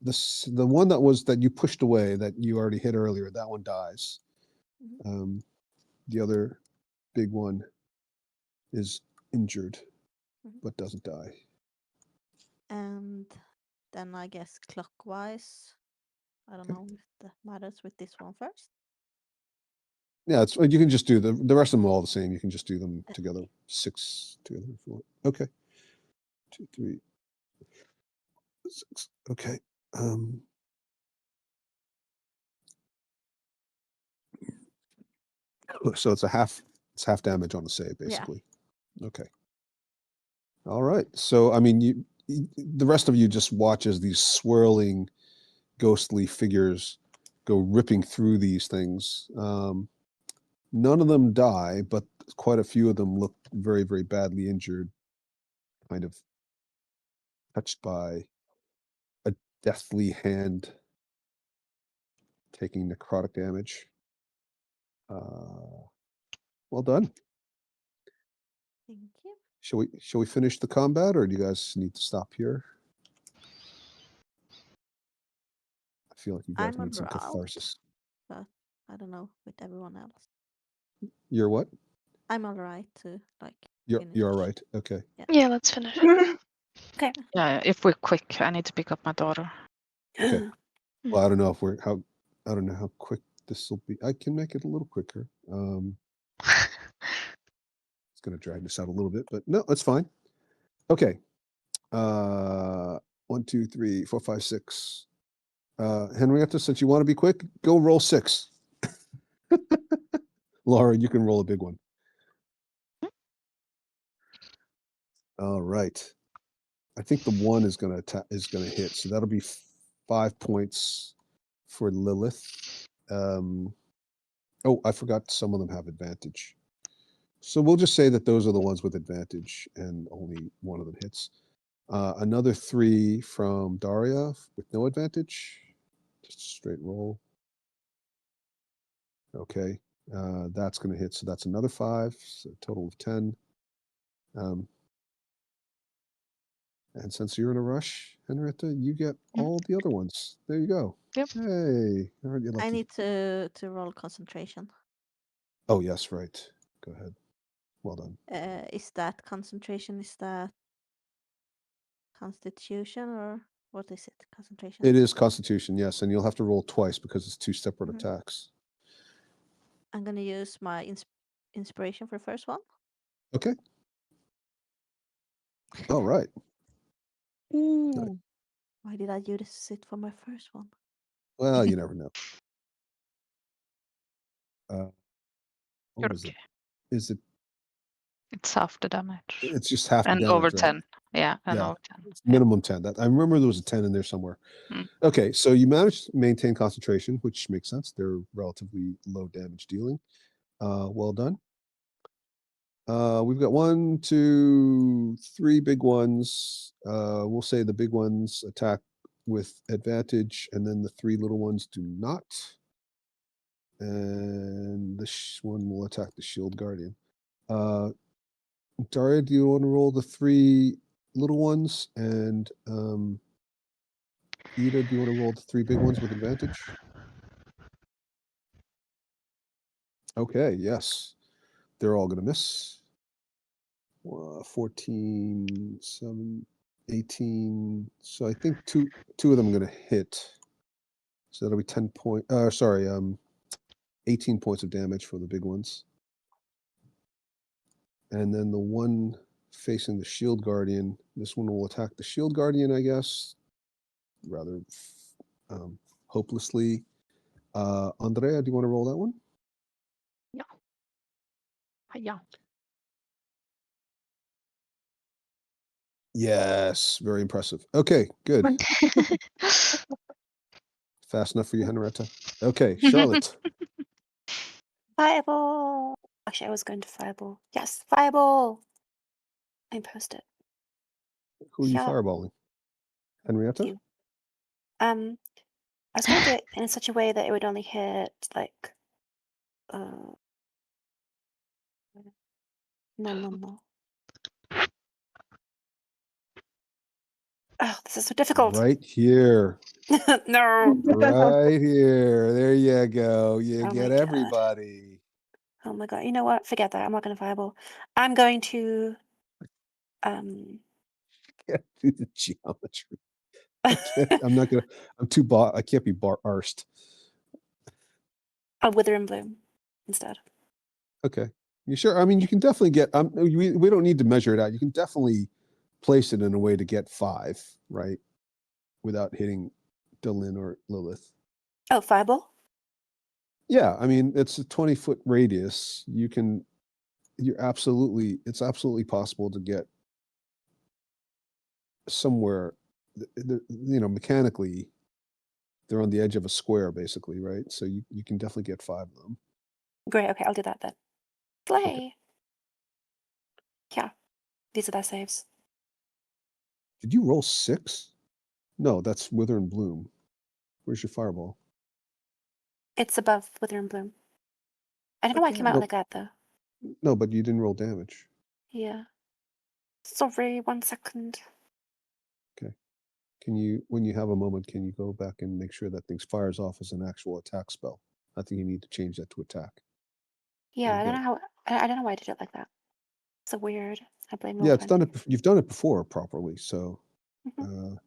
The one that you pushed away that you already hit earlier, that one dies. Mhm. The other big one is injured, Mhm. but doesn't die. And then I guess clockwise. I don't Okay. know if that matters with this one first. Yeah, you can just do the rest of them all the same. You can just do them together, 6 together if you want. Okay. 2, 3, 6. Okay. So it's half damage on the save, basically. Okay. All right. So I mean, the rest of you just watch as these swirling, ghostly figures go ripping through these things. None of them die, but quite a few of them look very, very badly injured, kind of touched by a deathly hand, taking necrotic damage. Well done. Thank you. Shall we finish the combat, or do you guys need to stop here? I feel like you guys I'm need some alright, catharsis. but I don't know with everyone else. You're what? I'm alright to like You're finish. all right. Okay. Yeah, let's finish it. Yeah, if we're quick, I need to pick up my daughter. Okay. Well, I don't know if I don't know how quick this will be. I can make it a little quicker. It's going to drag this out a little bit, but no, that's fine. Okay. 1, 2, 3, 4, 5, 6. Henrietta, since you want to be quick, go roll 6. Laura, you can roll a big one. All right. I think the 1 is going to hit, so that'll be 5 points for Lilith. Oh, I forgot some of them have advantage. So we'll just say that those are the ones with advantage, and only one of them hits. Another 3 from Daria with no advantage. Just a straight roll. Okay, that's going to hit. So that's another 5. So a total of 10. And since you're in a rush, Henrietta, you get all the other ones. There you go. Yep. Hey, aren't you lucky? I need to roll concentration. Oh yes, right. Go ahead. Well done. Is that concentration? Is that constitution or what is it? Concentration. It is Constitution, yes, and you'll have to roll twice because it's 2 separate attacks. I'm gonna use my inspiration for the first one. Okay. All right. Ooh. Why did I use it for my first one? Well, you never know. What You're is okay. it? Is it? It's half the damage. It's just half the And damage, over right? 10. Yeah, and Yeah. over 10. It's minimum 10. That I remember there was a 10 in there somewhere. Okay, so you managed to maintain concentration, which makes sense. They're relatively low damage dealing. Well done. We've got 1, 2, 3 big ones. We'll say the big ones attack with advantage, and then the 3 little ones do not. And this one will attack the shield guardian. Daria, do you want to roll the 3 little ones? And Ida, do you want to roll the 3 big ones with advantage? Okay, yes. They're all going to miss. 14, 7, 18. So I think two of them are going to hit. So that'll be 10 point. 18 points of damage for the big ones. And then the one facing the shield guardian, this one will attack the shield guardian, I guess, rather hopelessly. Andrea, do you want to roll that one? Yeah. Yes, very impressive. Okay, good. Fast enough for you, Henrietta. Okay, Charlotte. Fireball. Actually, I was going to fireball. Yes, fireball. I post it. Who are you Yeah. fireballing? Henrietta? You. I was going to do it in such a way that it would only hit like. No. Oh, this is so difficult. Right here. No. Right here. There you go. You Oh my get God. everybody. Oh my God. You know what? Forget that. I'm not going to fireball. I'm going to. Can't do the geometry. I'm not gonna. I can't be arsed. I'll wither and bloom instead. Okay. You sure? I mean, you can definitely get. We don't need to measure it out. You can definitely place it in a way to get 5, right? Without hitting Dylan or Lilith. Oh, fireball? Yeah, I mean, it's a 20-foot radius. It's absolutely possible to get somewhere, mechanically, they're on the edge of a square, basically, right? So you can definitely get 5 of them. Great. Okay, I'll do that then. Slay. Yeah, these are their saves. Did you roll 6? No, that's Wither and Bloom. Where's your fireball? It's above Wither and Bloom. I don't know why it came out No. like that though. No, but you didn't roll damage. Yeah. Sorry, 1 second. Okay. When you have a moment, can you go back and make sure that things fires off as an actual attack spell? I think you need to change that to attack. Yeah, Okay, I don't good. know how. I don't know why I did it like that. It's so weird. I blame Yeah, Milton. you've done it before properly, so Mhm.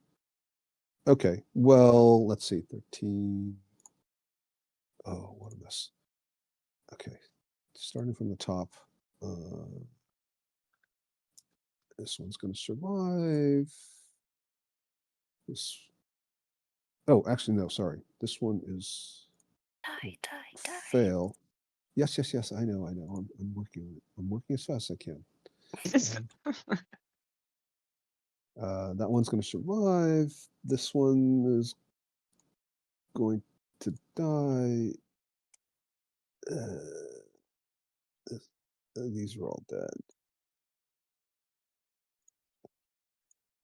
okay. Well, let's see. 13. Oh, what a mess. Okay. Starting from the top. This one's gonna survive. This. Oh, actually, no, sorry. This one is Die. fail. Yes. I know. I'm working on it. I'm working as fast as I can. That one's going to survive. This one is going to die. These are all dead.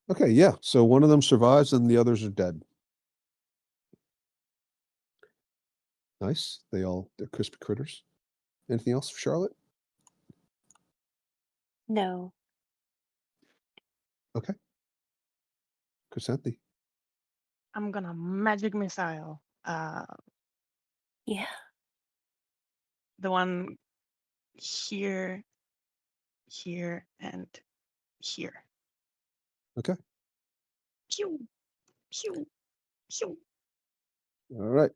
Okay, yeah. So one of them survives and the others are dead. Nice. They're crispy critters. Anything else for Charlotte? No. Okay. Chrysanthi. I'm gonna magic missile. Yeah. The one here, here, and here. Okay. Pew, pew, pew. All right.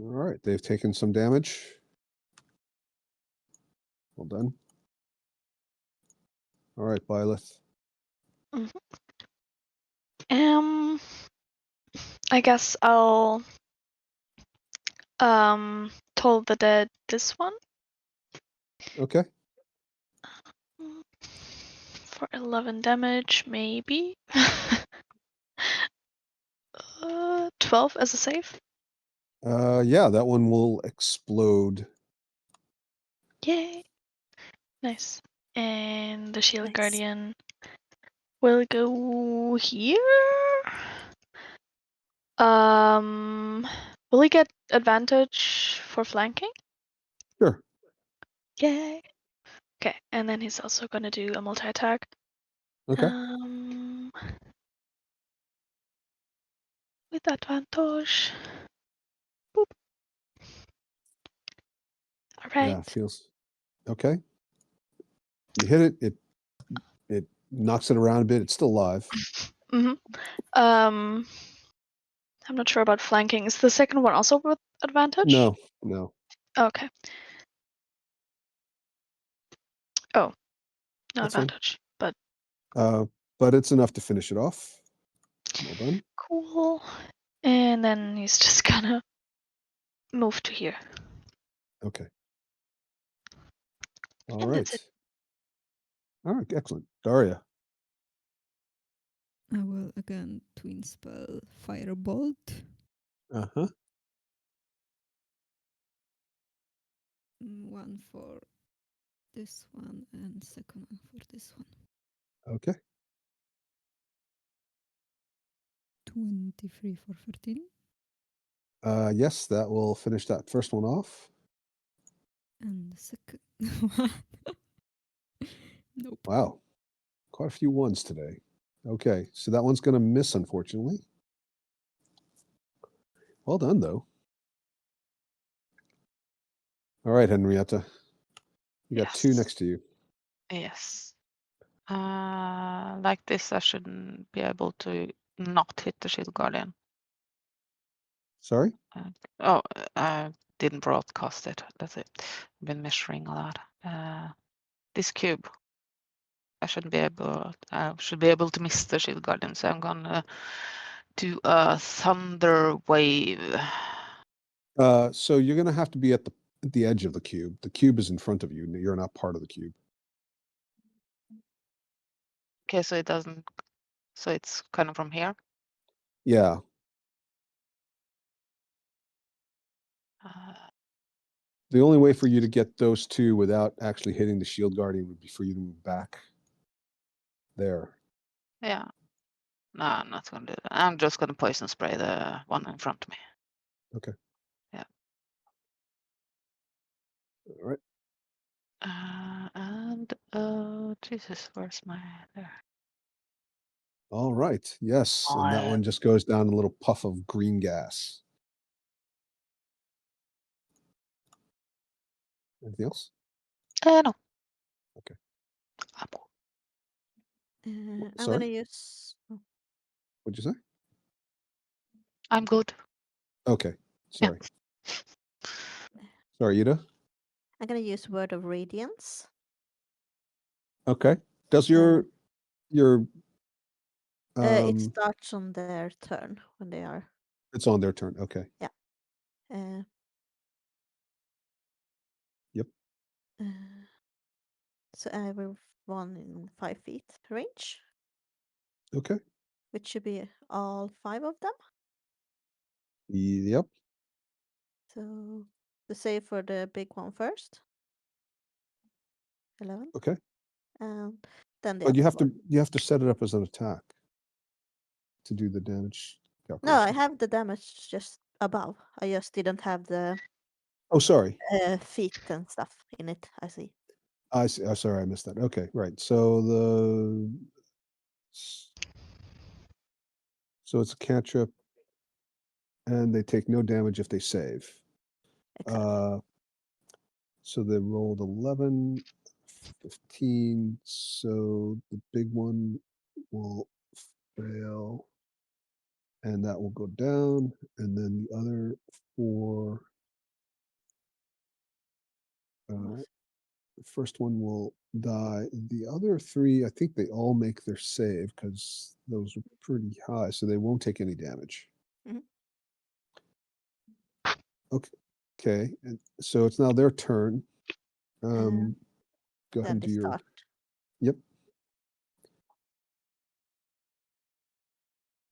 All right. They've taken some damage. Well done. All right, Byleth. I guess I'll toll the dead this one Okay. for 11 damage, maybe. 12 as a save. Yeah, that one will explode. Yay. Nice. And the shield Nice. guardian will go here. Will he get advantage for flanking? Sure. Yay. Okay, and then he's also gonna do a multi-attack. Okay. With advantage. Boop. All right. Yeah, feels okay. You hit it, it knocks it around a bit. It's still alive. I'm not sure about flanking. Is the second one also with advantage? No. Okay. Oh, no That's fine. advantage, but But it's enough to finish it off. Well done. cool. And then he's just gonna move to here. Okay. All And right. that's it. All right, excellent. Daria. I will again twin spell Firebolt. Uh-huh. One for this one and second one for this one. Okay. 23 for 13. Yes, that will finish that first one off. And the second one. Nope. Wow. Quite a few ones today. Okay, so that one's gonna miss, unfortunately. Well done, though. All right, Henrietta. You got 2 next to you. Yes. Like this, I shouldn't be able to not hit the shield guardian. Sorry? I didn't broadcast it. That's it. I've been measuring a lot. This cube, I should be able to miss the shield guardian, so I'm gonna do a thunder wave. So you're going to have to be at the edge of the cube. The cube is in front of you. You're not part of the cube. Okay, so it doesn't. So it's kind of from here. Yeah. The only way for you to get those two without actually hitting the shield guardian would be for you to move back there. Yeah. No, I'm not gonna do that. I'm just gonna poison spray the one in front of me. Okay. Yeah. All right. Jesus, where's my there? All right. Yes. And that one just goes down a little puff of green gas. Anything else? No. Okay. I'm cool. I'm Sorry? gonna use. Oh, What'd you say? I'm good. Okay. Sorry. Sorry, Ida. I'm gonna use Word of Radiance. Okay. Does your It starts on their turn when they are. it's on their turn. Okay. Yeah. Yep. So I have one in 5 feet range, Okay. which should be all 5 of them. Yep. So the save for the big one first. 11. Okay. And then the But other four. you have to set it up as an attack to do the damage No, calculation. I have the damage just above. I just didn't have the Oh, sorry. feet and stuff in it. I see. I see. Oh, sorry, I missed that. Okay, right. So it's a cantrip, and they take no damage if they save. Exactly. So they rolled 11, 15. So the big one will fail, and that will go down, and then the other 4. The first one will die. The other 3, I think they all make their save because those are pretty high, so they won't take any damage. Mhm. Okay, and so it's now their turn. Go ahead Then and they do your. start. Yep.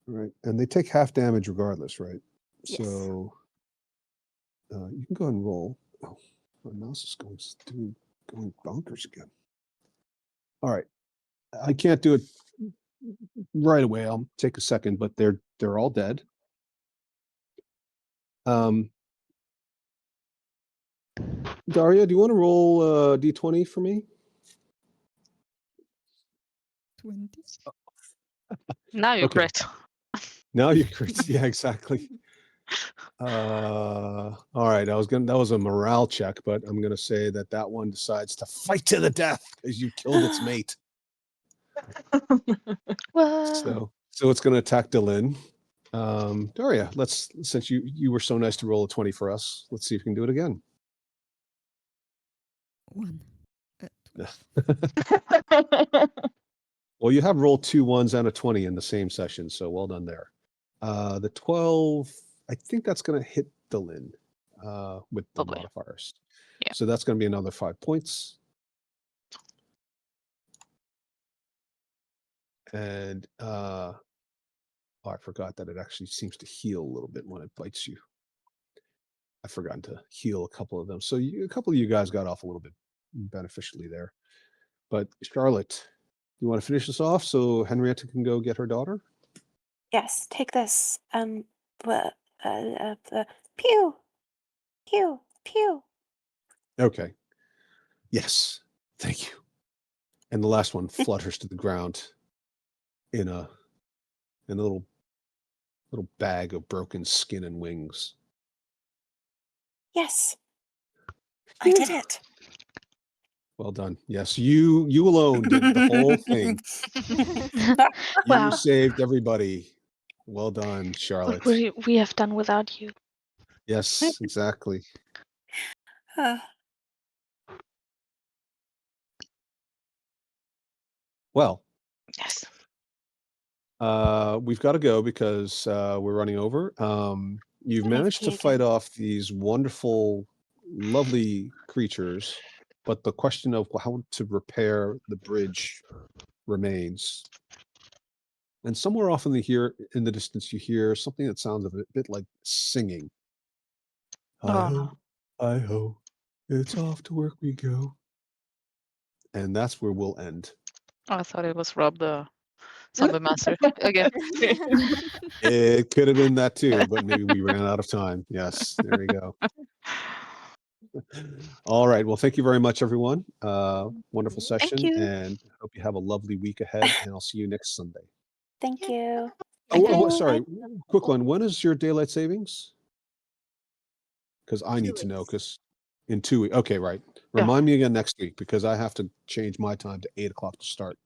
All right, and they take half damage regardless, right? Yes. So you can go ahead and roll. Oh, my mouse is going bonkers again. All right, I can't do it right away. I'll take a second, but they're all dead. Daria, do you want to roll d20 for me? 20. Now you Okay. crit. Now you crit. Yeah, exactly. All right. That was a morale check, but I'm gonna say that one decides to fight to the death because you killed its mate. Whoa. So it's gonna attack Dylan. Daria, since you were so nice to roll a 20 for us, let's see if you can do it again. 1. Well, you have rolled 2 1s and a 20 in the same session, so well done there. The 12, I think that's going to hit Dylan with the Lovely. modifiers. Yeah. So that's going to be another 5 points. And I forgot that it actually seems to heal a little bit when it bites you. I forgot to heal a couple of them. So a couple of you guys got off a little bit beneficially there. But Charlotte, you want to finish this off so Henrietta can go get her daughter? Yes, take this. Pew, pew, pew. Okay. Yes. Thank you. And the last one flutters to the ground in a little bag of broken skin and wings. Yes, I did it. Well done. Yes, you alone did the whole thing. You Wow. saved everybody. Well done, Charlotte. What would we have done without you? Yes, exactly. Well, Yes. We've got to go because we're running over. You've Same managed to to you fight again. off these wonderful, lovely creatures, but the question of how to repair the bridge remains. And somewhere off in the distance, you hear something that sounds a bit like singing. Hi Oh ho, no. hi ho, it's off to work we go. And that's where we'll end. I thought it was Rob the zombie master again. It could have been that too, but maybe we ran out of time. Yes, there we go. All right. Well, thank you very much, everyone. Wonderful Thank session, you. and hope you have a lovely week ahead. And I'll see you next Sunday. Thank Yeah. you. Thank Oh, you. sorry. Quick one. When is your daylight savings? Because I 2 need to know. weeks. Because in 2 weeks. Okay, right. Yeah. Remind me again next week because I have to change my time to 8 o'clock to start.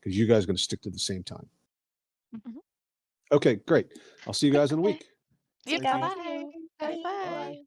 Because you guys are going to stick to the same time. Mhm. Okay, great. I'll see you guys in a Okay. week. You See you too. guys. Bye. Bye. Bye.